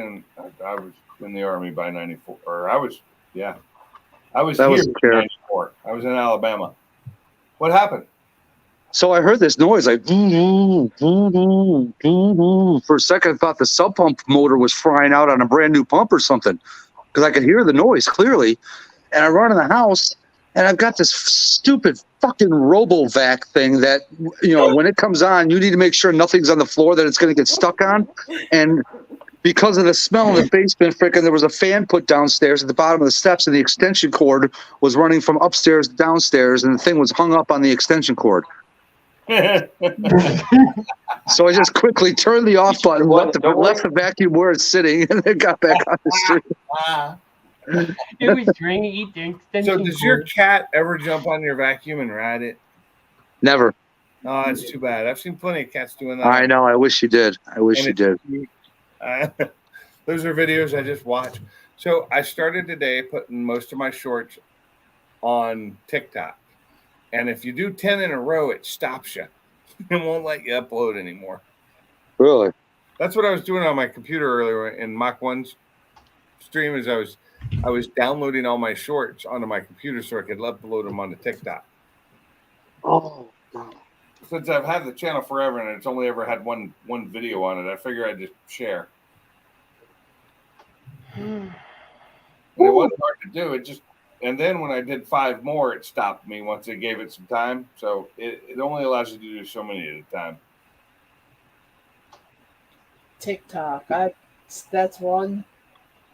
was in the army by '94, or I was here was in terrible. '94. I was in Alabama. What happened? So I heard this noise like for a second. I thought the sub pump motor was frying out on a brand new pump or something because I could hear the noise clearly. And I run in the house and I've got this stupid fucking RoboVac thing that, you know, when it comes on, you need to make sure nothing's on the floor that it's going to get stuck on. And because of the smell in the basement, frickin', there was a fan put downstairs at the bottom of the steps, and the extension cord was running from upstairs to downstairs, and the thing was hung up on the extension cord. So I just quickly turned the off button, left the vacuum where it's sitting, and then got back on the street. It was trying to eat the extension So does your cord. cat ever jump on your vacuum and ride it? Never. Oh, that's too bad. I've seen plenty of cats doing that. I know. I wish you did. I wish And you it's- did. Those are videos I just watch. So I started today putting most of my shorts on TikTok. And if you do 10 in a row, it stops you. It won't let you upload anymore. Really? That's what I was doing on my computer earlier in Mach 1's stream is I was downloading all my shorts onto my computer so I could upload them onto TikTok. Oh. Since I've had the channel forever and it's only ever had one video on it, I figure I'd just share. And it wasn't hard to do. And then when I did 5 more, it stopped me once it gave it some time. So it only allows you to do so many at a time. TikTok. That's one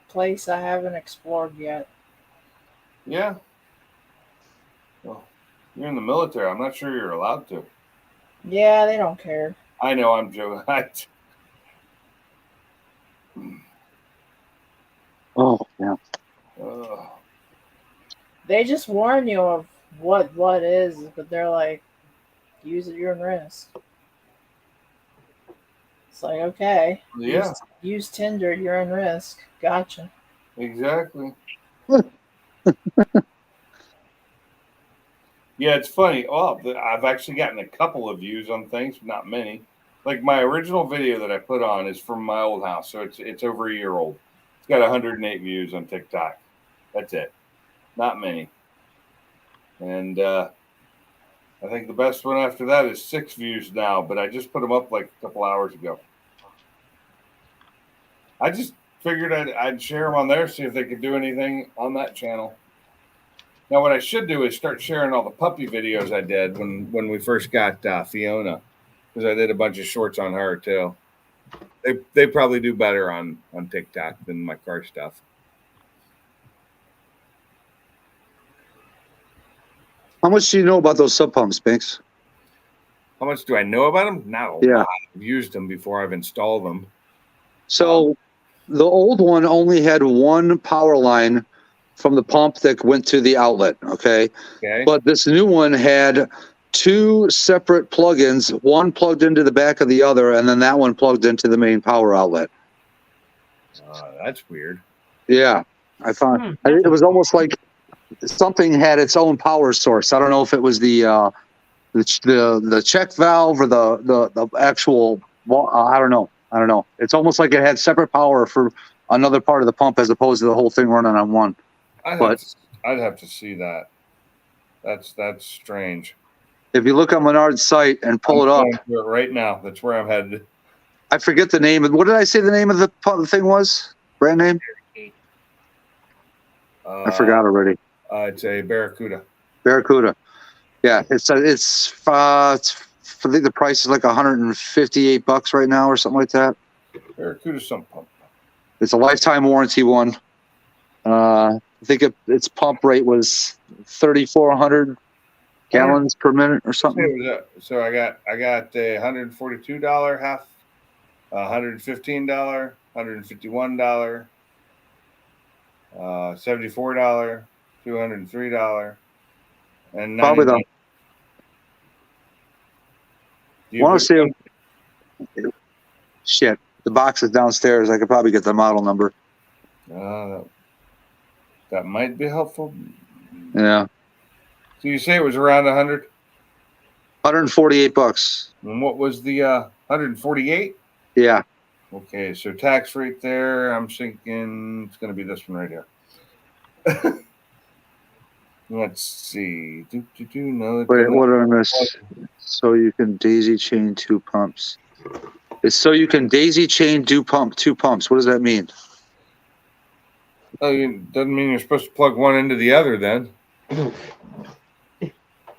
place I haven't explored yet. Yeah. Well, you're in the military. I'm not sure you're allowed to. Yeah, they don't care. I know. I'm joking. Oh, yeah. They just warn you of what is, but they're like, use at your own risk. It's like, okay. Yeah. Use Tinder at your own risk. Gotcha. Exactly. Yeah, it's funny. Oh, I've actually gotten a couple of views on things, not many. Like my original video that I put on is from my old house, so it's over a year old. It's got 108 views on TikTok. That's it. Not many. And I think the best one after that is 6 views now, but I just put them up like a couple hours ago. I just figured I'd share them on there, see if they could do anything on that channel. Now, what I should do is start sharing all the puppy videos I did when we first got Fiona, because I did a bunch of shorts on her too. They probably do better on TikTok than my car stuff. How much do you know about those sub pumps, Binks? How much do I know about them? Not a lot. I've used them before I've installed them. So the old one only had one power line from the pump that went to the outlet, okay? But this new one had 2 separate plugins, one plugged into the back of the other, and then that one plugged into the main power outlet. That's weird. Yeah, I found it was almost like something had its own power source. I don't know if it was the check valve or the actual. I don't know. It's almost like it had separate power for another part of the pump as opposed to the whole thing running on one. I'd have to see that. That's strange. If you look on Menard's site and pull it up right now, that's where I'm headed. I forget the name. What did I say the name of the thing was? Brand name? I forgot already. It's a Barracuda. Barracuda. Yeah, I think the price is like $158 right now or something like that. Barracuda sump pump. It's a lifetime warranty one. I think its pump rate was 3,400 gallons per minute or something. So I got a $142 half, $115, $151, $74, $203, and probably the. Want to see? Shit, the box is downstairs. I could probably get the model number. That might be helpful. Yeah. So you say it was around 100? $148. And what was the 148? Yeah. Okay, so tax rate there, I'm thinking it's going to be this one right here. Let's see. No, Wait, what did I miss? So you can daisy chain 2 pumps. It's so you can daisy chain two pumps. What does that mean? Oh, it doesn't mean you're supposed to plug one into the other then.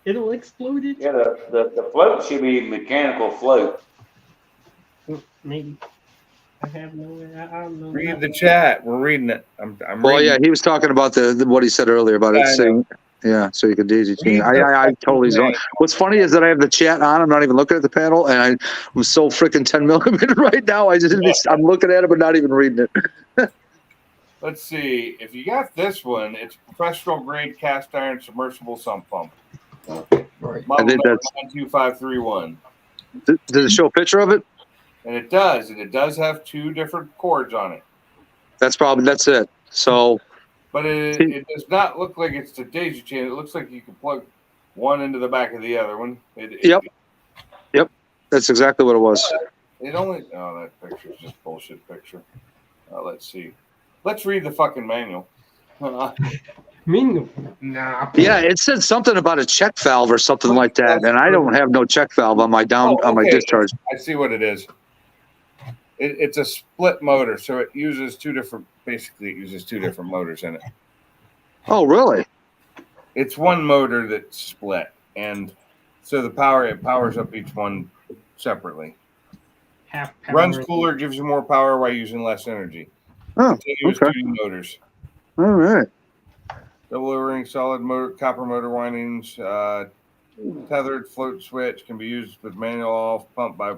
It'll explode it. Yeah, the float should be mechanical float. Maybe. I have no. I don't know. Read the chat. We're reading it. I'm Well, reading yeah, he was talking about the what he said earlier about Yeah, it I saying, yeah, so you can daisy chain. Read the I totally fucking wrong. What's funny is that I have the chat on. I'm not even looking at the panel, and I'm so freaking 10 millimeter right now. I'm looking at it, but not even reading it. Let's see. If you got this one, it's professional grade cast iron submersible sump pump. Right. Model I think number that's- 92531. Does it show a picture of it? And it does. And it does have 2 different cords on it. That's it. So But it does not look like it's the daisy chain. It looks like you can plug one into the back of the other one. Yep. That's exactly what it was. It only. Oh, that picture's just bullshit picture. Let's see. Let's read the fucking manual. Mingo. Nah. Yeah, it said something about a check valve or something like that, and I don't have no check valve on my on my okay. discharge. I see what it is. It's a split motor, so it uses 2 different. Basically, it uses 2 different motors in it. Oh, really? It's one motor that's split, and so it powers up each one separately. Half power. Runs cooler, gives you more power while using less energy. Oh, Continuous okay. duty motors. All right. Double O-ring, solid motor, copper motor windings, tethered float switch can be used with manual off pump by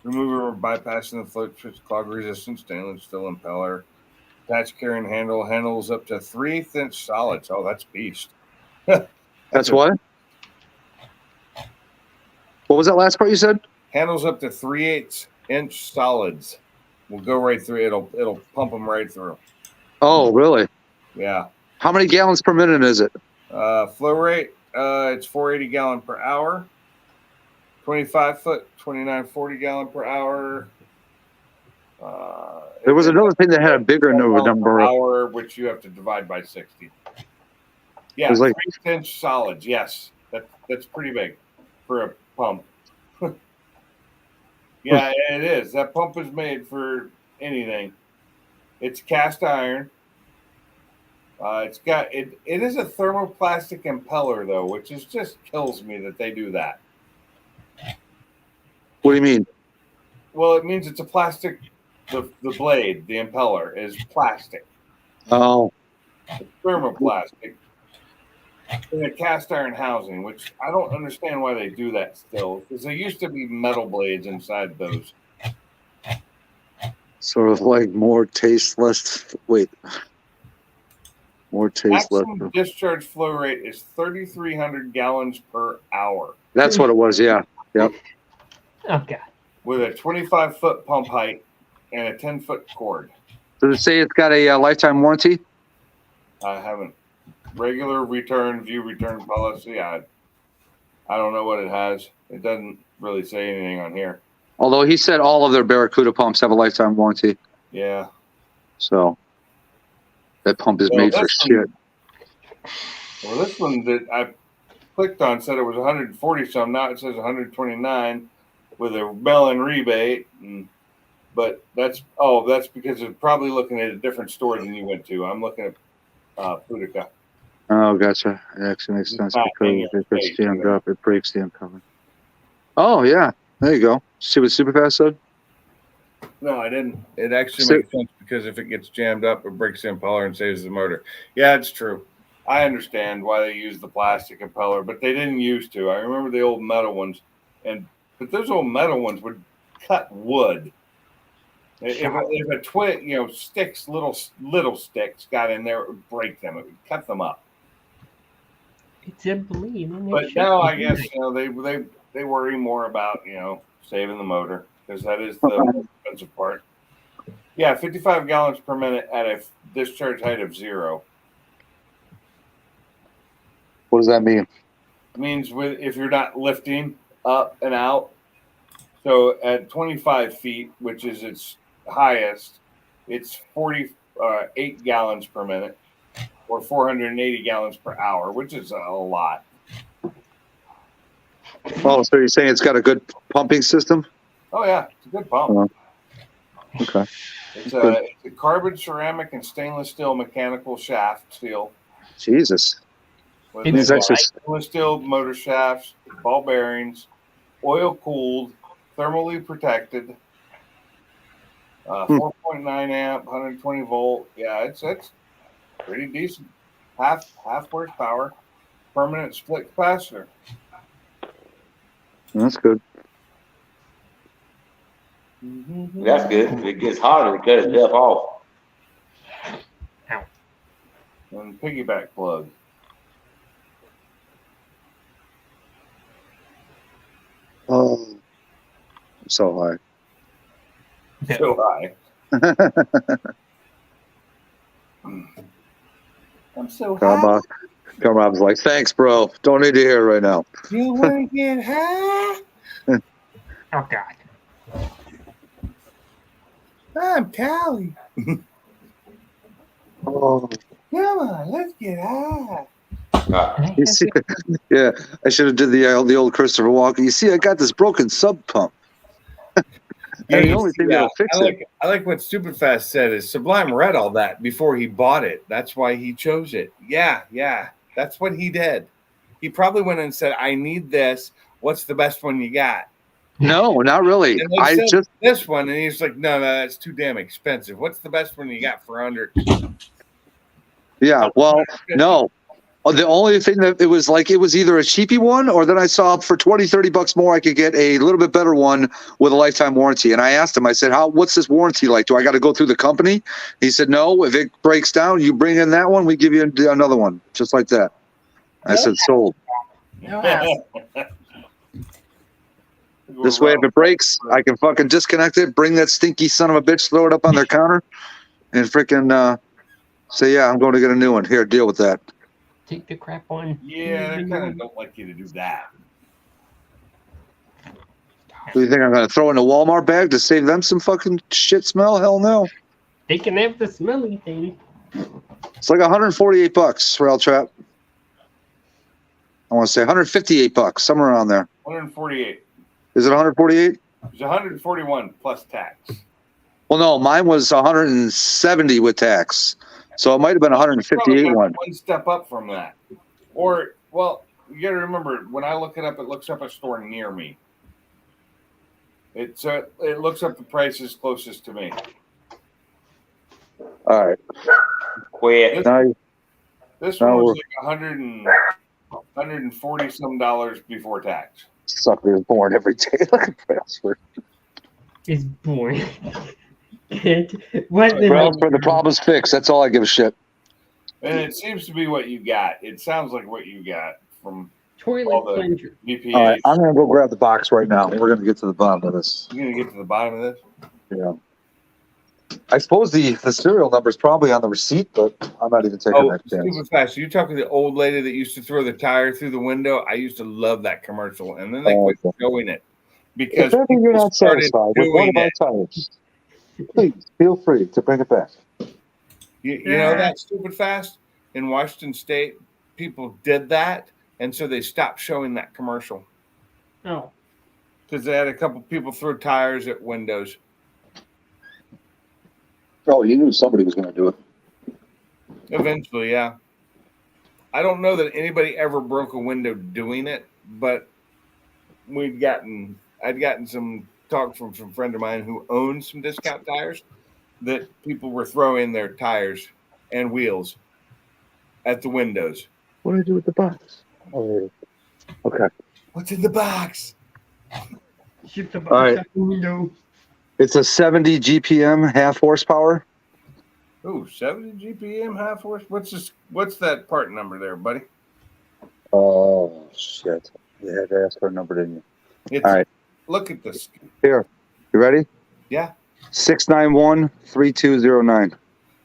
remover or bypassing the float switch, clog resistant stainless steel impeller. Attached carrying handles up to 3/8 inch solids. Oh, that's beast. That's what? What was that last part you said? Handles up to 3/8 inch solids. Will go right through. It'll pump them right through. Oh, really? Yeah. How many gallons per minute is it? Flow rate, it's 480 gallon per hour. 25 foot, 2940 gallon per hour. There was another thing that had a bigger Per number. hour, which you have to divide by 60. Yeah, It was like- 3/8 inch solids. Yes, that's pretty big for a pump. Yeah, it is. That pump is made for anything. It's cast iron. It's got it. It is a thermoplastic impeller though, which is just kills me that they do that. What do you mean? Well, it means it's a plastic. The blade, the impeller, is plastic. Oh, It's thermoplastic in a cast iron housing, which I don't understand why they do that still, because there used to be metal blades inside those. sort of like more tasteless. Wait. More tasteless. Maximum discharge flow rate is 3,300 gallons per hour That's what it was. Yeah. Yep. Oh god. with a 25-foot pump height and a 10-foot cord. Does it say it's got a lifetime warranty? I haven't. Regular return, view return policy. I don't know what it has. It doesn't really say anything on here. Although he said all of their Barracuda pumps have a lifetime warranty. Yeah. So that pump is Well, made for this shit. one- Well, this one that I clicked on said it was 140 some. Now it says 129 with a mail-in rebate. But that's because it's probably looking at a different store than you went to. I'm looking at Pudica. Oh, gotcha. It actually makes sense Not because in if your it's face, jammed either. up, it breaks the impeller. Oh, yeah. There you go. See what Superfast said? No, I didn't. It actually So- makes sense because if it gets jammed up, it breaks the impeller and saves the motor. Yeah, it's true. I understand why they use the plastic impeller, but they didn't used to. I remember the old metal ones, but those old metal ones would cut wood. If a twig, sticks, little sticks got in there, it would break them. It would cut them up. It's a bleed. But now I guess they worry more about saving the motor because that is the expensive part. Yeah, 55 gallons per minute at a discharge height of 0. What does that mean? Means if you're not lifting up and out. So at 25 feet, which is its highest, it's 48 gallons per minute or 480 gallons per hour, which is a lot. Oh, so you're saying it's got a good pumping system? Oh yeah, it's a good pump. Okay. It's a carbon, ceramic, and stainless steel mechanical shaft steel. Jesus. With These extra- stainless steel motor shafts, ball bearings, oil cooled, thermally protected. 4.9 amp, 120 volt. Yeah, it's pretty decent. Half horsepower, permanent split capacitor. That's good. That's good. If it gets hotter, it cuts itself off. And piggyback plug. Oh, so high. So high. I'm so high. Rob's like, thanks, bro. Don't need to hear it right now. You want to get high? Oh God. I'm Callie. Oh. Come on, let's get high. You see, yeah, I should have did the old Christopher Walken. You see, I got this broken sub pump. And the only thing that'll fix it. I like what Stupid Fast said is Sublime read all that before he bought it. That's why he chose it. Yeah. That's what he did. He probably went and said, I need this. What's the best one you got? No, not really. And they I said just this one, and he's like, no, that's too damn expensive. What's the best one you got for under? yeah. Well, no. The only thing that it was either a cheapy one or then I saw for $20-$30 more I could get a little bit better one with a lifetime warranty. And I asked him, I said, what's this warranty like? Do I got to go through the company? He said, no, if it breaks down, you bring in that one, we give you another one, just like that. I said, sold. No hassle. This way, if it breaks, I can fucking disconnect it, bring that stinky son of a bitch, throw it up on their counter, and freaking say, yeah, I'm going to get a new one. Here, deal with that. Take the crap on. Yeah, they kind of don't like you to do that. Do you think I'm going to throw in a Walmart bag to save them some fucking shit smell? Hell no. They can have the smelly thing. It's like $148 Rail Trap. I want to say $158, somewhere around there. 148. Is it 148? It's 141 plus tax. Well, no, mine was 170 with tax. So it might have been 158 one. One step up from that. Or, well, you got to remember, when I look it up, it looks up a store near me. It looks up the prices closest to me. All right. Quit. This one was like $140 some dollars before tax. Sucker is born every day. Look at Brailsford. Is born. What Brailsford, the problem's fixed. That's all I give a shit. And it seems to be what you got. It sounds like what you got from toilet all the plunger. VPAs. All right, I'm going to go grab the box right now. We're going to get to the bottom of this. You're going to get to the bottom of this? Yeah. I suppose the serial number is probably on the receipt, but I'm not even taking that chance. Super fast. You're talking to the old lady that used to throw the tire through the window. I used to love that commercial, and then they quit showing it because if you're not started satisfied with one doing of our it. tires, please feel free to bring it back. You know that Stupid Fast in Washington State, people did that, and so they stopped showing that commercial Oh. because they had a couple people throw tires at windows. Oh, you knew somebody was going to do it. Eventually, yeah. I don't know that anybody ever broke a window doing it, but I'd gotten some talk from some friend of mine who owned some discount tires that people were throwing their tires and wheels at the windows. What do I do with the box? Oh, okay. What's in the box? Ship the All right. box out the window. It's a 70 GPM, half horsepower. Ooh, 70 GPM, half horse. What's that part number there, buddy? Oh, shit. You had to ask for a number, didn't you? All right. Look at this. Here. You ready? Yeah. 691-3209.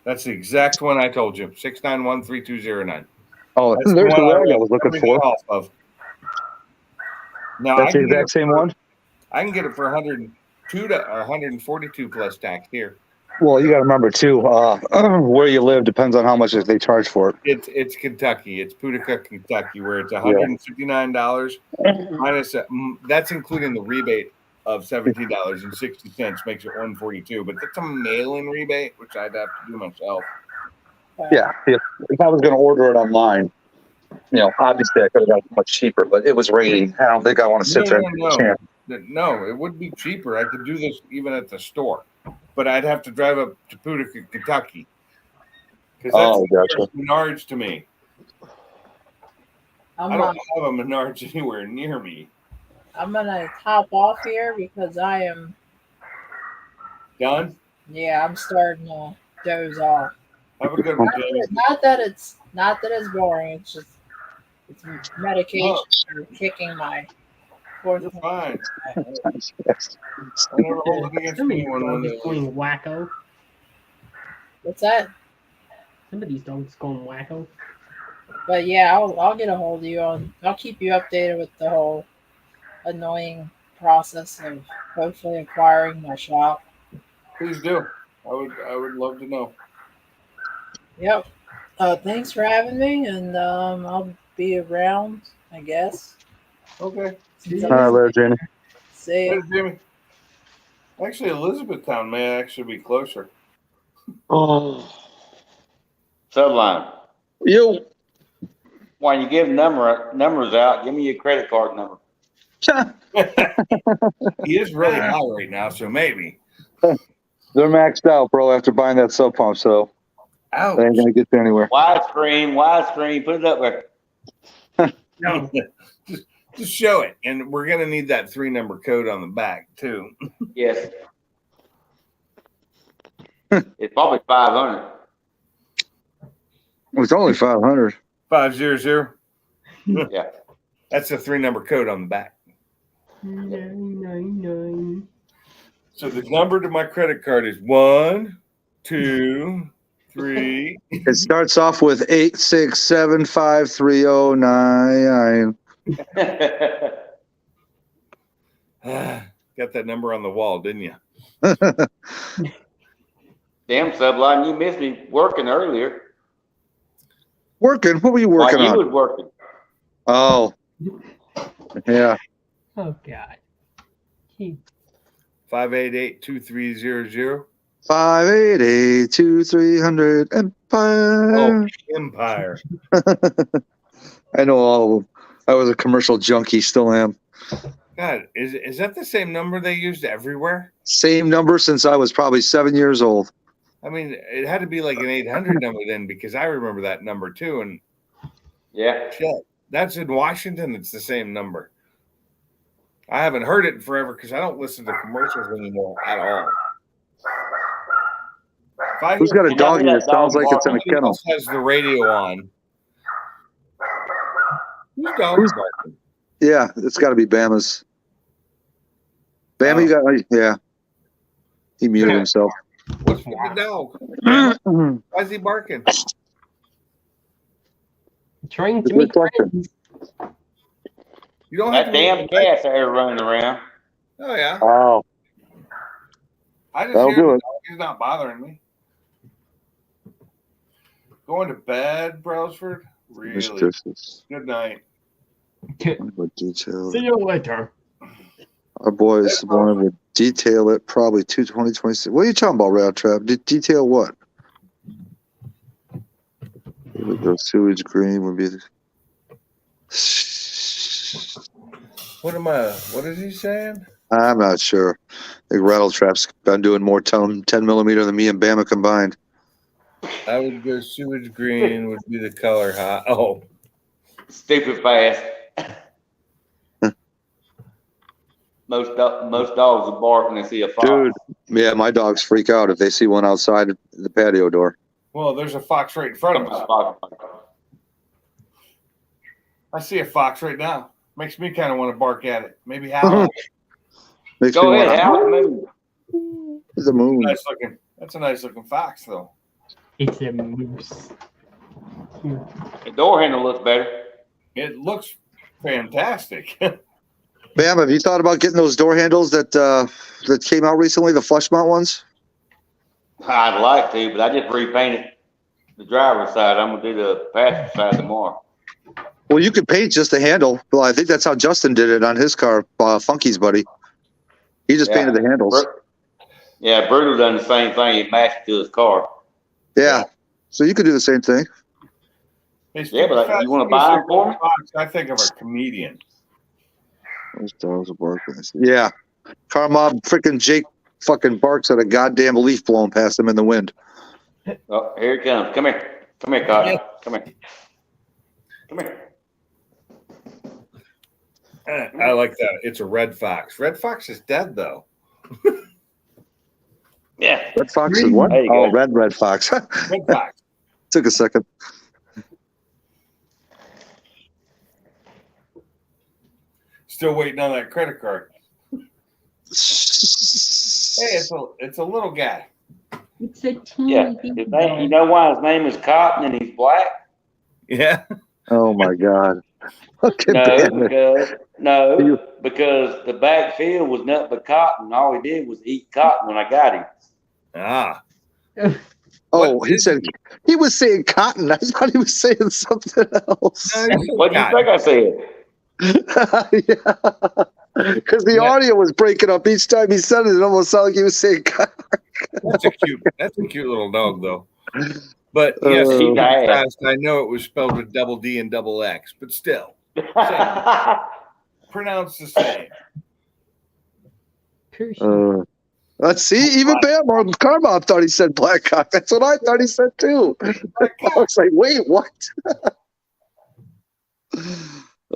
That's the exact one I told you. 691-3209. Oh, That's there's the one one I was looking for. off of. No, That's the exact same one. I can get it for 102 to 142 plus tax here. Well, you got to remember too, where you live depends on how much they charge for it. It's Kentucky. It's Paducah, Kentucky, where it's $159 minus that's including the rebate of $17.60 makes it 142. But that's a mail-in rebate, which I'd have to do myself. Yeah, if I was going to order it online, obviously I could have got it much cheaper, but it was raining. I don't think I want to sit there. No, it would be cheaper. I could do this even at the store, but I'd have to drive up to Paducah, Kentucky. Because that's Menards to me. I don't have a Menards anywhere near me. I'm gonna hop off here because I am done. Yeah, I'm starting to doze off. Have a good one. Not that it's boring. It's just it's medication for kicking my fourth. You're fine. I Some of these dogs going wacko. What's that? Some of these dogs going wacko. But yeah, I'll get a hold of you. I'll keep you updated with the whole annoying process of hopefully acquiring my shop. Please do. I would love to know. Yep. Thanks for having me, and I'll be around, I guess. Okay. All right, later, Jamie. See you. Hey, Jimmy. Actually, Elizabethtown may actually be closer. Oh. Subline. You. When you give numbers out, give me your credit card number. He is really high right now, so maybe. They're maxed out, bro, after buying that sub pump, so Ouch. they ain't going to get there anywhere. Widescreen, put it up there. No. Just show it. And we're going to need that 3-number code on the back, too. Yes. It's probably 500. It's only 500. 500. Yeah. That's the 3-number code on the back. 999. So the number to my credit card is 1, 2, 3. It starts off with 8675309. Got that number on the wall, didn't you? Damn, Subline, you missed me working earlier. Working? What were you working While on? you was working. Oh, yeah. Oh God. 588-2300. 588-2300 Empire. Oh, Empire. I know all of them. I was a commercial junkie, still am. God, is that the same number they used everywhere? Same number since I was probably 7 years old. I mean, it had to be like an 800 number then, because I remember that number too. And Yeah. shit, that's in Washington. It's the same number. I haven't heard it in forever because I don't listen to commercials anymore at all. Who's got a doggy that sounds like it's in a kennel? Else has the radio on. Whose dog is barking? Yeah, it's got to be Bama's. Bama, you got, yeah. He muted himself. What's with the dog? Why is he barking? Trying to make friends. You don't have That to damn cat's there running around. Oh yeah. Oh, I just that'll hear do the it. dog. He's not bothering me. Going to bed, Brailsford? Really? Good night. Detail. See you later. Our boys wanted to detail it probably 2026. What are you talking about, Rail Trap? Detail what? The sewage green would be. What is he saying? I'm not sure. I think Rattle Trap's been doing more 10 millimeter than me and Bama combined. I would go sewage green would be the color hot. Oh, Stupid fast. Most dogs will bark when they see a fox. Dude, yeah, my dogs freak out if they see one outside the patio door. well, there's a fox right in front of us. I see a fox right now. Makes me kind of want to bark at it. Maybe howl. Makes Go me ahead, want Hal. Move. the moon. That's a nice looking fox, though. It's a moose. The door handle looks better. It looks fantastic. Bam, have you thought about getting those door handles that came out recently, the flush mount ones? I'd like to, but I just repainted the driver's side. I'm gonna do the passenger side tomorrow. Well, you could paint just the handle. Well, I think that's how Justin did it on his car, Funky's buddy. He just Yeah. painted the handles. Yeah, Brutal done the same thing. He matched it to his car. Yeah. So you could do the same thing. Yeah, but you want to buy them for me? I think of a comedian. Those dogs are barking. Yeah. Car mob freaking Jake fucking barks at a goddamn leaf blowing past him in the wind. Oh, here it comes. Come here. Come here, Cotton. Come here. Come here. I like that. It's a red fox. Red fox is dead though. Yeah. Red fox is what? There you Oh, go. red fox. Red fox. Took a second. Still waiting on that credit card. Hey, it's a little guy. It's a teeny Yeah. baby You know why his name is Cotton and he's black? Yeah. Oh my god. Okay, No, because the backfield was nothing but cotton. All he did was eat cotton when I got him. Ah. Oh, he was saying cotton. I thought he was saying something else. What do you think I said? Yeah. Because the audio was breaking up each time he said it. It almost sounded like he was saying cotton. That's a cute little dog though. But yes, Uh, he's fast. I know it was spelled with double D and double X, but still. Pronounced the same. Let's see, even Bam or Karma thought he said black cock. That's what I thought he said too. I was like, wait, what?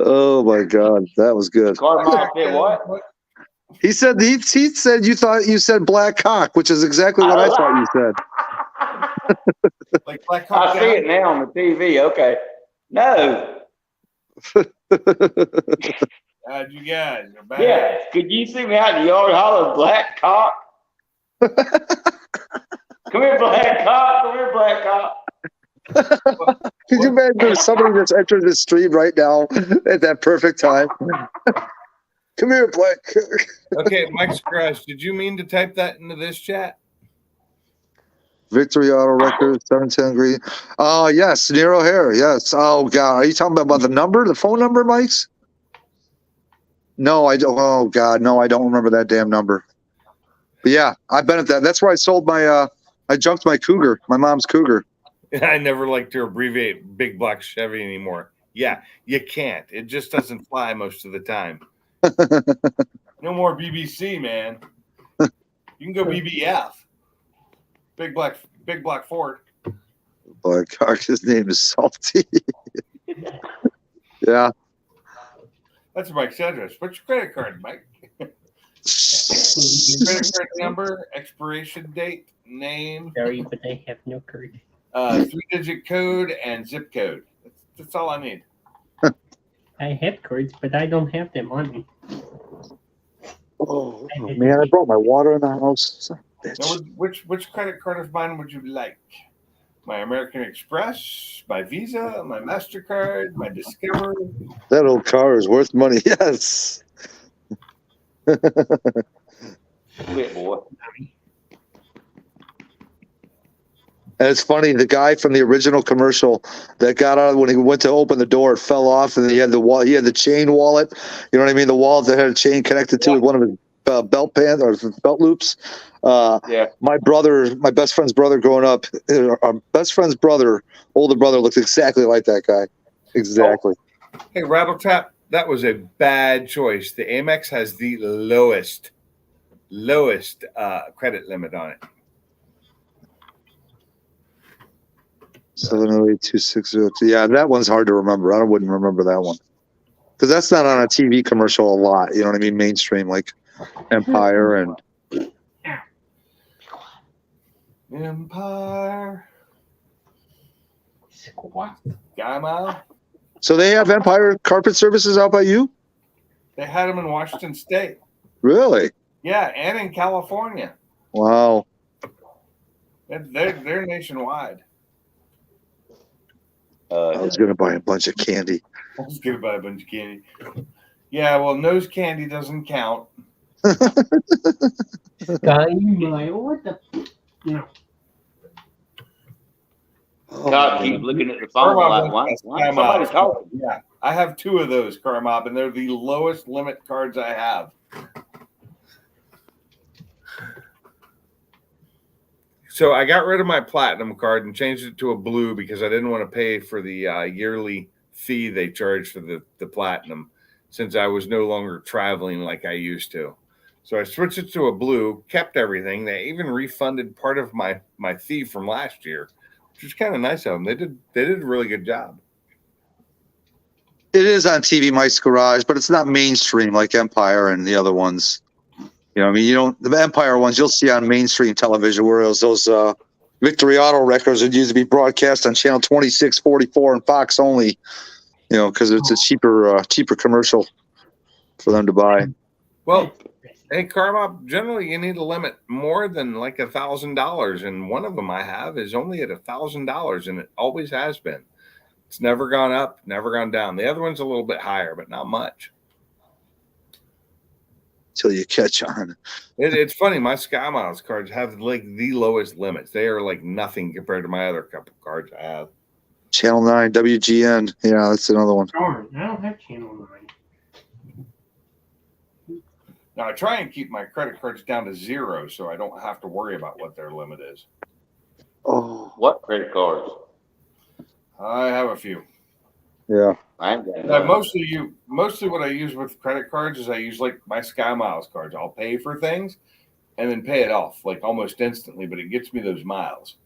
Oh my god, that was good. Carmine said what? He said he said you said black cock, which is exactly what I thought you said. Like Black I Hawk see it now on the TV. Okay. No. God, you guys are bad. Yeah. Could you see me out in the yard hollering black cock? Come here, black cock. Come here, black cock. Could you imagine there's somebody that's entered the stream right now at that perfect time? Come here, black cock. Okay, Mike's Garage, did you mean to type that into this chat? Victory Auto Records, 710 Green. Oh, yes, Nero Hair. Yes. Oh, God. Are you talking about the number, the phone number, Mike's? No, I don't. Oh, God. No, I don't remember that damn number. But yeah, I've been at that. That's where I sold my, I junked my Cougar, my mom's Cougar. I never like to abbreviate Big Black Chevy anymore. Yeah, you can't. It just doesn't fly most of the time. No more BBC, man. You can go BBF. Big Black Ford. Black cock. His name is Salty. Yeah. That's Mike's address. What's your credit card, Mike? Your credit card number, expiration date, name, Sorry, but I have no card. 3-digit code, and zip code. That's all I need. I have cards, but I don't have them on me. Oh, man, I brought my water in the house. Now, which credit card of mine would you like? My American Express, my Visa, my MasterCard, my Discover. That old car is worth money. Yes. Quit, boy. And it's funny, the guy from the original commercial that got out when he went to open the door, it fell off, and he had the chain wallet. You know what I mean? The wallet that had a chain connected to it, one of his belt pants or belt loops. Yeah. My best friend's brother growing up, our best friend's brother, older brother, looked exactly like that guy. Exactly. Hey, Rattletrap, that was a bad choice. The Amex has the lowest credit limit on it. 708-260. Yeah, that one's hard to remember. I wouldn't remember that one because that's not on a TV commercial a lot. You know what I mean? Mainstream like Empire and Empire. Squat. Guy Mile. So they have Empire carpet services out by you? They had them in Washington State. Really? Yeah, and in California. Wow. They're nationwide. I was gonna buy a bunch of candy. I was gonna buy a bunch of candy. Yeah, well, nose candy doesn't count. Dynamite. What the? No. God keep looking at the phone like, why is somebody talking? Yeah, I have 2 of those, Carmob, and they're the lowest limit cards I have. So I got rid of my platinum card and changed it to a blue because I didn't want to pay for the yearly fee they charge for the platinum, since I was no longer traveling like I used to. So I switched it to a blue, kept everything. They even refunded part of my fee from last year, which is kind of nice of them. They did a really good job. It is on TV Mike's Garage, but it's not mainstream like Empire and the other ones. You know, I mean, you don't, the Empire ones you'll see on mainstream television, whereas those Victory Auto records would used to be broadcast on channel 26, 44, and Fox only. You know, because it's a cheaper commercial for them to buy. Well, hey, Carmob, generally you need a limit more than like $1,000, and one of them I have is only at $1,000, and it always has been. It's never gone up, never gone down. The other one's a little bit higher, but not much. Till you catch on. It's funny. My Sky Miles cards have like the lowest limits. They are like nothing compared to my other couple cards I have. Channel 9, WGN. Yeah, that's another one. Darn, I don't have Channel 9. Now I try and keep my credit cards down to 0 so I don't have to worry about what their limit is. Oh, What credit cards? I have a few. yeah. I ain't got Mostly what I use with credit cards is I use like my Sky Miles cards. I'll pay for things and then pay it off like almost instantly, but it gets me those miles.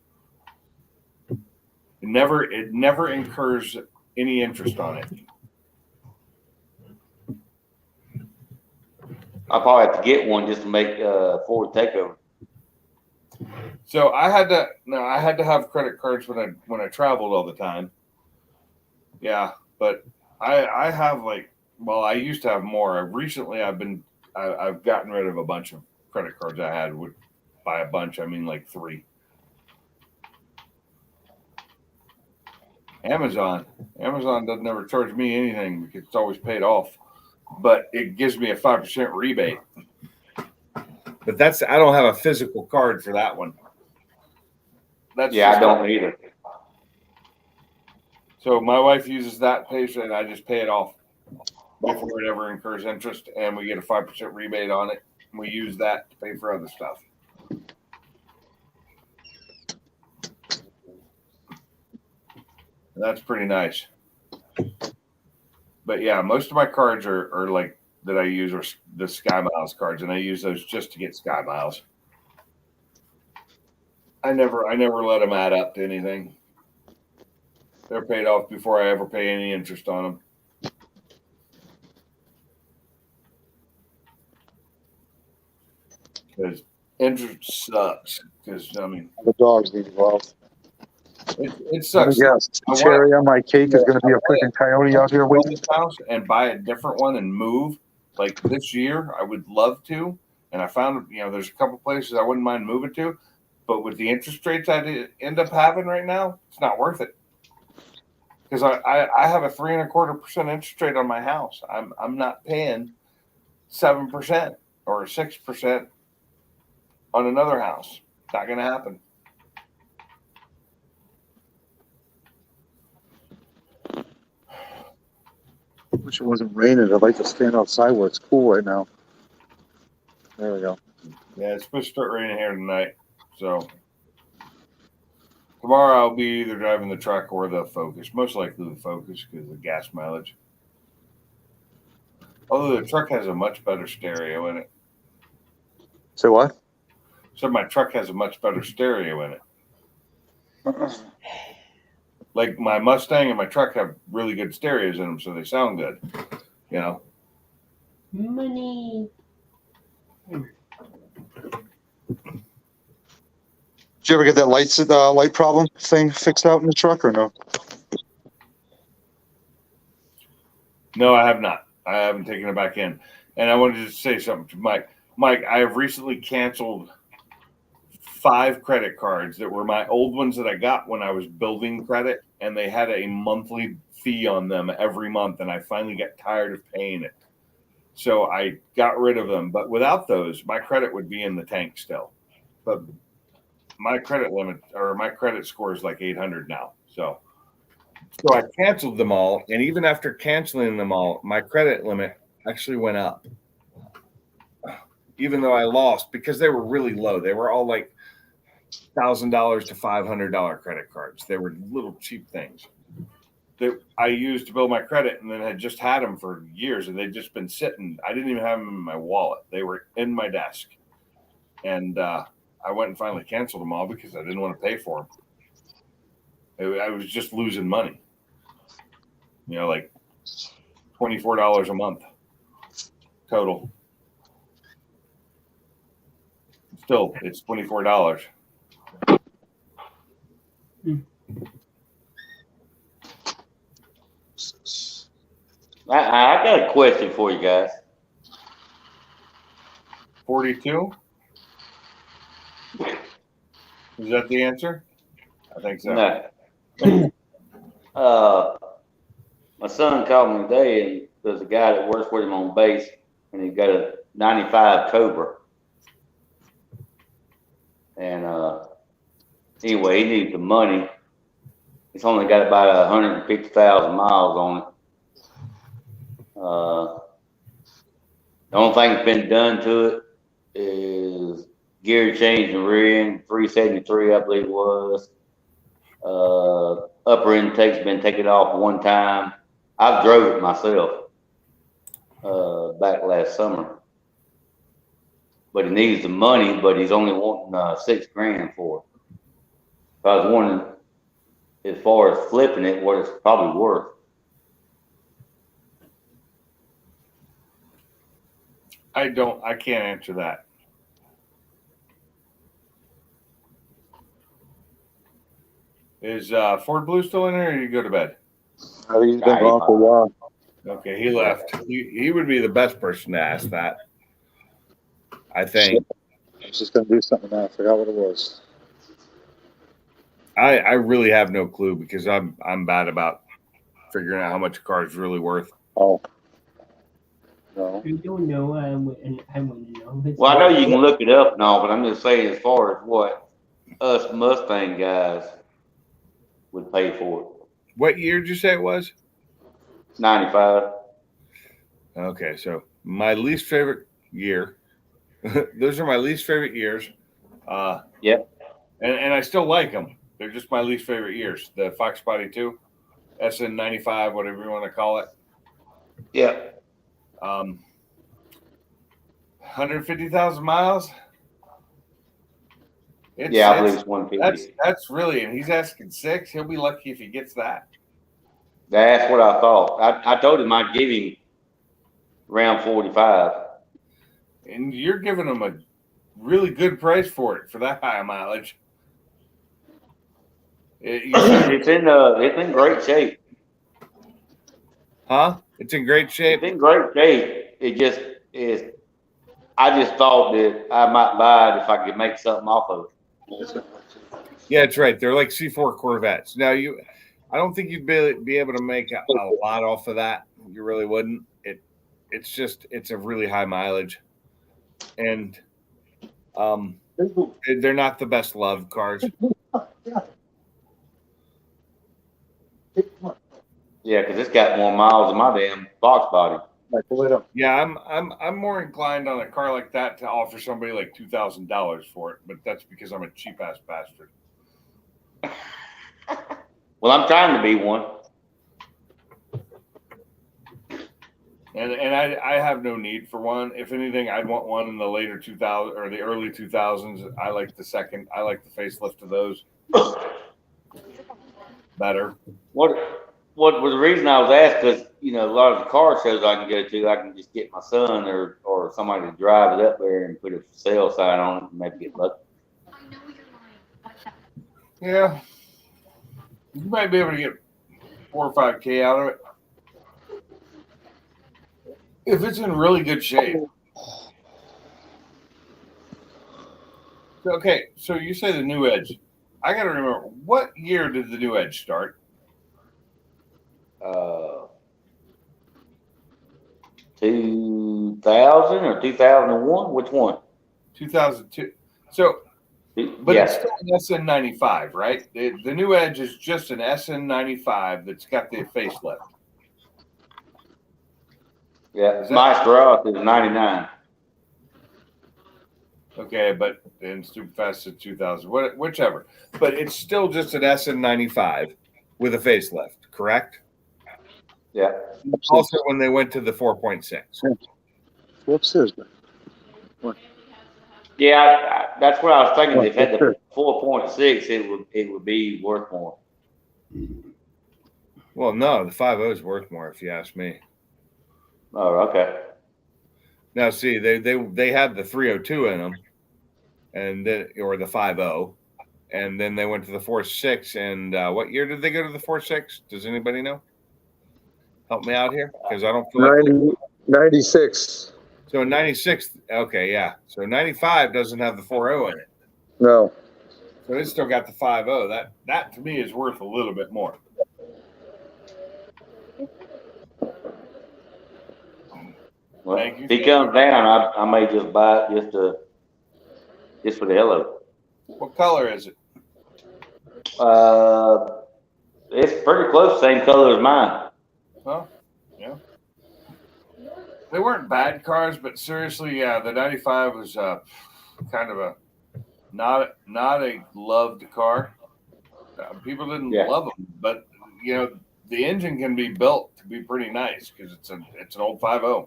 It never incurs any interest on it. I'll probably have to get one just to make Ford Takeover. So I had to have credit cards when I traveled all the time. Yeah, but I have I used to have more. I've gotten rid of a bunch of credit cards I had. By a bunch, I mean like 3. Amazon doesn't ever charge me anything because it's always paid off, but it gives me a 5% rebate. But I don't have a physical card for that one. I don't either. So my wife uses that, pays, and I just pay it off before it ever incurs interest, and we get a 5% rebate on it. And we use that to pay for other stuff. And that's pretty nice. But yeah, most of my cards are like that I use are the Sky Miles cards, and I use those just to get Sky Miles. I never let them add up to anything. They're paid off before I ever pay any interest on them. Because interest sucks. Because I mean, The dogs need love. it sucks. Yes, cherry on my cake is going to be a freaking coyote out here waiting. This house and buy a different one and move. Like this year, I would love to. And I found, there's a couple places I wouldn't mind moving to, but with the interest rates I end up having right now, it's not worth it. Because I have a 3.25% interest rate on my house. I'm not paying 7% or 6% on another house. Not going to happen. Wish it wasn't raining. I'd like to stand outside where it's cool right now. There we go. Yeah, it's supposed to start raining here tonight. So tomorrow I'll be either driving the truck or the Focus. Most likely the Focus because of the gas mileage. Although the truck has a much better stereo in it. Say what? So my truck has a much better stereo in it. Like my Mustang and my truck have really good stereos in them, so they sound good. Money. Did you ever get that light problem thing fixed out in the truck or no? No, I have not. I haven't taken it back in. And I wanted to say something to Mike. Mike, I have recently canceled 5 credit cards that were my old ones that I got when I was building credit, and they had a monthly fee on them every month, and I finally got tired of paying it. So I got rid of them. But without those, my credit would be in the tank still. But my credit limit or my credit score is like 800 now. So I canceled them all. And even after canceling them all, my credit limit actually went up. Even though I lost because they were really low. They were all like $1,000 to $500 credit cards. They were little cheap things that I used to build my credit, and then had just had them for years, and they'd just been sitting. I didn't even have them in my wallet. They were in my desk. And I went and finally canceled them all because I didn't want to pay for them. I was just losing money. You know, like $24 a month total. Still, it's $24. I got a question for you guys. 42? Is that the answer? I think so. No. My son called me today, and there's a guy that works with him on base, and he got a 95 Cobra. And anyway, he needs the money. He's only got about 150,000 miles on it. The only thing that's been done to it is gear change and rear end, 373, I believe it was. Upper intake's been taken off one time. I drove it myself back last summer. But he needs the money, but he's only wanting $6,000 for it. So I was wondering, as far as flipping it, what it's probably worth. I can't answer that. Is Ford Blue still in there, or did you go to bed? I think he's been gone for a while. Okay, he left. He would be the best person to ask that. I think. I was just going to do something now. I forgot what it was. I really have no clue because I'm bad about figuring out how much a car is really worth. Oh. No. I don't know. I want to know. Well, I know you can look it up and all, but I'm just saying, as far as what us Mustang guys would pay for it. What year did you say it was? 95. Okay, so my least favorite year. Those are my least favorite years. Yep. And I still like them. They're just my least favorite years. The Fox Body 2, SN95, whatever you want to call it. Yeah. 150,000 miles. I believe it's 150. That's really, and he's asking 6. He'll be lucky if he gets that. That's what I thought. I told him I'd give him around 45. And you're giving him a really good price for it for that high mileage. It's in great shape. Huh? It's in great shape. It's in great shape. It just is. I just thought that I might buy it if I could make something off of it. Yeah, that's right. They're like C4 Corvettes. Now I don't think you'd be able to make a lot off of that. You really wouldn't. It's a really high mileage, and they're not the best loved cars. Yeah, because it's got more miles than my damn Fox Body. Yeah, I'm more inclined on a car like that to offer somebody like $2,000 for it, but that's because I'm a cheap ass bastard. Well, I'm trying to be one. And I have no need for one. If anything, I'd want one in the later 2000 or the early 2000s. I like the facelift of those better. What was the reason I was asked? Because a lot of the car shows I can go to, I can just get my son or somebody to drive it up there and put a for sale sign on it and maybe get lucky. Yeah, you might be able to get 4 or 5K out of it if it's in really good shape. Okay, so you say the new Edge. I got to remember, what year did the new Edge start? 2000. 2000 or 2001? Which one? 2002. So, but Yeah. it's still an SN95, right? The new Edge is just an SN95 that's got the facelift. Yeah. My Ross is 99. Okay, but then Superfast is 2000, whichever. But it's still just an SN95 with a facelift, correct? Yeah. Also, when they went to the 4.6. What's this? Yeah, that's what I was thinking. If they had the 4.6, it would be worth more. Well, no, the 5.0 is worth more if you ask me. Oh, okay. Now, see, they had the 302 in them, and then or the 5.0, and then they went to the 4.6. And what year did they go to the 4.6? Does anybody know? Help me out here, because I don't feel like 96. So in 96, okay, yeah. So 95 doesn't have the 4.0 in it, No. so it's still got the 5.0. That to me is worth a little bit more. Well, Thank you. if he comes down, I may just buy it just for the hell of it. What color is it? It's pretty close, same color as mine. Well, yeah. They weren't bad cars, but seriously, yeah, the 95 was kind of a not a loved car. People didn't love them, but you know the engine can be built to be pretty nice because it's an old 5.0.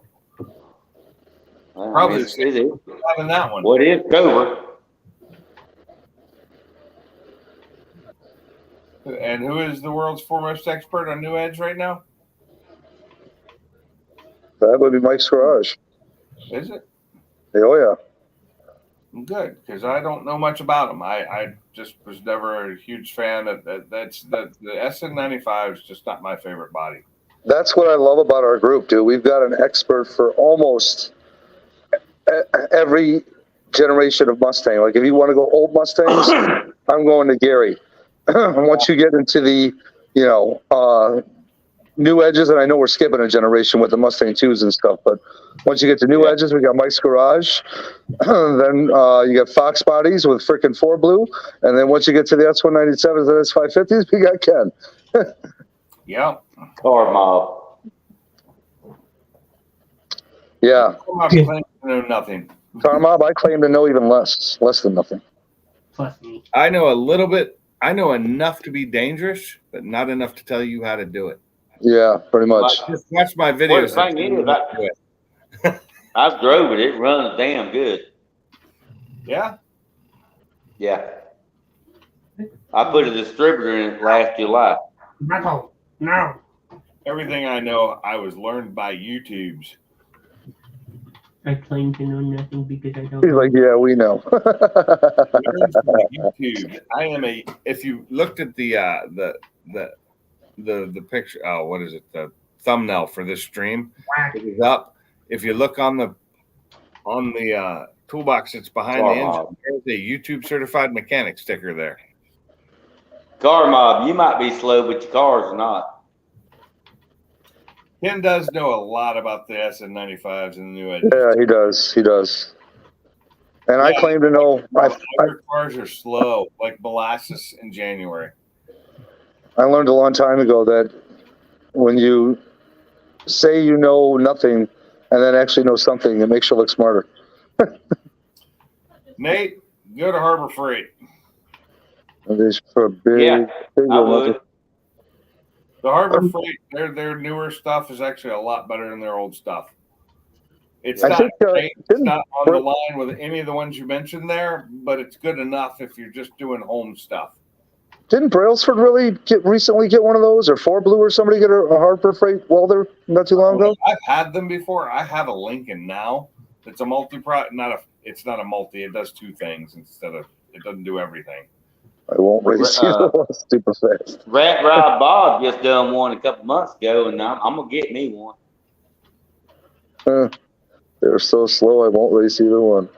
Probably it is. Having that one. What is Cobra? And who is the world's foremost expert on New Edge right now? That would be Mike's Garage. Is it? Oh, yeah. Good, because I don't know much about them. I just was never a huge fan of that. The SN95 is just not my favorite body. That's what I love about our group, dude. We've got an expert for almost every generation of Mustang. Like if you want to go old Mustangs, I'm going to Gary. And once you get into the, new edges, and I know we're skipping a generation with the Mustang 2s and stuff, but once you get to new edges, we got Mike's Garage. Then you got Fox bodies with freaking 4 Blue. And then once you get to the S197s and S550s, we got Ken. Yeah. Car mob. Yeah. I claim to know nothing. Car Mob, I claim to know even less than nothing. Plus me. I know a little bit. I know enough to be dangerous, but not enough to tell you how to do it. Yeah, pretty much. Just watch my videos. Well, the thing is, I've drove it. It runs damn good. Yeah. Yeah. I put a distributor in it last July. Metal. No. Everything I know, I was learned by YouTube's. I claim to know nothing because I don't. He's like, yeah, we know. YouTube. I am a. If you looked at the picture, oh, what is it? The thumbnail for this stream. It is up. If you look on the toolbox that's behind the engine, there's a YouTube certified mechanic sticker there. Car mob, you might be slow, but your car's not. Ken does know a lot about the SN95s and the new Edge. Yeah, he does. He does. And I claim to know. Other cars are slow, like molasses in January. I learned a long time ago that when you say you know nothing and then actually know something, it makes you look smarter. Nate, go to Harbor Freight. And it's for a big, big I would. The Harbor Freight, their newer stuff is actually a lot better than their old stuff. It's not on the line with any of the ones you mentioned there, but it's good enough if you're just doing home stuff. Didn't Brailsford really recently get one of those, or 4 Blue, or somebody get a Harbor Freight welder not too long ago? I've had them before. I have a Lincoln now. It's a multi-product, it's not a multi. It does two things instead of, it doesn't do everything. I won't race either one super fast. Rat Rod Bob just done one a couple months ago, and I'm gonna get me one. They're so slow, I won't race either one.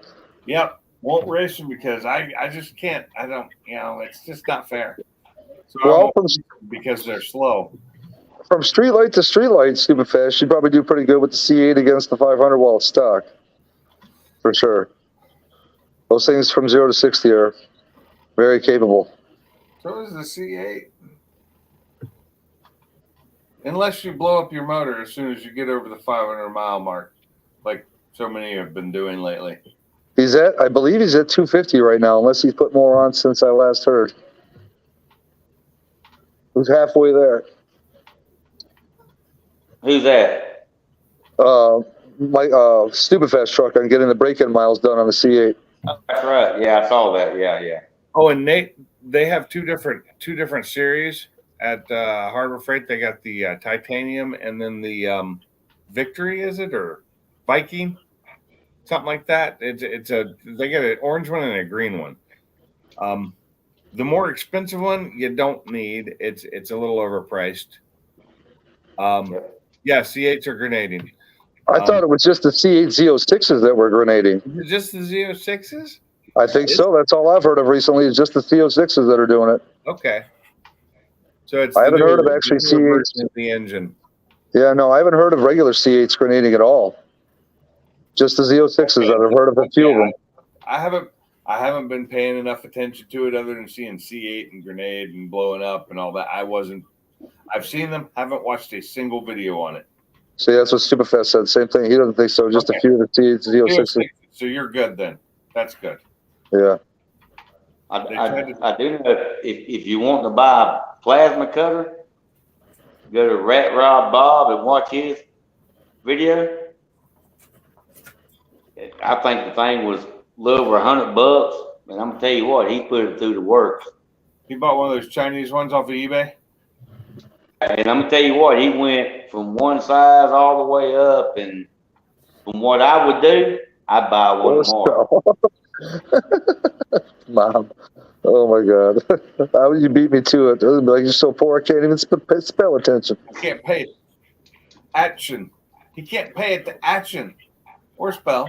Yep, won't race them because I just can't. I don't. It's just not fair. So Well, because they're slow. from street light to street light, stupid fast, you'd probably do pretty good with the C8 against the 500 while it's stock. For sure. Those things from 0 to 60 are very capable. So is the C8. Unless you blow up your motor as soon as you get over the 500-mile mark, like so many have been doing lately. I believe he's at 250 right now, unless he's put more on since I last heard. Who's halfway there? Who's that? My stupid fast truck on getting the break-in miles done on the C8. That's right. Yeah, I saw that. Yeah. Oh, and Nate, they have two different series at Harbor Freight. They got the titanium and then the Victory, is it, or Viking, something like that. They got an orange one and a green one. The more expensive one you don't need. It's a little overpriced. Yeah, C8s are grenading. I thought it was just the C8 Z06s that were grenading. Just the Z06s? I think so. That's all I've heard of recently is just the Z06s that are doing it. Okay. So it's I haven't heard of actually C8s. The engine. Yeah, no, I haven't heard of regular C8s grenading at all. Just the Z06s that I've heard of a few of them. I haven't been paying enough attention to it other than seeing C8 and grenade and blowing up and all that. I've seen them, haven't watched a single video on it. See, that's what Stupidfast said. Same thing. He doesn't think so. Just a few of the C8s, Z06s. So you're good then. That's good. Yeah. I do know if you want to buy a plasma cutter, go to Rat Rod Bob and watch his video. I think the thing was a little over $100, and I'm gonna tell you what, he put it through the works. He bought one of those Chinese ones off of eBay. And I'm gonna tell you what, he went from one size all the way up, and from what I would do, I'd buy one more. Mom. Oh my God. How would you beat me to it? Like, you're so poor I can't even spell attention. I can't pay it. Action. He can't pay it to action or spell.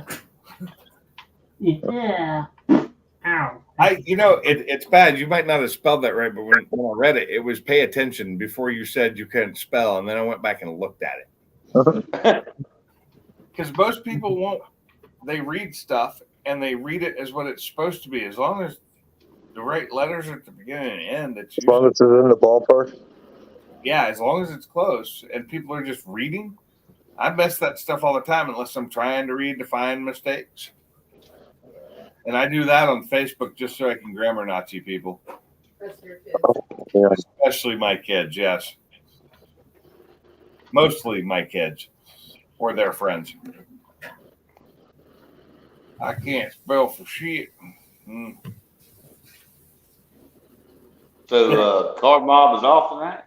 Yeah. Ow. It's bad. You might not have spelled that right, but when I read it, it was pay attention before you said you couldn't spell, and then I went back and looked at it. Because most people won't. They read stuff and they read it as what it's supposed to be. As long as the right letters are at the beginning and end, it's as long as it's in the ballpark. Yeah, as long as it's close and people are just reading. I mess that stuff all the time unless I'm trying to read to find mistakes. And I do that on Facebook just so I can grammar Nazi people. Yeah. Especially my kids, yes. Mostly my kids or their friends. I can't spell for shit. So Car Mob is off tonight?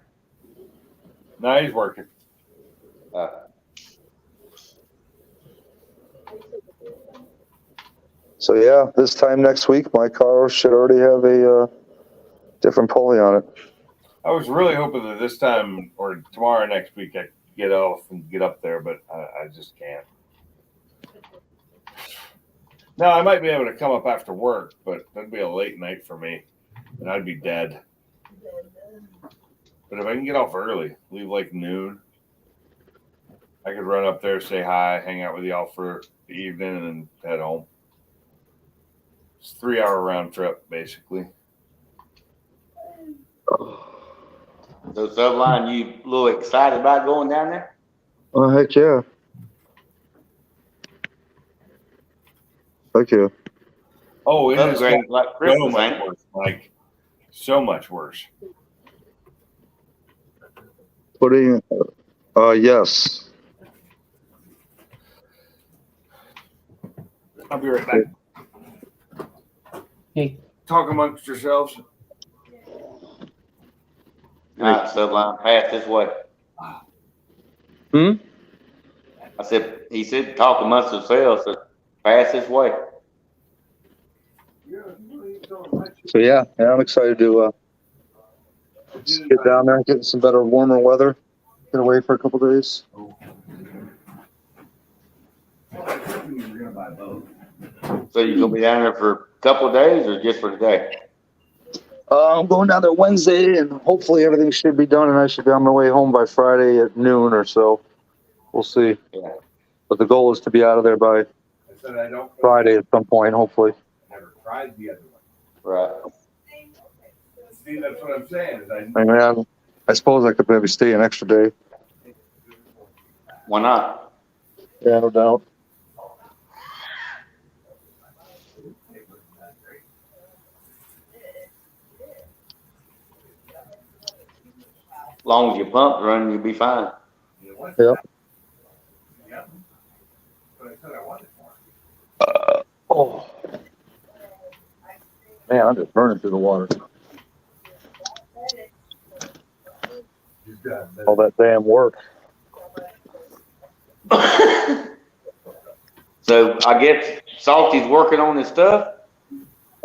No, he's working. So yeah, this time next week, my car should already have a different pulley on it. I was really hoping that this time or tomorrow next week I could get off and get up there, but I just can't. Now, I might be able to come up after work, but that'd be a late night for me, and I'd be dead. But if I can get off early, leave like noon, I could run up there, say hi, hang out with y'all for the evening, and then head home. It's a 3-hour round trip, basically. So, Subline, you a little excited about going down there? Oh, heck yeah. Thank you. Oh, it is Upgrades like so Christmas, much ain't it? worse, Mike. So much worse. Putting, yes. I'll be right back. Hey. Talk amongst yourselves. All right, Subline, pass this way. I said, he said, talk amongst yourselves, so pass this way. So yeah, I'm excited to just get down there, get some better, warmer weather, get away for a couple days. So you gonna be down there for a couple of days or just for the day? I'm going down there Wednesday, and hopefully everything should be done, and I should be on my way home by Friday at noon or so. We'll see. Yeah. But the goal is to be out of there by I said I don't. Friday at some point, hopefully. Never tried the other one. Right. See, that's what I'm saying. Is I mean, I suppose I could maybe stay an extra day. Why not? Yeah, no doubt. As long as your pump's running, you'll be fine. Yep. Yeah. But I said I wanted more. Oh. Man, I'm just burning through the water. All that damn work. So I guess Salty's working on his stuff.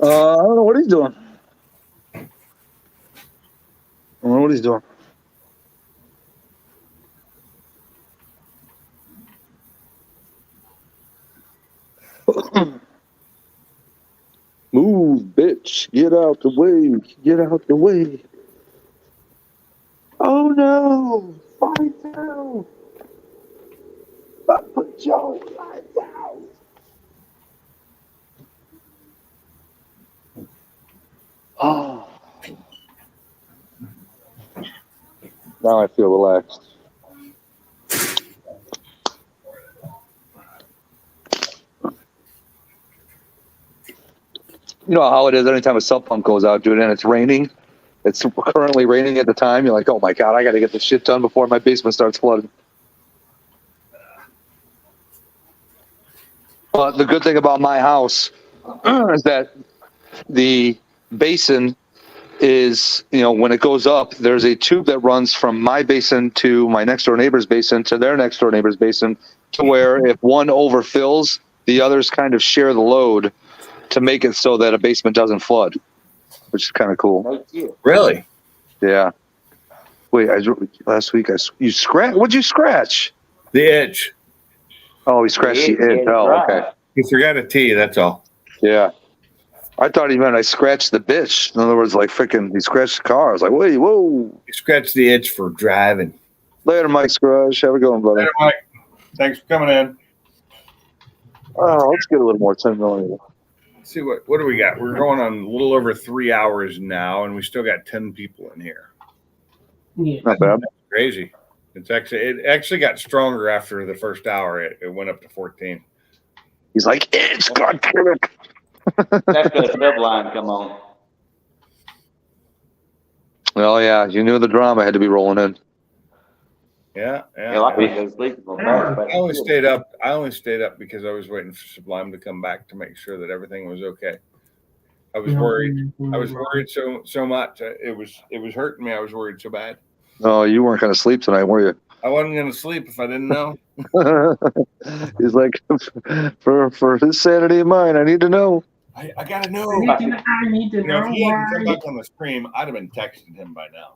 I don't know what he's doing. I don't know what he's doing. Move, bitch. Get out the way. Get out the way. Oh no. Fight down. Put Joe right down. Oh. Now I feel relaxed. You know how it is anytime a sub pump goes out, dude, and it's raining. It's currently raining at the time. You're like, oh my God, I got to get this shit done before my basement starts flooding. But the good thing about my house is that the basin is, you know, when it goes up, there's a tube that runs from my basin to my next door neighbor's basin to their next door neighbor's basin, to where if one overfills, the others kind of share the load to make it so that a basement doesn't flood, which is kind of cool. Really? Yeah. Wait, last week you scratch. What'd you scratch? The itch. Oh, he scratched the itch. Oh, okay. You forgot a T. That's all. Yeah. I thought he meant I scratched the bitch. In other words, like freaking, he scratched the car. I was like, wait, whoa. You scratched the itch for driving. Later, Mike's Garage. Have a good one, brother. Later, Mike. Thanks for coming in. Oh, let's get a little more 10 millimeter. Let's see what do we got? We're going on a little over 3 hours now, and we still got 10 people in here. Yeah. Not bad. Crazy. It actually got stronger after the first hour. It went up to 14. He's like, it's God damn it. That's the subline come on. Well, yeah, you knew the drama had to be rolling in. Yeah. Hell, I couldn't go to sleep. I only stayed up because I was waiting for Sublime to come back to make sure that everything was okay. I was worried. I was worried so much. It was hurting me. I was worried so bad. Oh, you weren't going to sleep tonight, were you? I wasn't going to sleep if I didn't know. He's like, for his sanity of mine, I need to know. I got to know. I need to know If he hadn't come why. back on the stream, I'd have been texting him by now.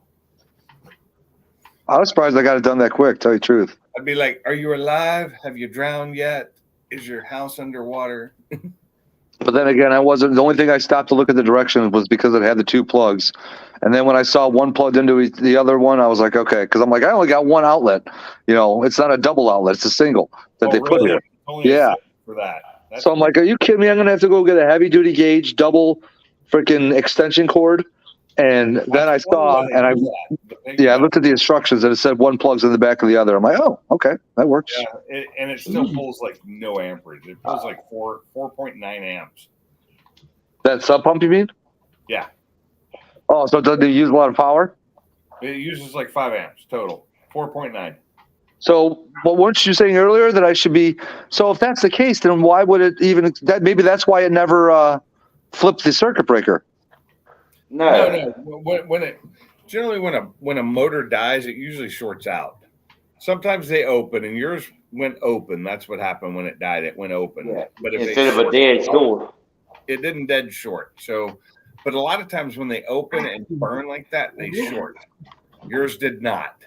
I was surprised I got it done that quick, tell you the truth. I'd be like, "Are you alive? Have you drowned yet? Is your house underwater?" But then again, the only thing I stopped to look at the directions was because it had the two plugs. And then when I saw one plugged into the other one, I was like, okay, because I'm like, I only got one outlet. You know, it's not a double outlet, it's a single that they put here. Only Yeah. for that. That's So I'm like, are you kidding me? I'm going to have to go get a heavy duty gauge, double freaking extension cord. And then I saw, and I looked at the instructions and it said one plugs in the back of the other. I'm like, oh, okay, that works. Yeah, and it still pulls like no amperage. It pulls like 4.9 amps. That sub pump, you mean? Yeah, Oh, so does it use a lot of power? it uses like 5 amps total. 4.9. So, but weren't you saying earlier that I should be? So, if that's the case, then why would it even? That maybe that's why it never flipped the circuit breaker. No. When a motor dies, it usually shorts out. Sometimes they open, and yours went open. That's what happened when it died. It went open. Yeah. But if Instead of a dead short. it didn't dead short. So, but a lot of times when they open and burn like that, they short. Yours did not.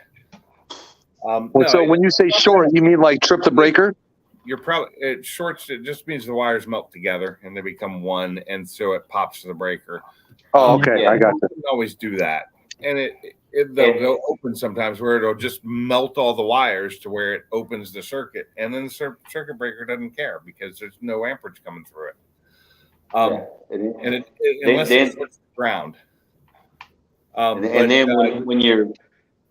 So when you say short, you mean like trip the breaker? you're probably it shorts. It just means the wires melt together and they become one, and so it pops the breaker. Oh, okay. I got You can always do that, and they'll open sometimes where it'll just melt all the wires to where it opens the circuit, and then the circuit breaker doesn't care because there's no amperage coming through it. Unless it's ground. And then when you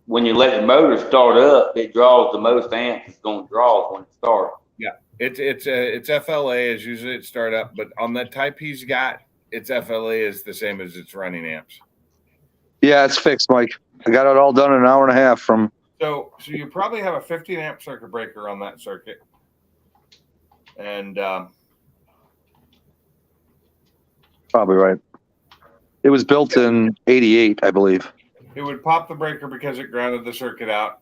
let the motor start up, it draws the most amps it's going to draw when it starts. Yeah, it's FLA is usually at startup, but on that type he's got, its FLA is the same as its running amps. Yeah, it's fixed, Mike. I got it all done in an hour and a half from. So you probably have a 15 amp circuit breaker on that circuit, and Probably right. It was built in '88, I believe. it would pop the breaker because it grounded the circuit out,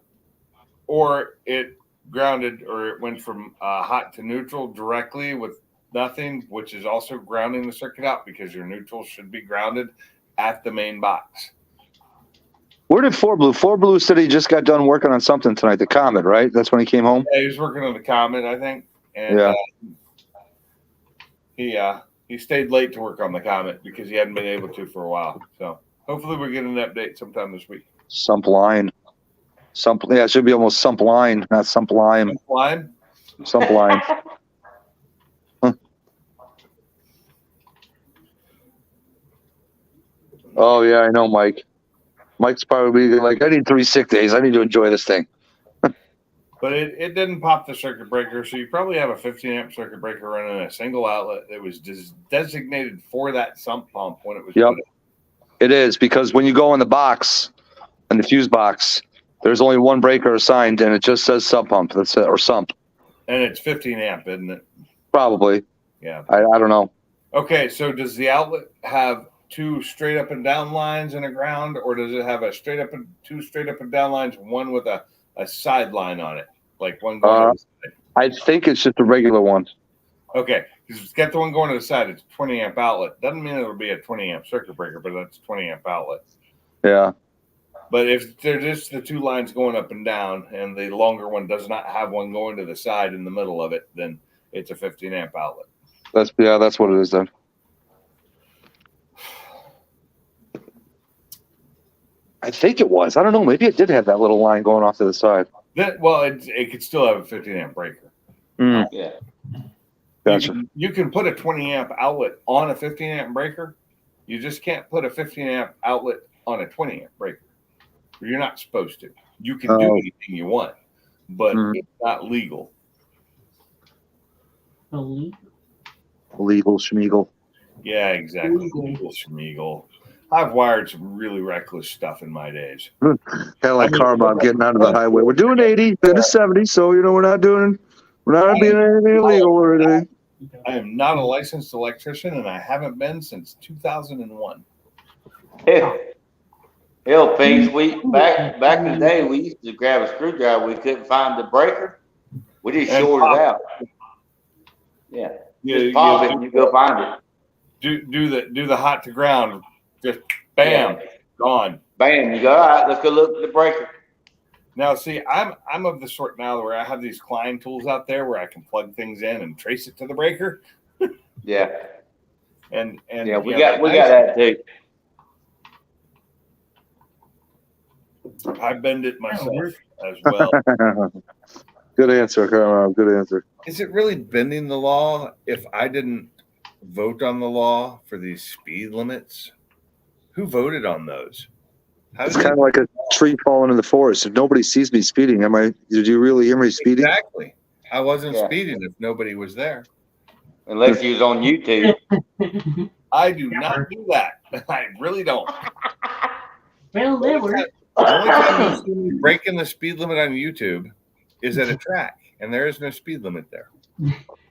or it grounded, or it went from hot to neutral directly with nothing, which is also grounding the circuit out because your neutral should be grounded at the main box. Where did Four Blue? Four Blue said he just got done working on something tonight. The Comet, right? That's when he came home. Yeah, he was working on the Comet, I think, and he stayed late to work on the Comet because he hadn't been able to for a while. So hopefully we get an update sometime this week. Sump line. Yeah, it should be almost sump line, not sump lime. Sump line? Sump line. Huh. Oh, yeah, I know, Mike. Mike's probably like, I need 3 sick days. I need to enjoy this thing. But it didn't pop the circuit breaker, so you probably have a 15 amp circuit breaker running a single outlet that was designated for that sump pump when it was put in. It is, because when you go in the box, in the fuse box, there's only one breaker assigned, and it just says sub pump. That's it, or sump. And it's 15 amp, isn't it? Probably. Yeah. I don't know. Okay, so does the outlet have two straight up and down lines and a ground, or does it have two straight up and down lines, one with a side line on it, like one going to the side? I think it's just a regular one. Okay, because it's got the one going to the side. It's a 20 amp outlet. Doesn't mean it'll be a 20 amp circuit breaker, but that's 20 amp outlet. Yeah. But if they're just the two lines going up and down, and the longer one does not have one going to the side in the middle of it, then it's a 15 amp outlet. That's what it is then. I think it was. I don't know. Maybe it did have that little line going off to the side. It could still have a 15 amp breaker. Yeah. Gotcha. You can put a 20 amp outlet on a 15 amp breaker. You just can't put a 15 amp outlet on a 20 amp breaker. You're not supposed to. You can do anything you want, but it's not legal. Legal Schmiegel. Yeah, exactly. Legal Schmiegel. I've wired some really reckless stuff in my days. Kind of like Carbob getting onto the highway. We're doing 80, then to 70, so we're not being anything illegal or anything. I am not a licensed electrician, and I haven't been since 2001. Hell, things back in the day, we used to grab a screwdriver. We couldn't find the breaker. We just shorted it out. Yeah, just pop it and you go find it. Do the hot to ground. Just bam, gone. Bam, you go, all right, let's go look at the breaker. Now, see, I'm of the sort now where I have these Klein tools out there where I can plug things in and trace it to the breaker. Yeah. And yeah, we got that too. I bend it myself as well. Good answer, Carl. Good answer. Is it really bending the law if I didn't vote on the law for these speed limits? Who voted on those? It's kind of like a tree falling in the forest. If nobody sees me speeding, did you really hear me speeding? Exactly. I wasn't speeding if nobody was there. Unless you was on YouTube. I do not do that. I really don't. Well, never. The only time you see me breaking the speed limit on YouTube is at a track, and there is no speed limit there.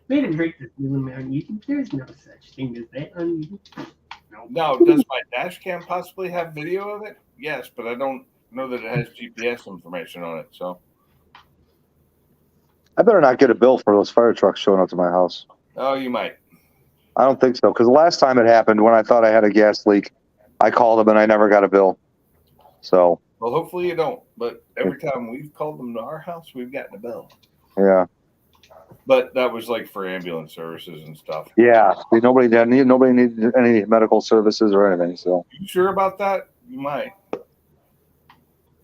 They didn't break the speed limit on YouTube. There's no such thing as that on YouTube. Now, does my dash cam possibly have video of it? Yes, but I don't know that it has GPS information on it. So I better not get a bill for those fire trucks showing up to my house. Oh, you might. I don't think so, because the last time it happened, when I thought I had a gas leak, I called them and I never got a bill. So. Well, hopefully you don't. But every time we've called them to our house, we've gotten a bill. Yeah. But that was like for ambulance services and stuff. Yeah, nobody needed any medical services or anything. So You sure about that? You might.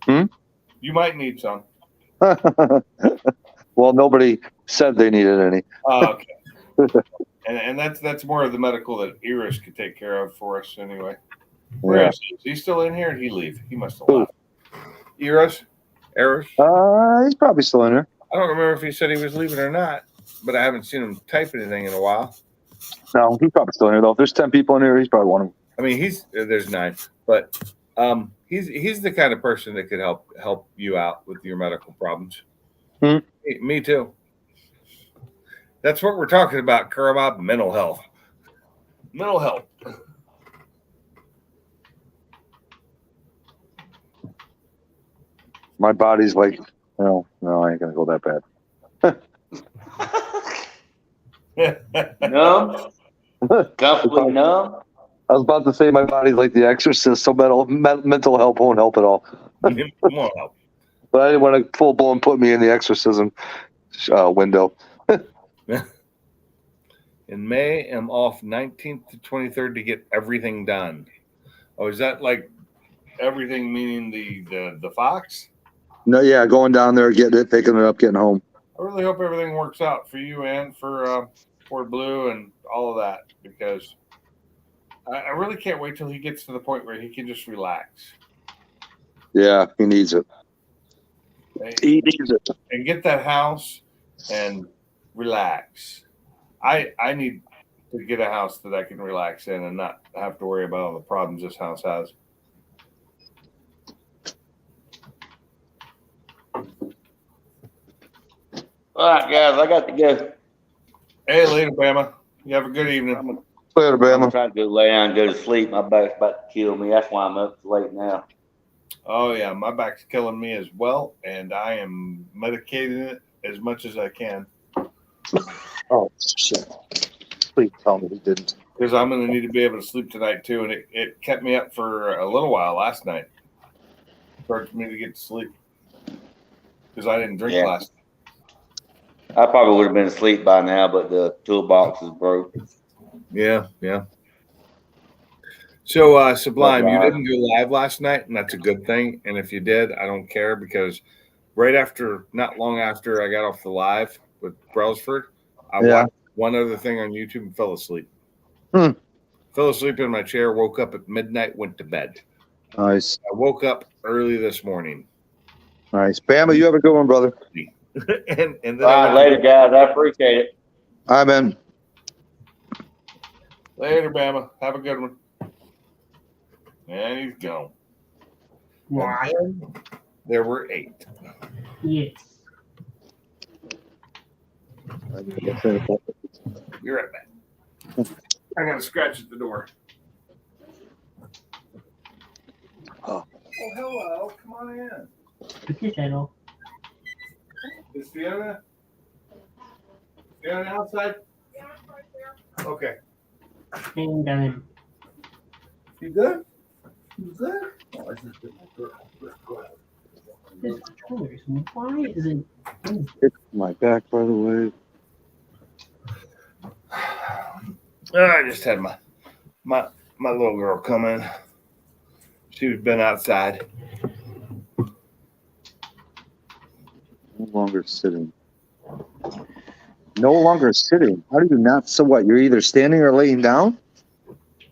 Hmm? You might need some. well, nobody said they needed any. Oh, okay. and that's more of the medical that Iris could take care of for us anyway. Where Yeah. is he? Is he still in here? Did he leave? He must have left. Iris? He's probably still in here. I don't remember if he said he was leaving or not, but I haven't seen him type anything in a while. No, he's probably still in here though. If there's 10 people in here, he's probably one of them. I mean, there's 9, but he's the kind of person that could help you out with your medical problems. Hmm. Me too. That's what we're talking about, Kermit. Mental health. Mental health. My body's like, no, I ain't gonna go that bad. Numb? Completely numb? I was about to say my body's like The Exorcist, so mental help won't help at all. Won't help. But I didn't want to full blown put me in the exorcism window. In May, I'm off 19th to 23rd to get everything done. Oh, is that like everything meaning the Fox? No, yeah, going down there, getting it, picking it up, getting home. I really hope everything works out for you and for Ford Blue and all of that, because I really can't wait till he gets to the point where he can just relax. Yeah, he needs it. He needs it. And get that house and relax. I need to get a house that I can relax in and not have to worry about all the problems this house has. All right, guys, I got to go. Hey, later, Bama. You have a good evening. Later, I'm Bama. trying to go lay down and go to sleep. My back's about to kill me. That's why I'm up late now. Oh, yeah. My back's killing me as well, and I am medicating it as much as I can. Oh, shit. Please tell me he didn't. Because I'm going to need to be able to sleep tonight, too, and it kept me up for a little while last night. Hard for me to get to sleep because I didn't drink last night. I probably would have been asleep by now, but the toolbox is broke. Yeah. So, Sublime, you didn't go live last night, and that's a good thing. And if you did, I don't care, because not long after I got off the live with Brailsford, I watched one other thing on YouTube and fell asleep. Fell asleep in my chair, woke up at midnight, went to bed. Nice. I woke up early this morning. Nice. Bama, you have a good one, brother. and then All right, later, guys. I appreciate it. All right, man. Later, Bama. Have a good one. And he's gone. Why? There were 8. Yes. Be right back. I got to scratch at the door. Oh, hello. Come on in. Put your head off. Is Fiona? Fiona outside? Okay. Hang down. You good? You good? This controller, why is it? It's my back, by the way. I just had my little girl come in. She's been outside. No longer sitting. No longer sitting. How do you not? So what? You're either standing or laying down?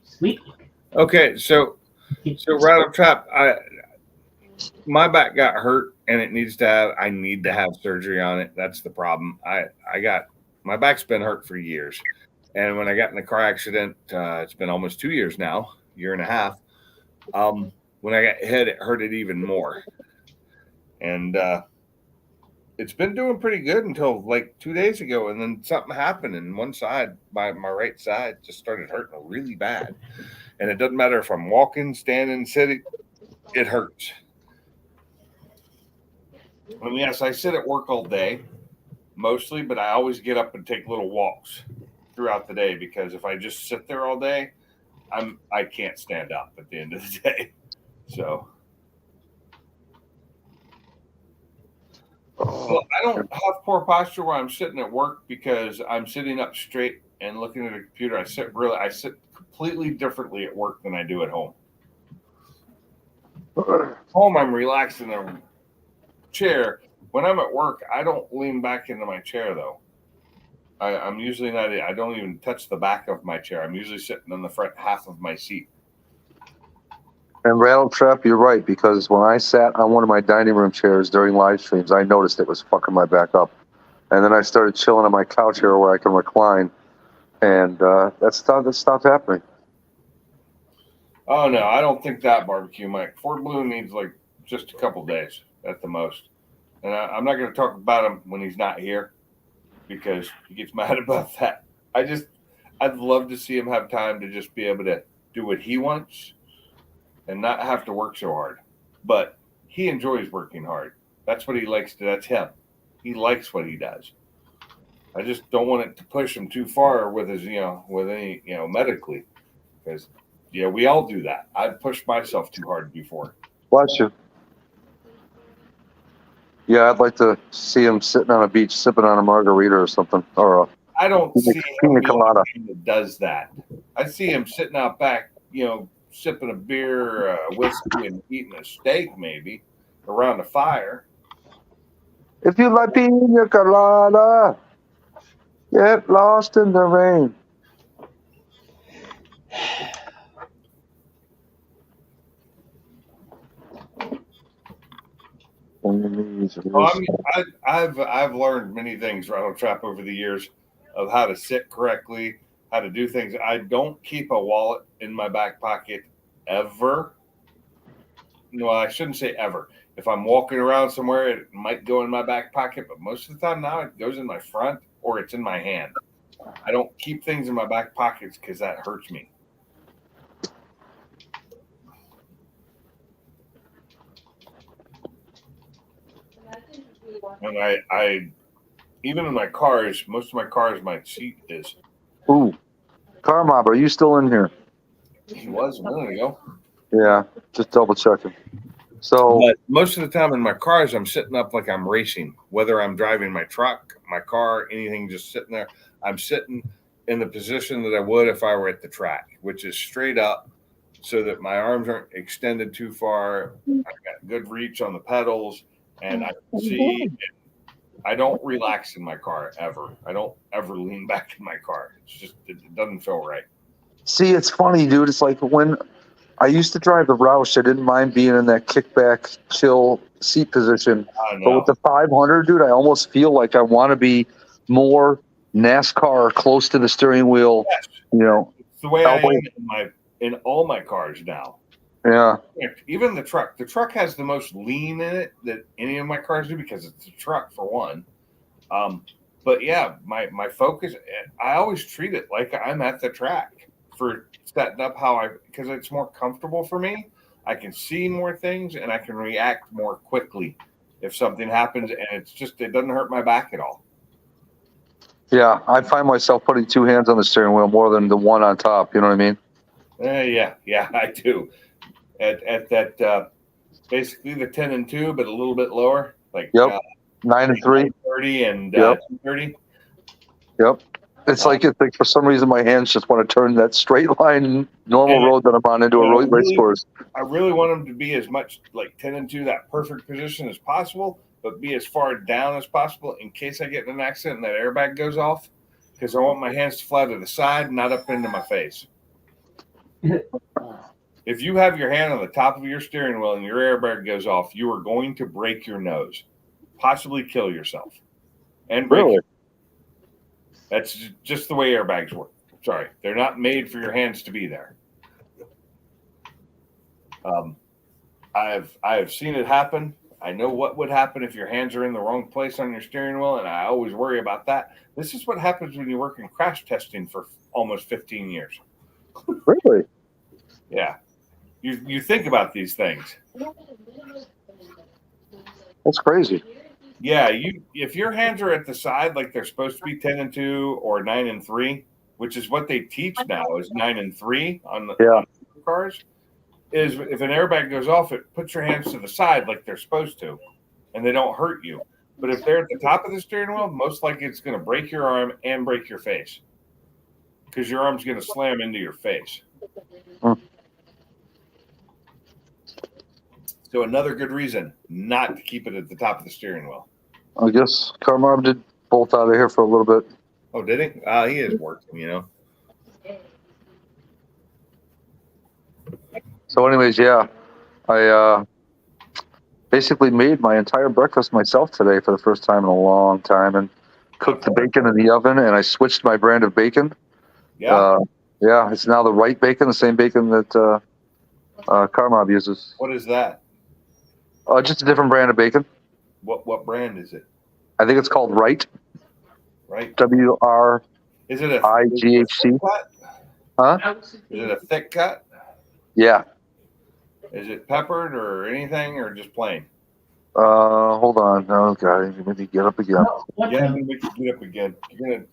Sweet. Okay, so right up top, my back got hurt and I need to have surgery on it. That's the problem. My back's been hurt for years. And when I got in a car accident, it's been almost 2 years now, year and a half. When I got hit, it hurt it even more. And it's been doing pretty good until like 2 days ago. And then something happened, and one side, my right side, just started hurting really bad. And it doesn't matter if I'm walking, standing, sitting, it hurts. And yes, I sit at work all day, mostly, but I always get up and take little walks throughout the day, because if I just sit there all day, I can't stand up at the end of the day. So Well, I don't have poor posture where I'm sitting at work because I'm sitting up straight and looking at a computer. I sit completely differently at work than I do at home. Home, I'm relaxed in a chair. When I'm at work, I don't lean back into my chair though. I'm usually not. I don't even touch the back of my chair. I'm usually sitting on the front half of my seat. And Rattletrap, you're right, because when I sat on one of my dining room chairs during live streams, I noticed it was fucking my back up. And then I started chilling on my couch here where I can recline, and that stopped happening. Oh no, I don't think that barbecue, Mike. Fort Blue needs like just a couple days at the most. And I'm not going to talk about him when he's not here because he gets mad about that. I'd love to see him have time to just be able to do what he wants and not have to work so hard. But he enjoys working hard. That's what he likes to. That's him. He likes what he does. I just don't want it to push him too far with his, with any, medically, because we all do that. I've pushed myself too hard before. Bless you. Yeah, I'd like to see him sitting on a beach sipping on a margarita or something, or I don't see pina him colada. that does that. I see him sitting out back, sipping a beer, a whiskey, and eating a steak maybe around a fire. If you like pina colada, get lost in the rain. I've learned many things, Rattletrap, over the years of how to sit correctly, how to do things. I don't keep a wallet in my back pocket ever. No, I shouldn't say ever. If I'm walking around somewhere, it might go in my back pocket, but most of the time now it goes in my front or it's in my hand. I don't keep things in my back pockets because that hurts me. And I even in my cars, most of my cars, my seat is. Ooh, Car Mob, are you still in here? He was a minute ago. Yeah, just double checking. So, but most of the time in my cars, I'm sitting up like I'm racing. Whether I'm driving my truck, my car, anything, just sitting there, I'm sitting in the position that I would if I were at the track, which is straight up, so that my arms aren't extended too far. I've got good reach on the pedals, and I can see. I don't relax in my car ever. I don't ever lean back in my car. It's just it doesn't feel right. see, it's funny, dude. It's like when I used to drive the Roush, I didn't mind being in that kickback, chill seat position. But with the 500, dude, I almost feel like I want to be more NASCAR, close to the steering wheel. Yes. It's the way I am in all my cars now. Yeah. Even the truck. The truck has the most lean in it that any of my cars do because it's a truck for one. But yeah, my focus, I always treat it like I'm at the track for setting up because it's more comfortable for me. I can see more things and I can react more quickly if something happens, and it doesn't hurt my back at all. Yeah, I find myself putting two hands on the steering wheel more than the one on top. You know what I mean? Yeah, I do. At that basically the 10 and 2, but a little bit lower, like 9 and 3, 30 and 30. Yep. It's like for some reason my hands just want to turn that straight line normal road that I'm on into a race course. I really want them to be as much like 10 and 2, that perfect position as possible, but be as far down as possible in case I get in an accident and that airbag goes off, because I want my hands to fly to the side, not up into my face. If you have your hand on the top of your steering wheel and your airbag goes off, you are going to break your nose, possibly kill yourself, and break your. That's just the way airbags work. Sorry, they're not made for your hands to be there. I've seen it happen. I know what would happen if your hands are in the wrong place on your steering wheel, and I always worry about that. This is what happens when you work in crash testing for almost 15 years. Really? Yeah. You think about these things. That's crazy. Yeah, if your hands are at the side like they're supposed to be 10 and 2 or 9 and 3, which is what they teach now is 9 and 3 on the cars, is if an airbag goes off, it puts your hands to the side like they're supposed to, and they don't hurt you. But if they're at the top of the steering wheel, most likely it's going to break your arm and break your face because your arm's going to slam into your face. So another good reason not to keep it at the top of the steering wheel. I guess Carmar did bolt out of here for a little bit. Oh, did he? He is working, you know. So, anyways, yeah, I basically made my entire breakfast myself today for the first time in a long time, and cooked the bacon in the oven. And I switched my brand of bacon. Yeah. Yeah, it's now the right bacon, the same bacon that Carmob uses. What is that? Just a different brand of bacon. What brand is it? I think it's called Right. Right. WRIGHC. Is it a thick cut? Huh? Is it a thick cut? Yeah. Is it peppered or anything, or just plain? Hold on. Oh God, you made me get up again. Yeah, we can get up again. You're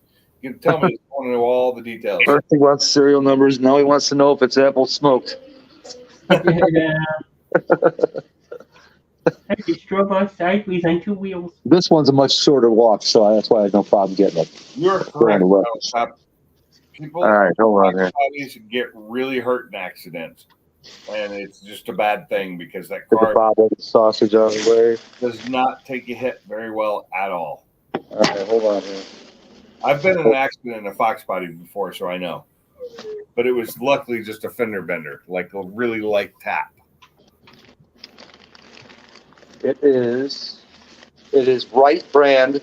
gonna tell me. I want to know all the details. First he wants serial numbers. Now he wants to know if it's apple smoked. Yeah. I just drove on sideways on 2 wheels. This one's a much shorter walk, so that's why I had no problem getting it. You're correct. People All right, hold on here. get really hurt in accidents, and it's just a bad thing because that Get the car Bob Evans sausage out of the way. does not take a hit very well at all. All right, hold on here. I've been in an accident in a Fox body before, so I know. But it was luckily just a fender bender, like a really light tap. It is Right brand,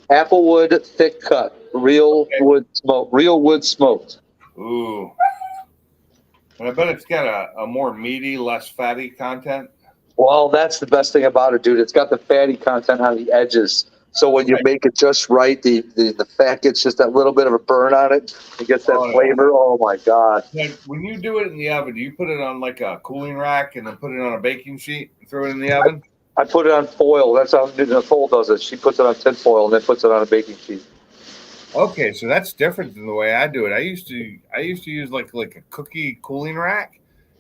Applewood thick cut, real wood smoked. Ooh. And I bet it's got a more meaty, less fatty content. Well, that's the best thing about it, dude. It's got the fatty content on the edges. So when you make it just right, the fat gets just that little bit of a burn on it. It gets that flavor. Oh my God. Now, when you do it in the oven, do you put it on like a cooling rack and then put it on a baking sheet and throw it in the oven? I put it on foil. That's how Nicole does it. She puts it on tin foil and then puts it on a baking sheet. Okay, so that's different than the way I do it. I used to use like a cookie cooling rack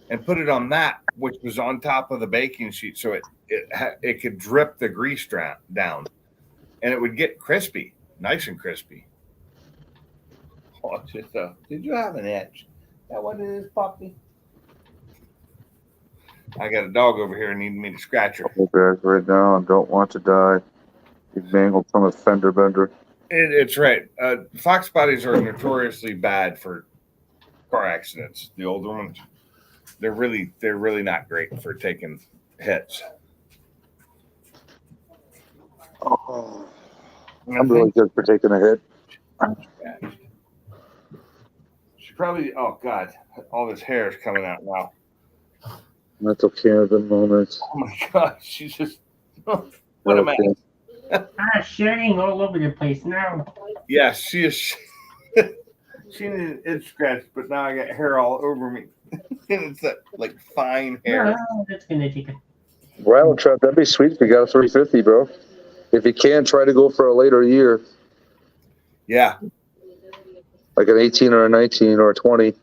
and put it on that, which was on top of the baking sheet, so it could drip the grease down, and it would get crispy, nice and crispy. Oh, just did you have an itch? Is that what it is, puppy? I got a dog over here needing me to scratch her. Okay, right now, I don't want to die. You mangled from a fender bender. It's right. Fox bodies are notoriously bad for car accidents. The older ones, they're really not great for taking hits. Oh, I'm really good for taking a hit. She probably. Oh God, all this hair is coming out now. Mental Canada moment. Oh my God, she's just. What a mess. Shedding all over the place now. Yes, she is. She needed an itch scratch, but now I got hair all over me. And it's that like fine hair. Oh, that's gonna take a Rattle trap, that'd be sweet if you got a 350, bro. If you can, try to go for a later year. Yeah. Like an 18 or a 19 or a 20.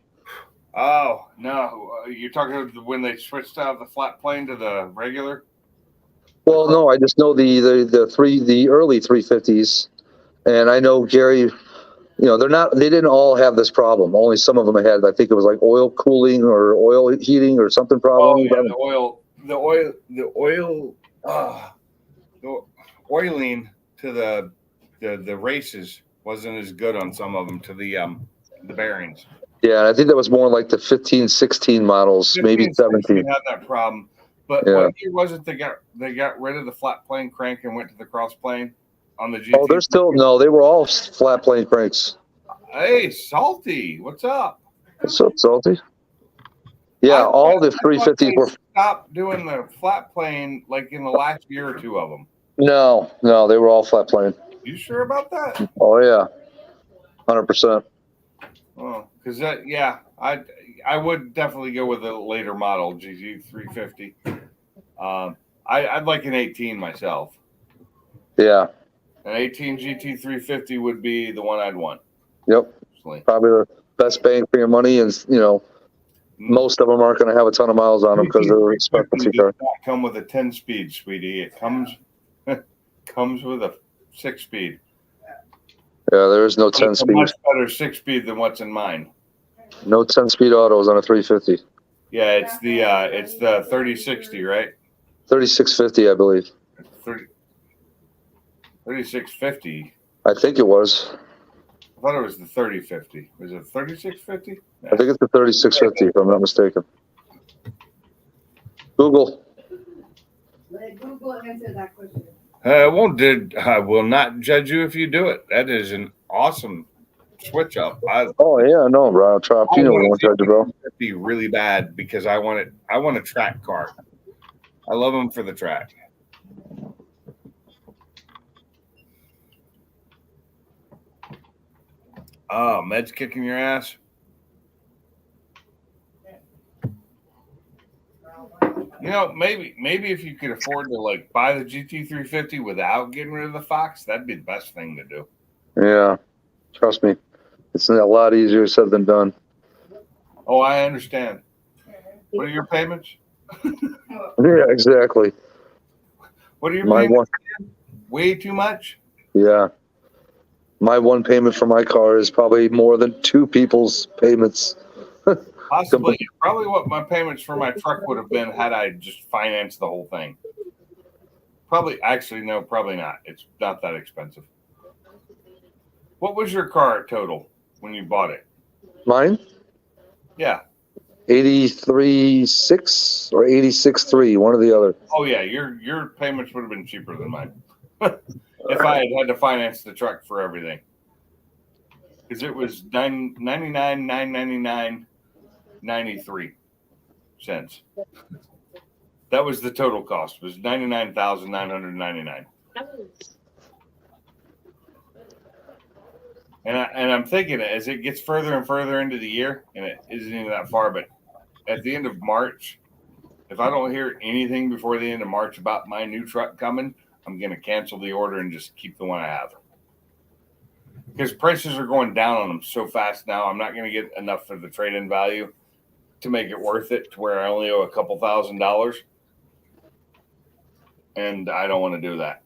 Oh no, you're talking when they switched out of the flat plane to the regular. Well, no, I just know the early 350s, and I know Gary. You know, they didn't all have this problem. Only some of them had. I think it was like oil cooling or oil heating or something problem. Oh yeah, the oiling to the races wasn't as good on some of them to the bearings. Yeah, I think that was more like the 15, 16 models, 15, maybe 17. Had that problem. But Yeah. what year was it they got rid of the flat plane crank and went to the cross plane on the GT? Oh, they're still no. They were all flat plane cranks. Hey, Salty, what's up? What's up, Salty? Yeah, all the 350s were. Stopped doing the flat plane like in the last year or two of them. No, they were all flat plane. You sure about that? Oh yeah, 100%. Oh, because I would definitely go with a later model GT350. I'd like an 18 myself. Yeah. An 18 GT350 would be the one I'd want. Yep. Personally. Probably the best bang for your money, and most of them aren't going to have a ton of miles on them because they're a specialty car. Does not come with a 10-speed, sweetie. It comes comes with a 6-speed. Yeah, there is no It's 10 a speed. much better 6-speed than what's in mine. No 10 speed autos on a 350. Yeah, it's the 3060, right? 3650, I believe. 3650. I think it was. I thought it was the 3050. Was it 3650? I think it's the 3650, if I'm not mistaken. Google. Let Google answer that question. I will not judge you if you do it. That is an awesome switch up. Oh yeah, no, bro. Tropino won't judge you, bro. Be really bad because I want a track car. I love them for the track. Oh, Med's kicking your ass. You know, maybe if you could afford to like buy the GT350 without getting rid of the Fox, that'd be the best thing to do. Yeah, trust me, it's a lot easier said than done. Oh, I understand. What are your payments? Yeah, exactly. What are your My payments? one, Way too much? yeah. My one payment for my car is probably more than two people's payments. Possibly. Probably what my payments for my truck would have been had I just financed the whole thing. Probably, actually, no, probably not. It's not that expensive. What was your car total when you bought it? Mine, Yeah. 83.6 or 86.3, one or the other. Oh, yeah. Your payments would have been cheaper than mine. If I had to finance the truck for everything. Because it was $999.93. That was the total cost. It was $99,999. And I'm thinking as it gets further and further into the year, and it isn't even that far, but at the end of March, if I don't hear anything before the end of March about my new truck coming, I'm going to cancel the order and just keep the one I have. Because prices are going down on them so fast now, I'm not going to get enough for the trade-in value to make it worth it to where I only owe a couple $1,000s. And I don't want to do that.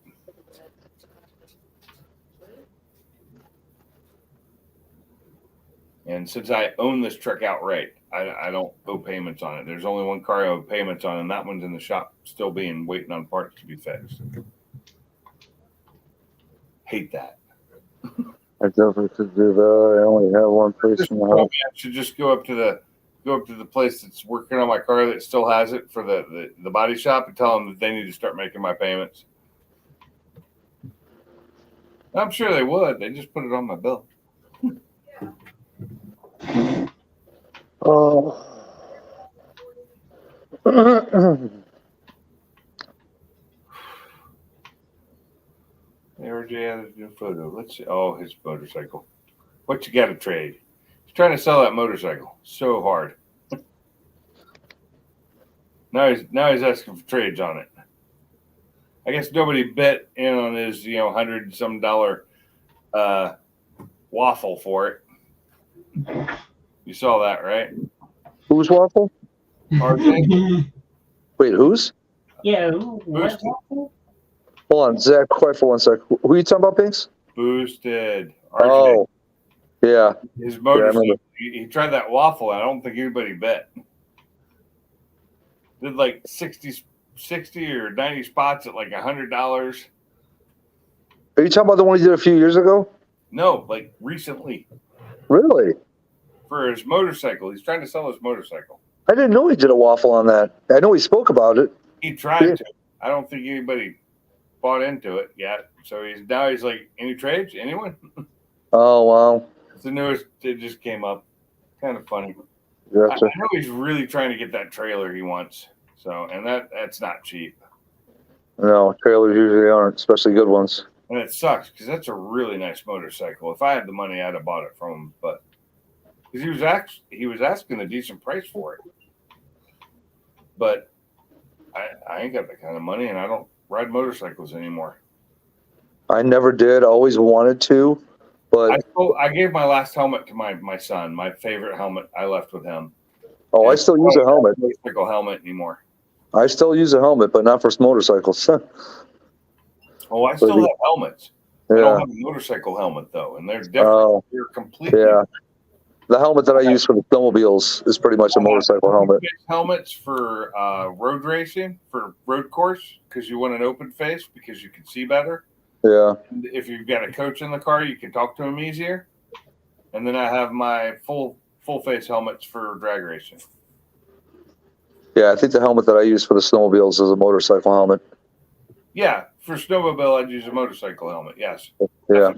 And since I own this truck outright, I don't owe payments on it. There's only one car I owe payments on, and that one's in the shop still waiting on parts to be fixed. Hate that. I definitely could do that. I only have one place in the house. I should just go up to the place that's working on my car that still has it for the body shop and tell them that they need to start making my payments. I'm sure they would. They just put it on my bill. Oh. RJ added a new photo. Let's see. Oh, his motorcycle. What you got to trade? He's trying to sell that motorcycle so hard. Now he's asking for trades on it. I guess nobody bet in on his $100 some waffle for it. You saw that, right? Who's waffle? RJ? Wait, whose? Yeah, what? Hold on, Zach, quiet for 1 sec. Who are you talking about, Pinks? Boosted. RJ. Oh, yeah. His motorcycle. Yeah, he tried that waffle. I don't think anybody bet. Did like 60 or 90 spots at like $100. Are you talking about the one he did a few years ago? No, like recently Really? for his motorcycle. He's trying to sell his motorcycle. I didn't know he did a waffle on that. I know he spoke about it. He tried to. I don't think anybody bought into it yet. So he's like, any trades? Anyone? Oh, wow. It's the newest. It just came up. Kind of funny. Gotcha. I know he's really trying to get that trailer he wants. So, and that's not cheap. No, trailers usually aren't, especially good ones. And it sucks because that's a really nice motorcycle. If I had the money, I'd have bought it from him. But because he was asking a decent price for it. But I ain't got that kind of money, and I don't ride motorcycles anymore. I never did. I always wanted to, but I gave my last helmet to my son. My favorite helmet I left with him. oh, I still use a helmet. Motorcycle helmet anymore. I still use a helmet, but not for motorcycles. Oh, I still have helmets. I Yeah. don't have a motorcycle helmet though, and they're different. Oh. They're completely Yeah. The helmet that I use for the snowmobiles is pretty much a motorcycle helmet. helmets for road racing, for road course, because you want an open face because you can see better. Yeah. If you've got a coach in the car, you can talk to him easier. And then I have my full face helmets for drag racing. Yeah, I think the helmet that I use for the snowmobiles is a motorcycle helmet. Yeah, for snowmobile, I'd use a motorcycle helmet. Yes. Yeah.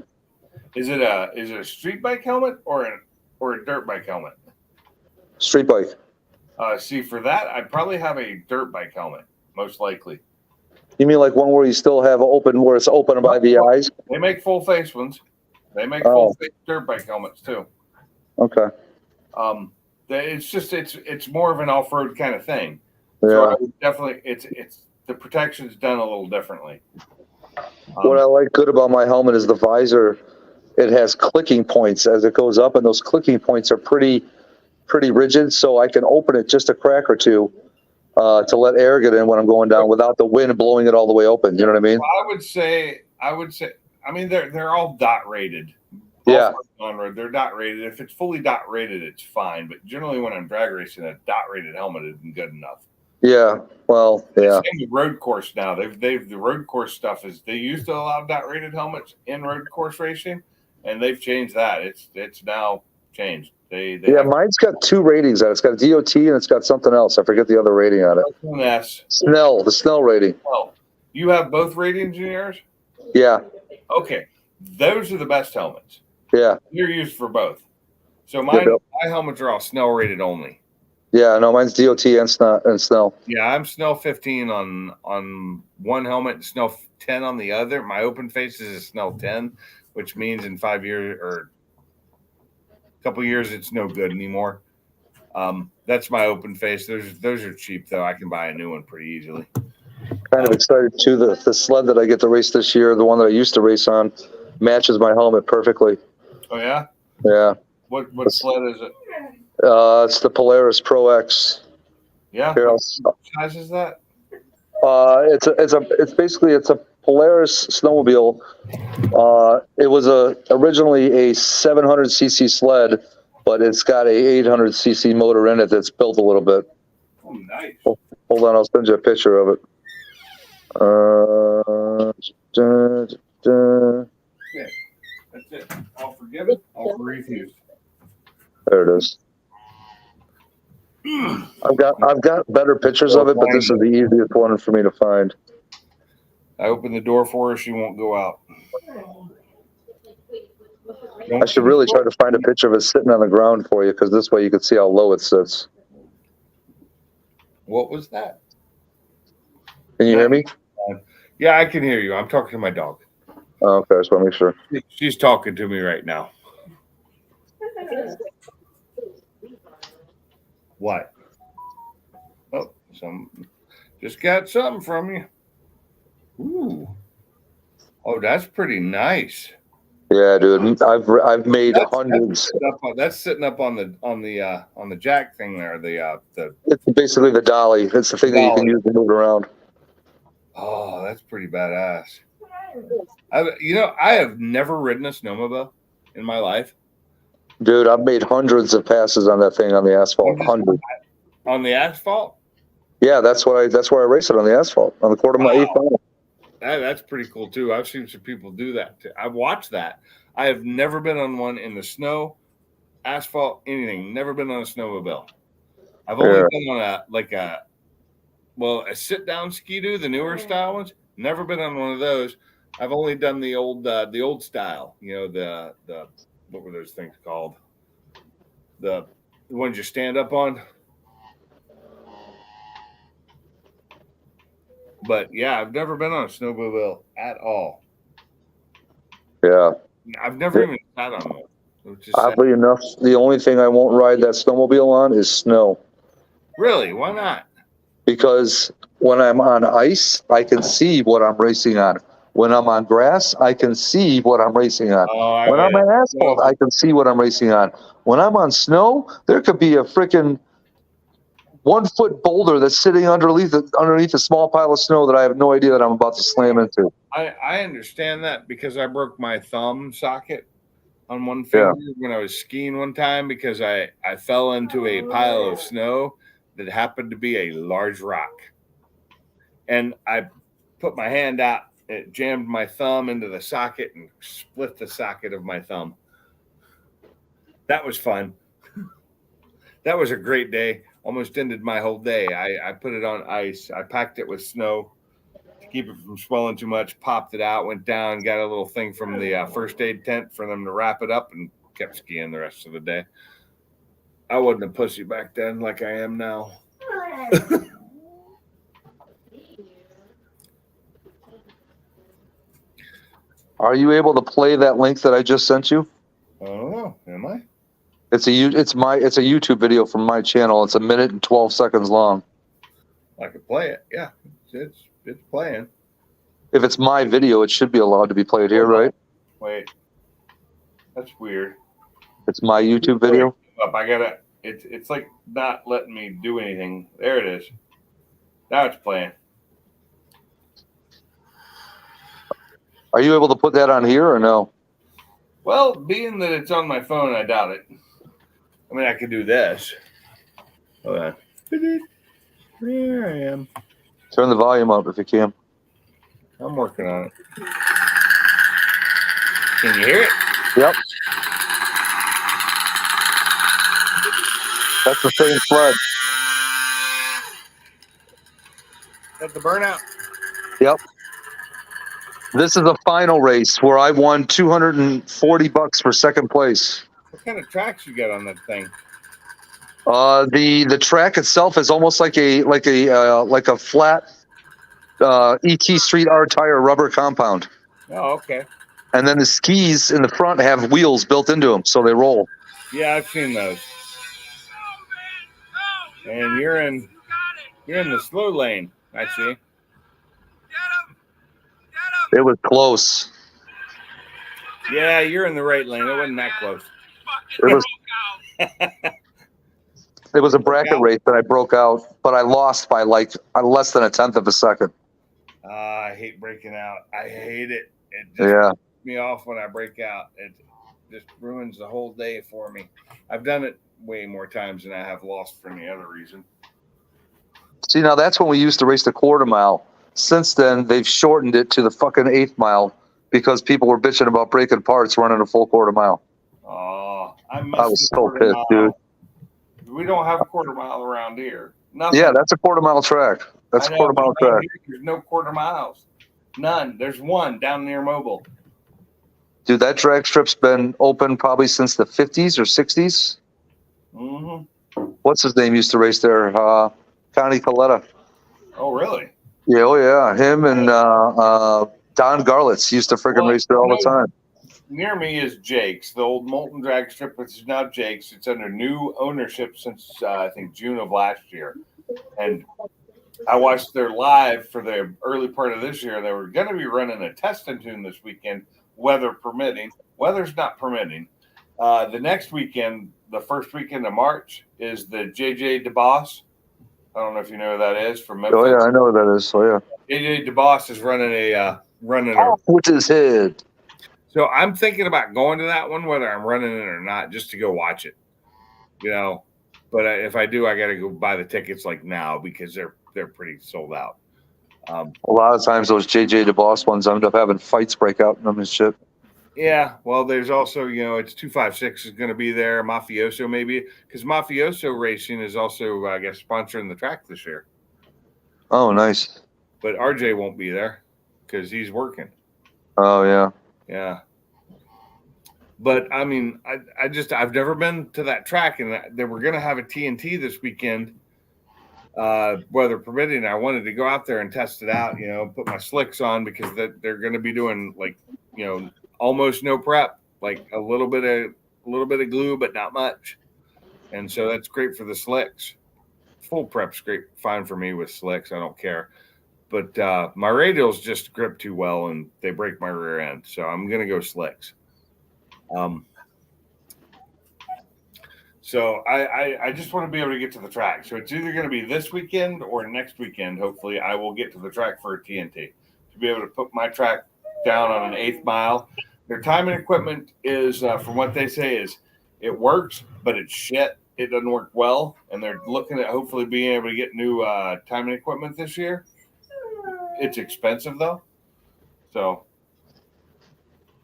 Is it a street bike helmet or a dirt bike helmet? Street bike. See, for that, I'd probably have a dirt bike helmet, most likely. You mean like one where you still have open, where it's open by the eyes? They make full face ones. They make full face dirt bike helmets too. Okay. It's more of an off road kind of thing. Yeah. So I would definitely, it's the protection's done a little differently. What I like good about my helmet is the visor. It has clicking points as it goes up, and those clicking points are pretty rigid, so I can open it just a crack or two to let air get in when I'm going down without the wind blowing it all the way open. You know what I mean? Well, I would say, I mean, they're all dot rated. Yeah. On road, they're dot rated. If it's fully dot rated, it's fine. But generally, when I'm drag racing, a dot rated helmet isn't good enough. Yeah. Well, yeah. Same with road course now. They've the road course stuff is they used to allow dot rated helmets in road course racing, and they've changed that. It's now changed. They Yeah, mine's got 2 ratings on it. It's got a DOT and it's got something else. I forget the other rating on it. The Snell rating. Oh, you have both ratings in yours? Yeah. Okay, those are the best helmets. Yeah. They're used for both. So my helmets are all Snell rated only. Yeah, no, mine's DOT and Snell. Yeah, I'm Snell 15 on one helmet, and Snell 10 on the other. My open face is a Snell 10, which means in 5 years or a couple years it's no good anymore. That's my open face. Those are cheap though. I can buy a new one pretty easily. Kind of excited too. The sled that I get to race this year, the one that I used to race on, matches my helmet perfectly. Oh yeah? Yeah. What sled is it? It's the Polaris Pro X. Yeah. Here, What size is that? It's basically a Polaris snowmobile. It was originally a 700cc sled, but it's got a 800cc motor in it that's built a little bit. Oh, nice. Hold on, I'll send you a picture of it. Yeah, that's it. I'll forgive it. I'll refuse. There it is. I've got better pictures of it, but this is the easiest one for me to find. I opened the door for her. She won't go out. I should really try to find a picture of it sitting on the ground for you, because this way you can see how low it sits. What was that? Can you hear me? Yeah, I can hear you. I'm talking to my dog. Oh, okay, I just want to make sure. She's talking to me right now. What? Oh, just got something from you. Ooh. Oh, that's pretty nice. Yeah, dude. I've made hundreds. That's sitting up on the jack thing there. It's basically the dolly. It's the thing that you can use to move around. Oh, that's pretty badass. I have never ridden a snowmobile in my life. Dude, I've made hundreds of passes on that thing on the asphalt. Hundreds. On the asphalt? Yeah, that's where I race it, on the asphalt, on the quarter mile, 8 mile. That's pretty cool too. I've seen some people do that too. I've watched that. I have never been on one in the snow, asphalt, anything. Never been on a snowmobile. I've only been on a sit down ski-doo, the newer style ones. Never been on one of those. I've only done the old style. You know, the what were those things called? The ones you stand up on. But yeah, I've never been on a snowmobile at all. Yeah. I've never even sat on one. Oddly enough, the only thing I won't ride that snowmobile on is snow. Really? Why not? Because when I'm on ice, I can see what I'm racing on. When I'm on grass, I can see what I'm racing on. When I'm on asphalt, I can see what I'm racing on. When I'm on snow, there could be a freaking 1 foot boulder that's sitting underneath a small pile of snow that I have no idea that I'm about to slam into. I understand that because I broke my thumb socket on one finger when I was skiing one time because I fell into a pile of snow that happened to be a large rock. And I put my hand out, it jammed my thumb into the socket and split the socket of my thumb. That was fun. That was a great day. Almost ended my whole day. I put it on ice. I packed it with snow to keep it from swelling too much, popped it out, went down, got a little thing from the first aid tent for them to wrap it up, and kept skiing the rest of the day. I wasn't a pussy back then like I am now. Are you able to play that link that I just sent you? I don't know. Am I? It's a YouTube video from my channel. It's 1 minute and 12 seconds long. I could play it. Yeah, it's playing. If it's my video, it should be allowed to be played here, right? Wait, that's weird. It's my YouTube video. Up, I gotta. It's like not letting me do anything. There it is. Now it's playing. Are you able to put that on here or no? Well, being that it's on my phone, I doubt it. I mean, I could do this. Hold on. Here I am. Turn the volume up if you can. I'm working on it. Can you hear it? Yep. That's the same sled. Got the burnout. Yep. This is a final race where I won $240 for second place. What kind of tracks you got on that thing? The track itself is almost like a flat ET Street R tire rubber compound. Oh, okay. And then the skis in the front have wheels built into them, so they roll. Yeah, I've seen those. And you're in the slow lane. I see. It was close. Yeah, you're in the right lane. It wasn't that close. It was a bracket race that I broke out, but I lost by like less than 1/10 of a second. I hate breaking out. I hate it. It just pisses me off when I break out. It just ruins the whole day for me. I've done it way more times than I have lost for any other reason. See, now that's when we used to race the quarter mile. Since then, they've shortened it to the fucking 8th mile because people were bitching about breaking parts running a full quarter mile. Oh, I was so pissed, dude. We don't have a quarter mile around here. Nothing. Yeah, that's a quarter mile track. That's a quarter mile track. There's no quarter miles. None. There's one down near Mobile. Dude, that drag strip's been open probably since the 50s or 60s. Mm-hmm. What's his name used to race there? Connie Coletta. Oh, really? Yeah, oh yeah. Him and Don Garlitz used to freaking race there all the time. Near me is Jake's, the old Molten drag strip, which is now Jake's. It's under new ownership since I think June of last year. And I watched their live for the early part of this year. They were going to be running a test and tune this weekend, weather permitting. Weather's not permitting. The next weekend, the first weekend of March, is the JJ DeBoss. I don't know if you know who that is from Memphis. Oh yeah, I know who that is. Oh yeah. JJ DeBoss is running a with his head. So I'm thinking about going to that one, whether I'm running it or not, just to go watch it. You know, but if I do, I got to go buy the tickets like now because they're pretty sold out. A lot of times those JJ DeBoss ones end up having fights break out in them and shit. Yeah, well, there's also, it's 256 is going to be there, Mafioso maybe, because Mafioso Racing is also, I guess, sponsoring the track this year. Oh, nice. But RJ won't be there because he's working. Oh, yeah. Yeah. But, I mean, I've never been to that track, and they were going to have a TNT this weekend, weather permitting. I wanted to go out there and test it out, put my slicks on because they're going to be doing, like, almost no prep, like a little bit of glue, but not much. And so that's great for the slicks. Full prep's great, fine for me with slicks. I don't care. But my radials just grip too well and they break my rear end. So I'm going to go slicks. So I just want to be able to get to the track. So it's either going to be this weekend or next weekend. Hopefully, I will get to the track for a TNT to be able to put my track down on an 8th mile. Their timing equipment is, from what they say, is it works, but it's shit. It doesn't work well, and they're looking at hopefully being able to get new timing equipment this year. It's expensive though, so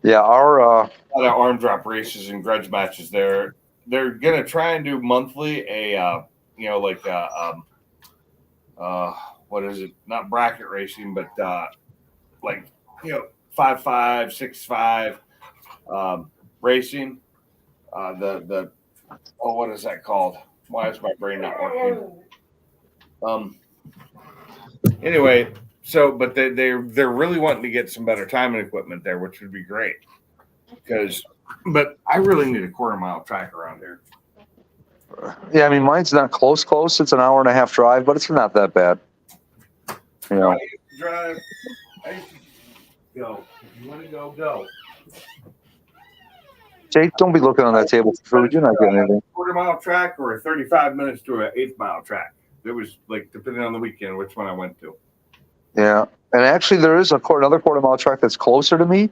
Yeah, our a lot of arm drop races and grudge matches. They're gonna try and do monthly what is it? Not bracket racing, but 5-5, 6-5 racing. What is that called? Why is my brain not working? Anyway, so but they're really wanting to get some better timing equipment there, which would be great. But I really need a quarter-mile track around here. yeah, I mean, mine's not close. It's an hour and a half drive, but it's not that bad. You know. I used to drive. I used to go. If you want to go, go. Jake, don't be looking on that table for food. You're not getting anything. Quarter-mile track or 35 minutes to an 8th-mile track. It was like depending on the weekend, which one I went to. Yeah, and actually, there is another quarter-mile track that's closer to me,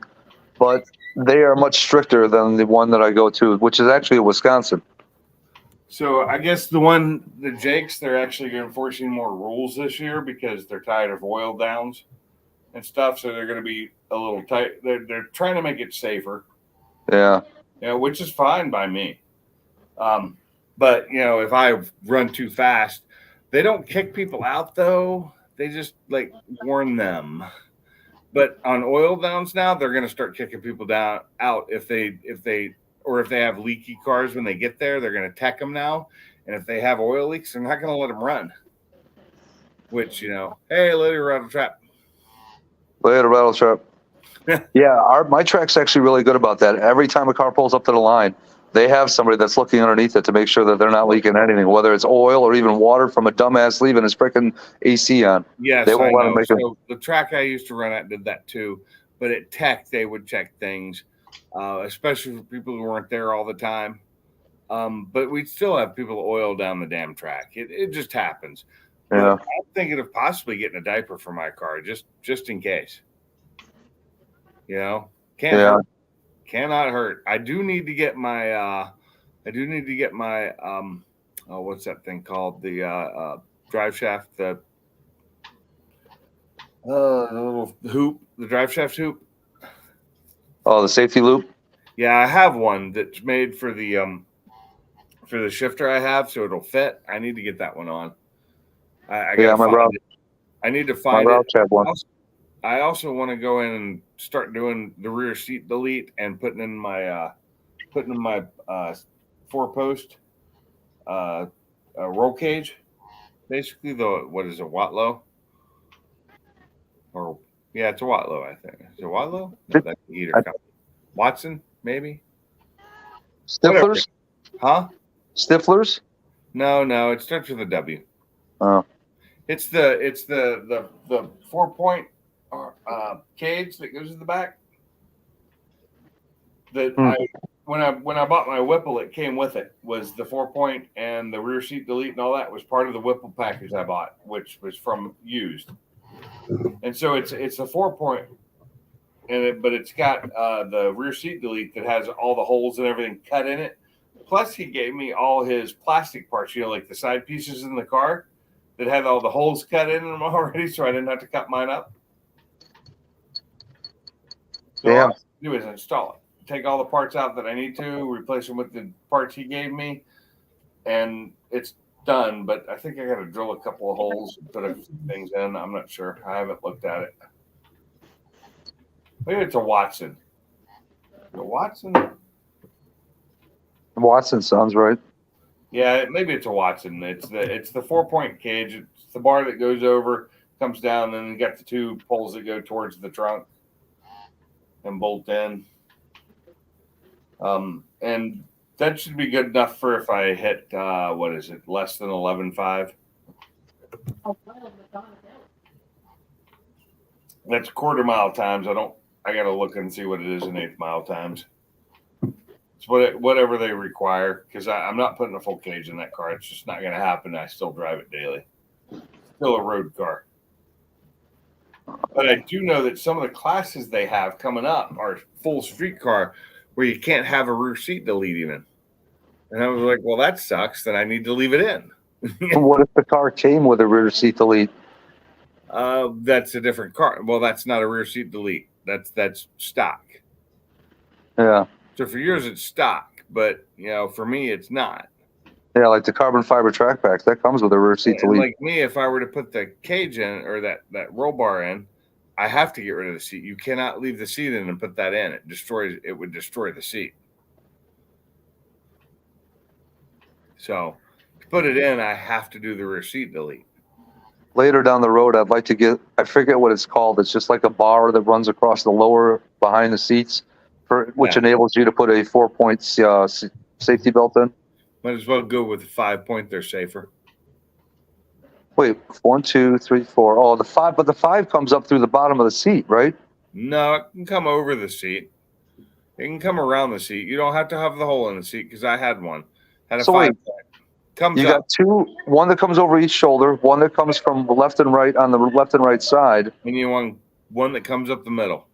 but they are much stricter than the one that I go to, which is actually in Wisconsin. So I guess the Jakes, they're actually enforcing more rules this year because they're tired of oil downs and stuff. So they're going to be a little tight. They're trying to make it safer. Yeah. Which is fine by me. But if I run too fast, they don't kick people out though. They just like warn them. But on oil downs now, they're going to start kicking people out if they have leaky cars when they get there. They're going to tech them now, and if they have oil leaks, they're not going to let them run. Which hey, later rattle trap. Later rattle trap. Yeah, my track's actually really good about that. Every time a car pulls up to the line, they have somebody that's looking underneath it to make sure that they're not leaking anything, whether it's oil or even water from a dumbass leaving his freaking AC on. Yes, they won't let them make so the track I used to run at did that too, but at Tech they would check things, especially for people who weren't there all the time. But we'd still have people oil down the damn track. It just happens. Yeah, I'm thinking of possibly getting a diaper for my car just in case. Hurt. Cannot hurt. I do need to get my what's that thing called? The drive shaft, the little hoop, the drive shaft hoop. Oh, the safety loop. Yeah, I have one that's made for the shifter I have, so it'll fit. I need to get that one on. I need to find it. I also want to go in and start doing the rear seat delete and putting in my 4-post roll cage. Basically, what is it, Watlow? Or it's a Watlow, I think. Is it Watlow? No, that's the heater company. Watson, maybe. Stiflers? Huh? Stiflers? No, it starts with a W. Oh. It's the 4-point cage that goes in the back. When I bought my Whipple, it came with it. Was the 4-point and the rear seat delete and all that was part of the Whipple package I bought, which was from used. And so it's a 4-point, but it's got the rear seat delete that has all the holes and everything cut in it. Plus, he gave me all his plastic parts, like the side pieces in the car that had all the holes cut in them already, so I didn't have to cut mine up. So all I have to do is install it. Take all the parts out that I need to, replace them with the parts he gave me, and it's done. But I think I got to drill a couple of holes and put a few things in. I'm not sure. I haven't looked at it. Maybe it's a Watson. A Watson? Watson sounds right. Yeah, maybe it's a Watson. It's the 4-point cage. It's the bar that goes over, comes down, and then you got the 2 poles that go towards the trunk and bolt in. And that should be good enough for if I hit less than 11.5. That's quarter-mile times. I got to look and see what it is in 8th mile times. It's whatever they require, because I'm not putting a full cage in that car. It's just not going to happen. I still drive it daily. Still a road car. But I do know that some of the classes they have coming up are full street car where you can't have a rear seat delete even. And I was like, well, that sucks. Then I need to leave it in. What if the car came with a rear seat delete? That's a different car. Well, that's not a rear seat delete. That's stock. Yeah. So for yours, it's stock, but for me, it's not. Yeah, like the carbon fiber track packs, that comes with a rear seat And delete. like me, if I were to put the cage in or that roll bar in, I have to get rid of the seat. You cannot leave the seat in and put that in. It would destroy the seat. So to put it in, I have to do the rear seat delete. Later down the road, I'd like to get, I forget what it's called. It's just like a bar that runs across the lower behind the seats, which enables you to put a 4-point safety belt in. Might as well go with the 5-point. They're safer. Wait, 1, 2, 3, 4. Oh, the 5, but the 5 comes up through the bottom of the seat, right? No, it can come over the seat. It can come around the seat. You don't have to have the hole in the seat because I had one. Had a So 5-point. Comes You up. got two, one that comes over each shoulder, one that comes from the left and right on the left and right side. And you want one that comes up the middle.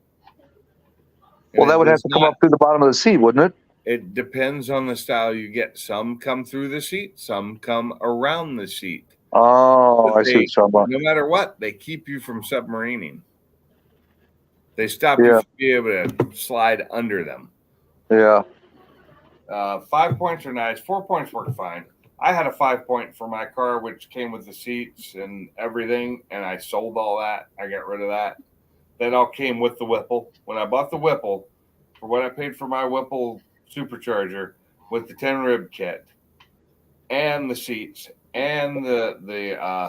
Well, that would have to come up through the bottom of the seat, wouldn't it? It depends on the style you get. Some come through the seat, some come around the seat. Oh, But I see what you're talking about. no matter what, they keep you from submarining. They stop you Yeah. from being able to slide under them. Yeah. 5 points are nice. 4 points work fine. I had a 5-point for my car, which came with the seats and everything, and I sold all that. I got rid of that. That all came with the Whipple. When I bought the Whipple, for what I paid for my Whipple supercharger with the 10 rib kit and the seats and the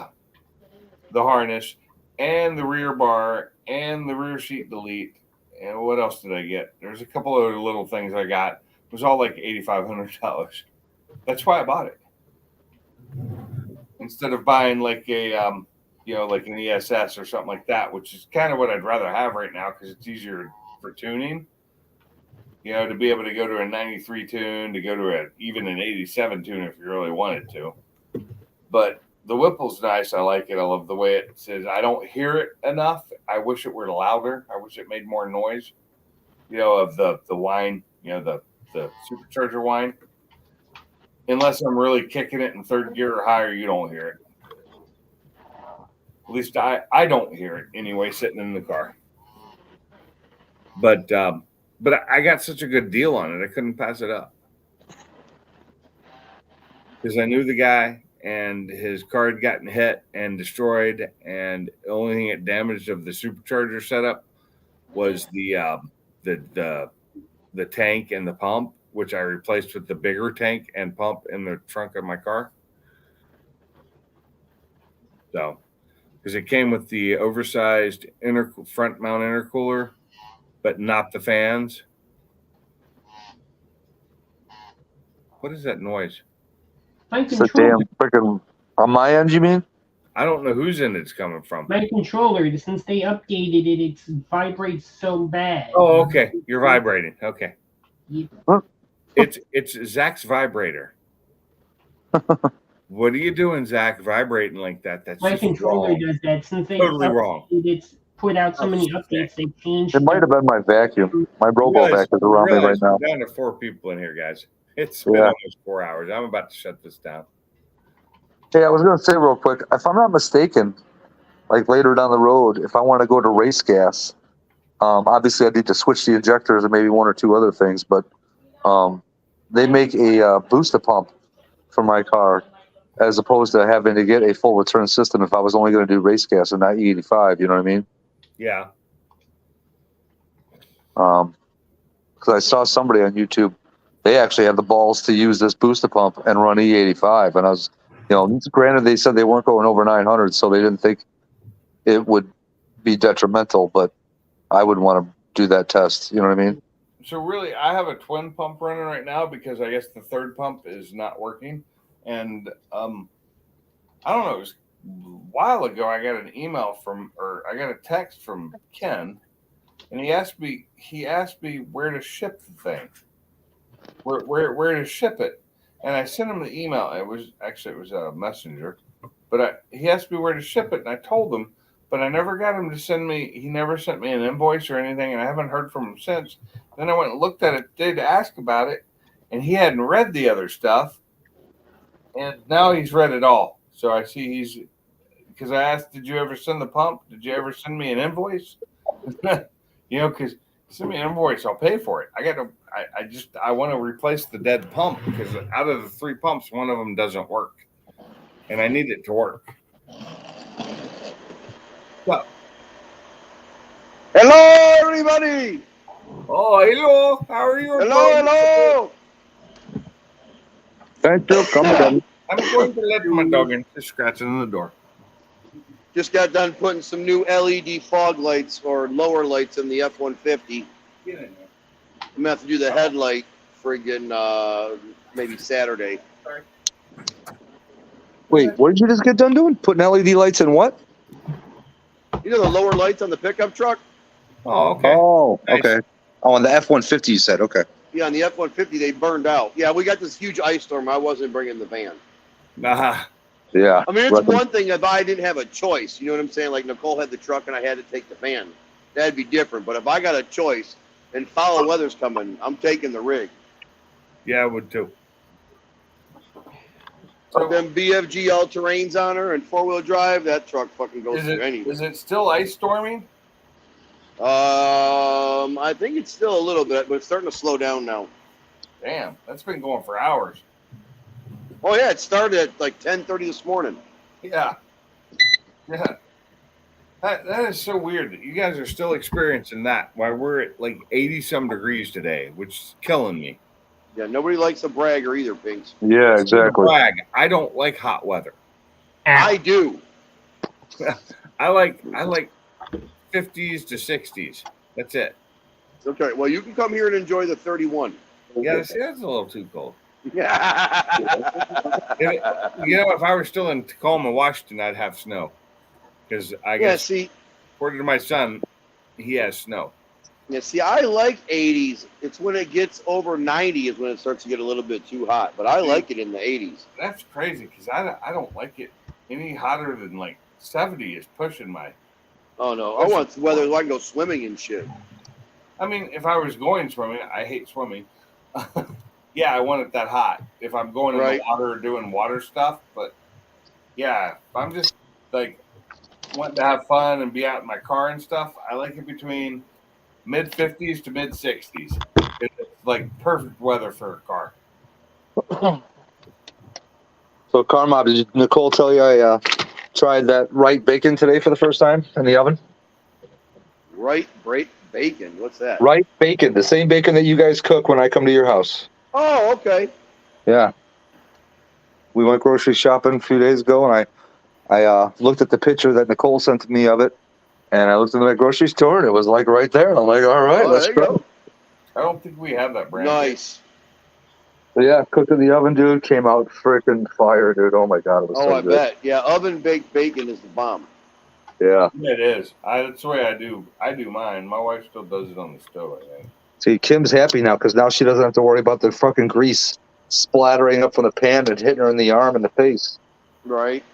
harness and the rear bar and the rear seat delete, and what else did I get? There's a couple other little things I got. It was all like $8,500. That's why I bought it. Instead of buying like a like an ESS or something like that, which is kind of what I'd rather have right now because it's easier for tuning. To be able to go to a 93 tune, to go to even an 87 tune if you really wanted to. But the Whipple's nice. I like it. I love the way it says. I don't hear it enough. I wish it were louder. I wish it made more noise. Of the whine. The supercharger whine. Unless I'm really kicking it in third gear or higher, you don't hear it. At least I don't hear it anyway, sitting in the car. But I got such a good deal on it, I couldn't pass it up. Because I knew the guy, and his car had gotten hit and destroyed, and the only thing it damaged of the supercharger setup was the tank and the pump, which I replaced with the bigger tank and pump in the trunk of my car. So, because it came with the oversized front mount intercooler, but not the fans. What is that noise? My It's the controller, damn freaking on my end, you mean? I don't know whose end it's coming from. my controller, since they updated it, it vibrates so bad. Oh, okay. You're vibrating. Okay. Yeah. Huh? It's Zach's vibrator. What are you doing, Zach? Vibrating like that? That's My just controller wrong. does that. Since they Totally updated wrong. It's put out so many That's updates, they changed. It might have been my vacuum. My robo Realize- vac is around me right realize now. We're down to 4 people in here, guys. It's been Yeah. almost 4 hours. I'm about to shut this down. Hey, I was going to say real quick, if I'm not mistaken, like later down the road, if I want to go to race gas, obviously I need to switch the injectors and maybe one or two other things, but they make a booster pump for my car as opposed to having to get a full return system if I was only going to do race gas and not E85, you know what I mean? Yeah. Because I saw somebody on YouTube, they actually had the balls to use this booster pump and run E85, and I was, granted they said they weren't going over 900, so they didn't think it would be detrimental, but I would want to do that test. You know what I mean? So really, I have a twin pump running right now because I guess the third pump is not working. And I don't know, it was a while ago I got an email I got a text from Ken, and he asked me where to ship the thing. where to ship it. And I sent him the email. It was a messenger, but he asked me where to ship it, and I told him, but I never got him to send me. He never sent me an invoice or anything, and I haven't heard from him since. Then I went and looked at it today to ask about it, and he hadn't read the other stuff, and now he's read it all. So I see because I asked, did you ever send the pump? Did you ever send me an invoice? Because send me an invoice, I'll pay for it. I want to replace the dead pump because out of the 3 pumps, one of them doesn't work, and I need it to work. So, hello, everybody. Oh, hello. How are you? Hello. Thank you. Come. I'm going to let my dog in. Just scratching on the door. Just got done putting some new LED fog lights or lower lights in the F-150. Get in there. I'm gonna have to do the headlight friggin' maybe Saturday. Sorry. Wait, what did you just get done doing? Putting LED lights in what? You know the lower lights on the pickup truck? Oh, okay. Oh, Nice. okay. Oh, on the F-150 you said, okay. Yeah, on the F-150 they burned out. Yeah, we got this huge ice storm. I wasn't bringing the van. Nah. Yeah. I mean, it's one thing if I didn't have a choice. You know what I'm saying? Like Nicole had the truck and I had to take the van. That'd be different. But if I got a choice and foul weather's coming, I'm taking the rig. Yeah, I would too. So, them BFG all-terrains on her and 4-wheel drive, that truck fucking goes Is through it, anything. is it still ice storming? I think it's still a little bit, but it's starting to slow down now. Damn, that's been going for hours. Oh yeah, it started at like 10:30 this morning. Yeah. Yeah. That is so weird that you guys are still experiencing that while we're at like 80-some degrees today, which is killing me. Yeah, nobody likes a bragger either, Pinks. Yeah, exactly. Brag. I don't like hot weather. I do. I like 50s to 60s. That's it. Okay, well you can come here and enjoy the 31. Yeah, see, that's a little too cold. Yeah. If I were still in Tacoma, Washington, I'd have snow. Because I guess, see, according to my son, he has snow. Yeah, see, I like 80s. It's when it gets over 90 is when it starts to get a little bit too hot. But I like it in the 80s. That's crazy because I don't like it any hotter than like 70 is pushing my. Oh no, I want weather so I can go swimming and shit. I mean, if I was going swimming, I hate swimming. Yeah, I want it that hot. If I'm going in the water or doing water stuff, but yeah, if I'm just like wanting to have fun and be out in my car and stuff, I like it between mid 50s to mid 60s. It's like perfect weather for a car. So, Carmob, did Nicole tell you I tried that Wright bacon today for the first time in the oven? Wright bacon? What's that? Wright bacon, the same bacon that you guys cook when I come to your house. Oh, okay. Yeah. We went grocery shopping a few days ago, and I looked at the picture that Nicole sent me of it, and I looked in the grocery store, and it was like right there, and I'm like, all right, let's try. I don't think we have that brand. Nice. So yeah, cooked in the oven, dude. Came out freaking fire, dude. Oh my god, it was so I good. bet. Yeah, oven baked bacon is the bomb. Yeah. It is. That's the way I do mine. My wife still does it on the stove, I think. See, Kim's happy now because now she doesn't have to worry about the fucking grease splattering up from the pan and hitting her in the arm and the face. Right.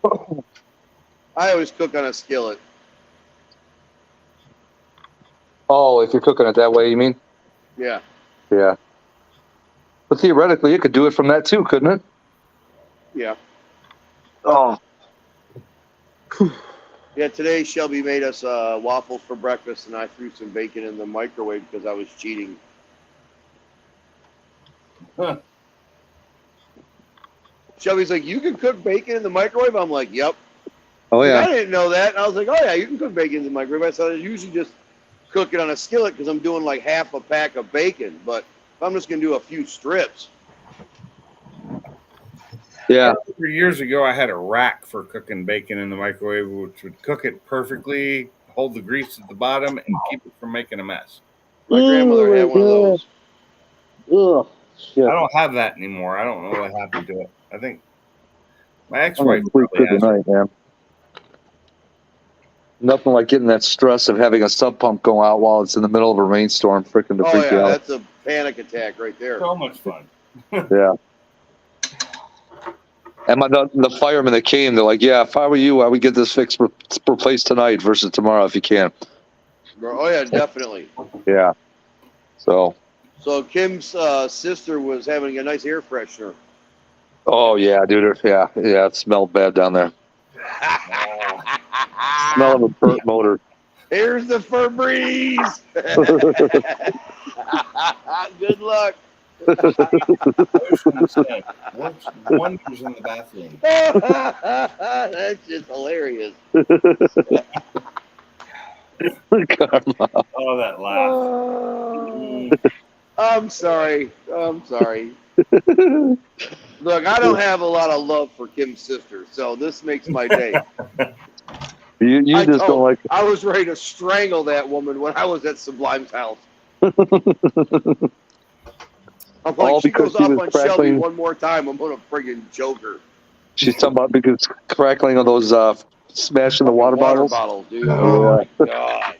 I always cook on a skillet. Oh, if you're cooking it that way, you mean? Yeah. Yeah. But theoretically, you could do it from that too, couldn't it? Yeah. Oh. Yeah, today Shelby made us waffles for breakfast, and I threw some bacon in the microwave because I was cheating. Huh. Shelby's like, you can cook bacon in the microwave? I'm like, yep. Oh, yeah. I didn't know that. And I was like, oh, yeah, you can cook bacon in the microwave. I said, I usually just cook it on a skillet because I'm doing like half a pack of bacon. But if I'm just going to do a few strips. Yeah. Years ago, I had a rack for cooking bacon in the microwave, which would cook it perfectly, hold the grease at the bottom, and keep it from making a mess. My grandmother had one of those. Ugh. Shit. I don't have that anymore. I don't know what happened to it. I think my ex-wife Sleep probably good has tonight, man. Nothing like getting that stress of having a sub pump go out while it's in the middle of a rainstorm, freaking to Oh, freak yeah, you out. that's a panic attack right there. So much fun. Yeah. And the firemen that came, they're like, yeah, if I were you, I would get this fixed, replaced tonight versus tomorrow if you can. Oh yeah, definitely. Yeah. So. So Kim's sister was having a nice air freshener. Oh yeah, dude. Yeah, it smelled bad down there. Smell of a burnt motor. Here's the Febreze. Good luck. Works wonders in the bathroom. That's just hilarious. Oh, that laugh. I'm sorry. Look, I don't have a lot of love for Kim's sister, so this makes my day. You just don't like. I was ready to strangle that woman when I was at Sublime's house. I'm like, All she because goes she up was on Shelby crackling. one more time, I'm gonna friggin' choke her. She's talking about because crackling of those smashing the water bottles. Dude. Oh my god.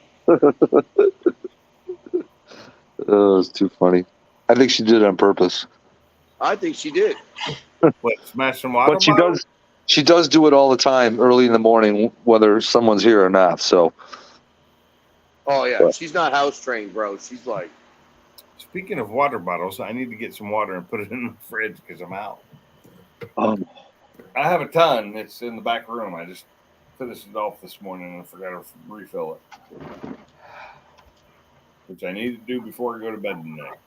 Oh, it's too funny. I think she did it on purpose. I think she did. What, smash some water But she bottles? does do it all the time, early in the morning, whether someone's here or not. So. Oh yeah, she's not house trained, bro. She's like. Speaking of water bottles, I need to get some water and put it in the fridge because I'm out. I have a ton. It's in the back room. I just finished it off this morning and I forgot to refill it, which I need to do before I go to bed tonight.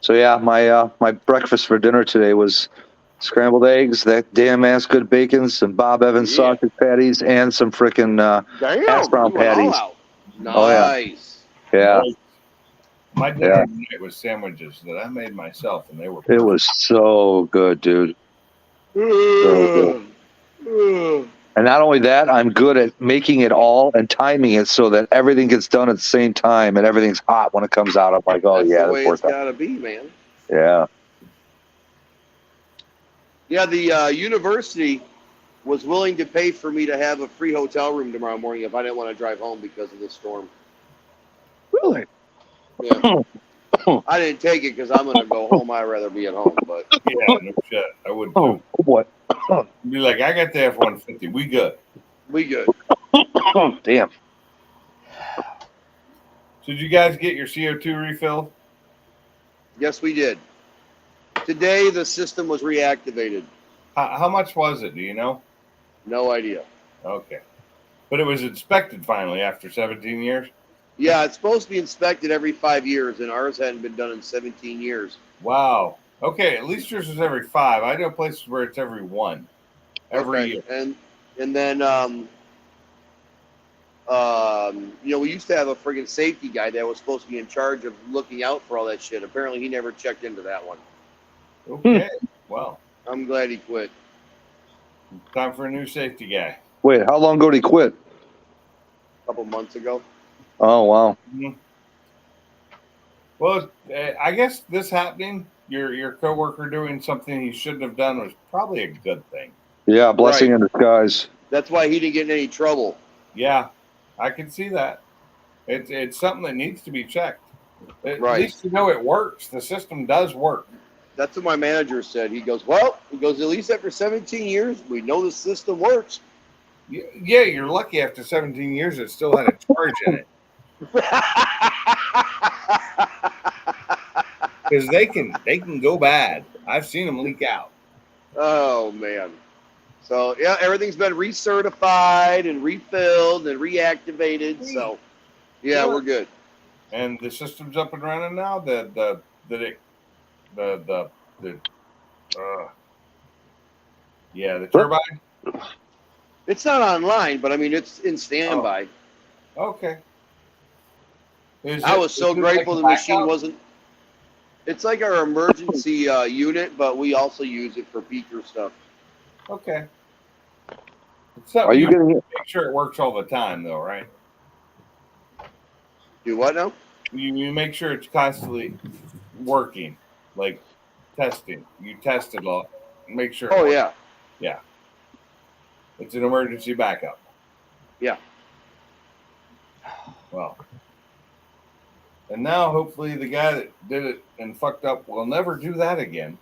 So yeah, my breakfast for dinner today was scrambled eggs, that damn ass good bacon, some Bob Evans sausage patties, and some frickin' hash brown patties. Nice. Oh yeah. My dinner tonight was sandwiches that I made myself, and they were. It was so good, dude. So good. And not only that, I'm good at making it all and timing it so that everything gets done at the same time and everything's hot when it comes out. I'm like, oh That's yeah, the way that's it's gotta be, man. Yeah. Yeah, the university was willing to pay for me to have a free hotel room tomorrow morning if I didn't want to drive home because of the storm. Really? Yeah. I didn't take it because I'm gonna go home. I'd rather be at home, but Yeah, no shit. I would too. Oh, what? Be like, I got the F-150. We good. We good. Damn. Did you guys get your CO2 refilled? Yes, we did. Today the system was reactivated. How much was it? Do you know? No idea. Okay. But it was inspected finally after 17 years? Yeah, it's supposed to be inspected every 5 years, and ours hadn't been done in 17 years. Wow. Okay, at least yours is every 5. I know places where it's every 1. Every year. And then we used to have a friggin' safety guy that was supposed to be in charge of looking out for all that shit. Apparently he never checked into that one. Okay. Well, I'm glad he quit. time for a new safety guy. Wait, how long ago did he quit? A couple months ago. Oh, wow. Mhm. Well, I guess this happening, your coworker doing something he shouldn't have done, was probably a good thing. Yeah, blessing Right. in disguise. That's why he didn't get in any trouble. Yeah, I can see that. It's something that needs to be checked. At Right. least you know it works. The system does work. That's what my manager said. He goes, at least after 17 years, we know the system works. Yeah, you're lucky after 17 years it still had a charge in it. Because they can go bad. I've seen them leak out. Oh, man. So, yeah, everything's been recertified and refilled and reactivated. So, yeah, we're good. And the system's up and running now. The turbine. It's not online, but I mean, it's in standby. Okay. I was so grateful the machine wasn't. It's like our emergency unit, but we also use it for peaker stuff. Okay. So Are you getting make sure it works all the time, though, right? Do what now? You make sure it's constantly working, like testing. You test it all. Make sure. Oh, it works. yeah. Yeah. It's an emergency backup. Yeah. Well, And now, hopefully, the guy that did it and fucked up will never do that again.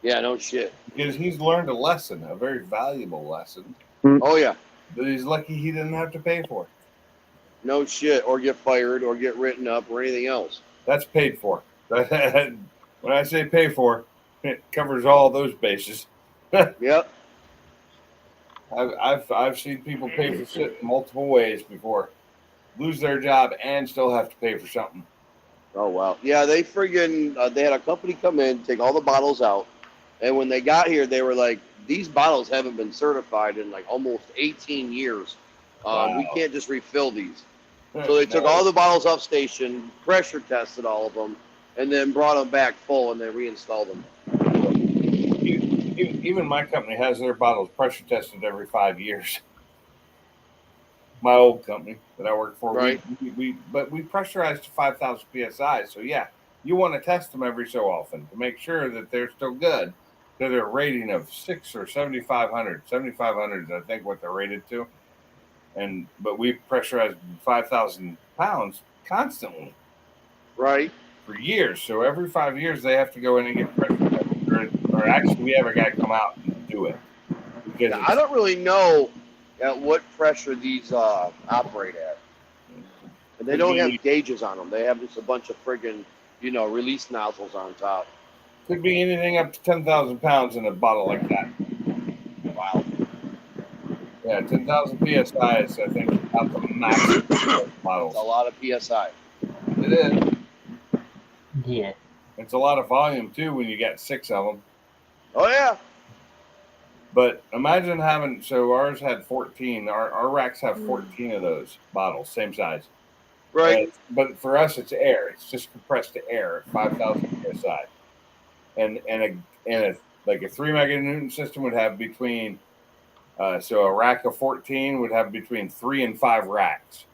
Yeah, no shit. Because he's learned a lesson, a very valuable lesson, Oh yeah, that he's lucky he didn't have to pay for. no shit, or get fired, or get written up, or anything else. That's paid for. When I say pay for, it covers all those bases. Yep. I've seen people pay for shit in multiple ways before, lose their job and still have to pay for something. Oh wow. Yeah, they friggin' they had a company come in, take all the bottles out, and when they got here, they were like, "These bottles haven't been certified in like almost 18 years. Wow. We can't just refill these." So they took all the bottles off station, pressure tested all of them, and then brought them back full, and they reinstalled them. Even my company has their bottles pressure tested every 5 years. My old company that I worked for, Right. we pressurized to 5,000 psi. So yeah, you want to test them every so often to make sure that they're still good. So they're a rating of 6 or 7,500. 7,500 is I think what they're rated to. But we pressurized 5,000 pounds constantly. Right. For years. So every 5 years they have to go in and get pressure tested. Or actually we have a guy come out and do it. Because Now, I don't really know at what pressure these operate at. And they don't have gauges on them. They have just a bunch of friggin', release nozzles on top. could be anything up to 10,000 pounds in a bottle like that. Wow. Yeah, 10,000 psi is, I think, about the max of those bottles. That's a lot of PSI. It is. Yeah. It's a lot of volume, too, when you get 6 of them. Oh, yeah. But imagine having, so ours had 14. Our racks have 14 of those bottles, same size. Right. But for us, it's air. It's just compressed to air at 5,000 psi. And a 3 meganewton system would have between, so a rack of 14 would have between 3 and 5 racks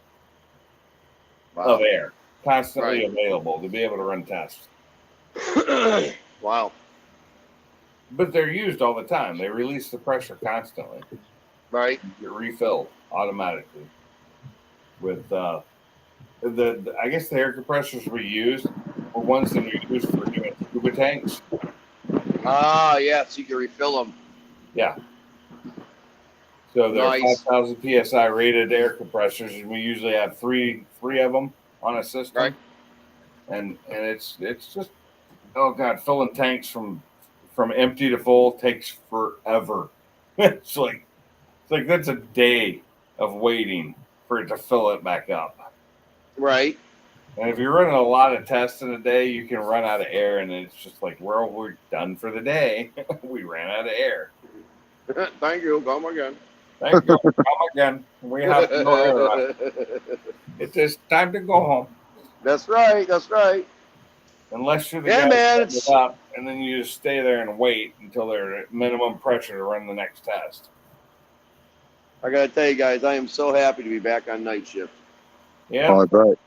of air constantly available to be able to run tests. Wow. But they're used all the time. They release the pressure constantly. Right. Get refilled automatically. With I guess the air compressors we used were ones that we used for doing scuba tanks. Ah, yeah, so you can refill them. Yeah. So they're Nice. 5,000 psi rated air compressors, and we usually have three of them on a system. Right. And it's just, oh god, filling tanks from empty to full takes forever. it's like that's a day of waiting for it to fill it back up. Right. And if you're running a lot of tests in a day, you can run out of air, and it's just like, well, we're done for the day. We ran out of air. Thank you. Come again. Thank you. Come again. We have no air. It's just time to go home. That's right. That's right. Unless you're the Yeah, guy man, setting it up, and then you just stay there and wait until they're at minimum pressure to run the next test. I gotta tell you guys, I am so happy to be back on night shift. Yeah. Oh, that's right.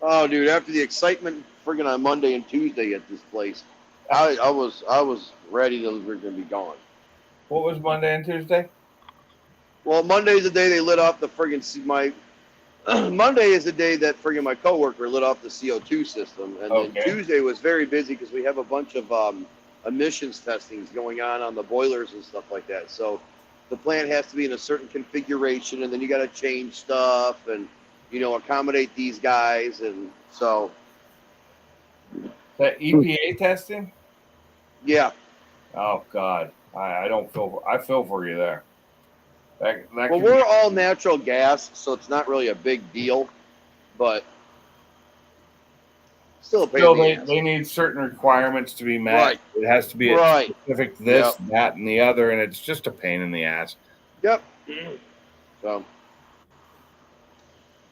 Oh, dude, after the excitement friggin' on Monday and Tuesday at this place, I was ready to freaking be gone. What was Monday and Tuesday? Well, Monday's the day they lit off the friggin' Monday is the day that friggin' my coworker lit off the CO2 system, and then Tuesday was very busy because we have a bunch of emissions testings going on the boilers and stuff like that. So the plant has to be in a certain configuration, and then you got to change stuff and accommodate these guys, and so That EPA testing? yeah. Oh God, I feel for you there. That Well, could we're be- all natural gas, so it's not really a big deal, but still a pain Still, in the ass. they need certain requirements to be met. Right. It has to be a Right. specific this, Yep. that, and the other, and it's just a pain in the ass. Yep. So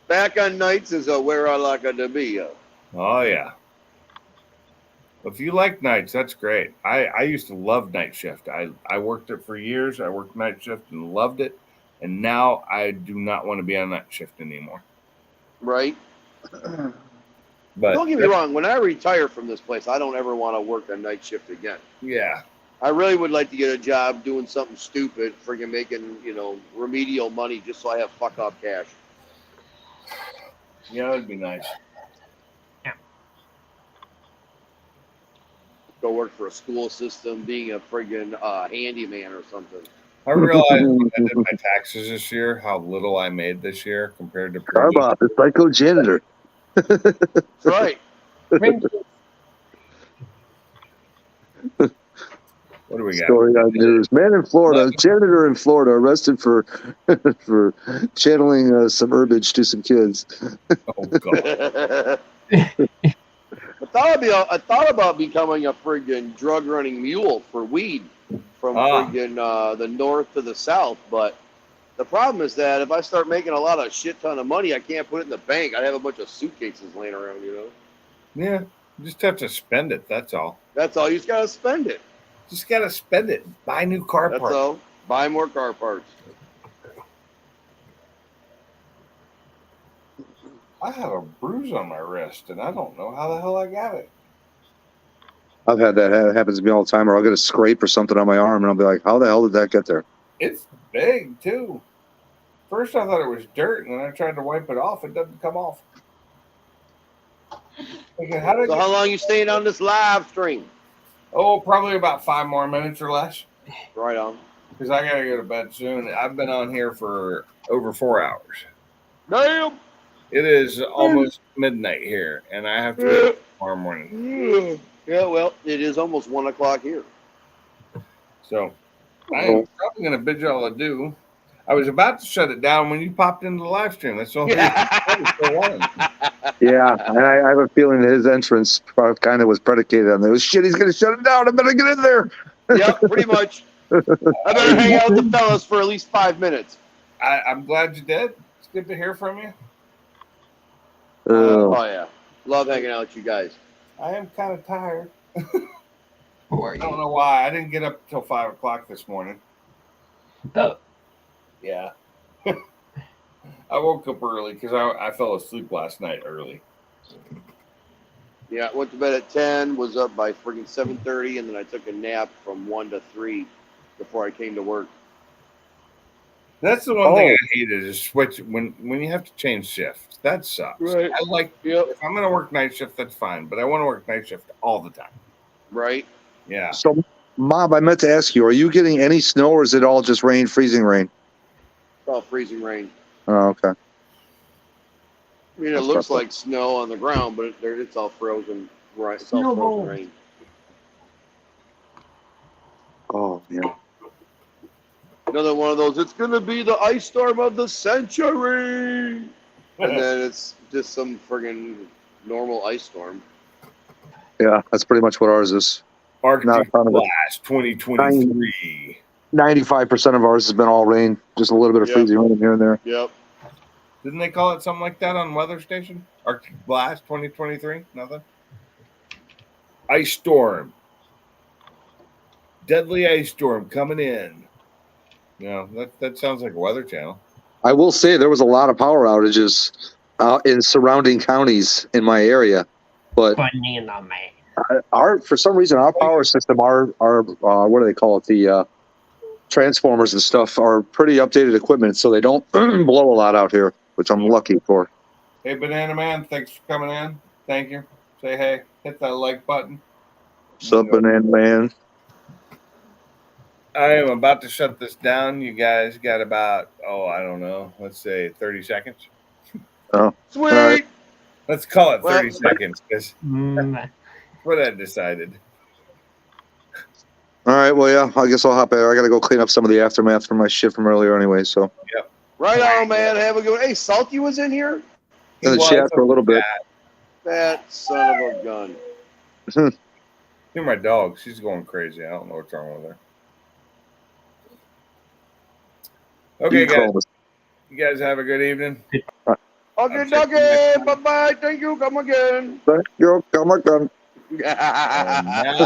back on nights is where I like it to be. Oh yeah. If you like nights, that's great. I used to love night shift. I worked it for years. I worked night shift and loved it. And now I do not want to be on night shift anymore. Right. But Don't get me wrong. When I retire from this place, I don't ever want to work a night shift again. Yeah. I really would like to get a job doing something stupid, friggin' making, remedial money just so I have fuck off cash. Yeah, that'd be nice. Yeah. go work for a school system, being a friggin' handyman or something. I realized when I did my taxes this year how little I made this year compared to previous. Carbob, the psycho janitor. That's right. What do we got? Story on news. Man in Florida, janitor in Florida arrested for for channeling some herbage to some kids. Oh God. I thought about becoming a friggin' drug running mule for weed from friggin' the north to the south, but the problem is that if I start making a lot of shit ton of money, I can't put it in the bank. I have a bunch of suitcases laying around, you know. Yeah, you just have to spend it. That's all. That's all. You just gotta spend it. Just gotta spend it. Buy new car That's parts. all. Buy more car parts. I have a bruise on my wrist, and I don't know how the hell I got it. I've had that. It happens to me all the time, or I'll get a scrape or something on my arm, and I'll be like, "How the hell did that get there?" It's big too. First, I thought it was dirt, and then I tried to wipe it off. It doesn't come off. Thinking, how long you staying on this live stream? Oh, probably about 5 more minutes or less. Right on. Because I gotta go to bed soon. I've been on here for over 4 hours. Damn. It is almost midnight here, and I have to wake up tomorrow morning. Yeah, well, it is almost 1 o'clock here. So I'm probably gonna bid y'all adieu. I was about to shut it down when you popped into the live stream. That's the only reason I was still on. Yeah, and I have a feeling that his entrance kind of was predicated on that. Shit, he's going to shut it down. I better get in there. Yeah, pretty much. I better hang out with the fellas for at least 5 minutes. I'm glad you did. It's good to hear from you. Oh, yeah. Love hanging out with you guys. I am kind of tired. Who are you? I don't know why. I didn't get up till 5 o'clock this morning. Yeah. I woke up early because I fell asleep last night early. Yeah, went to bed at 10, was up by freaking 7:30, and then I took a nap from 1 to 3 before I came to work. That's the one thing I hated is switch when you have to change shifts. That sucks. Right. I like if I'm gonna work night shift, that's fine, but I want to work night shift all the time. Right. Yeah. So, Mob, I meant to ask you: are you getting any snow, or is it all just rain, freezing rain? It's all freezing rain. Oh, okay. I mean, it looks like snow on the ground, but it's all frozen. Right. It's all frozen rain. Oh, yeah. Another one of those. It's gonna be the ice storm of the century, and then it's just some friggin' normal ice storm. Yeah, that's pretty much what ours is. Arctic Blast 2023. 95% of ours has been all rain, just a little bit of freezing rain here and there. Yep. Didn't they call it something like that on Weather Station? Arctic Blast 2023? Nothing? Ice storm. Deadly ice storm coming in. No, that sounds like a Weather Channel. I will say there was a lot of power outages in surrounding counties in my area, but for some reason our power system, our what do they call it? The transformers and stuff are pretty updated equipment, so they don't blow a lot out here, which I'm lucky for. Hey, Banana Man, thanks for coming in. Thank you. Say hey. Hit that like button. Sup, Banana Man? I am about to shut this down. You guys got about, I don't know, let's say 30 seconds. Oh, sweet. Right. Let's call it 30 seconds because that's what I decided. All right, well, yeah, I guess I'll hop out. I got to go clean up some of the aftermath from my shit from earlier anyway, so. Yep. Right on, man. Have a good one. Hey, Salty was in here? In the chat for a little bit. That son of a gun. Hear my dog. She's going crazy. I don't know what's wrong with her. Okay, guys. You guys have a good evening. Okay, Dougie. Bye-bye. Thank you. Come again. Thank you. Come again. Now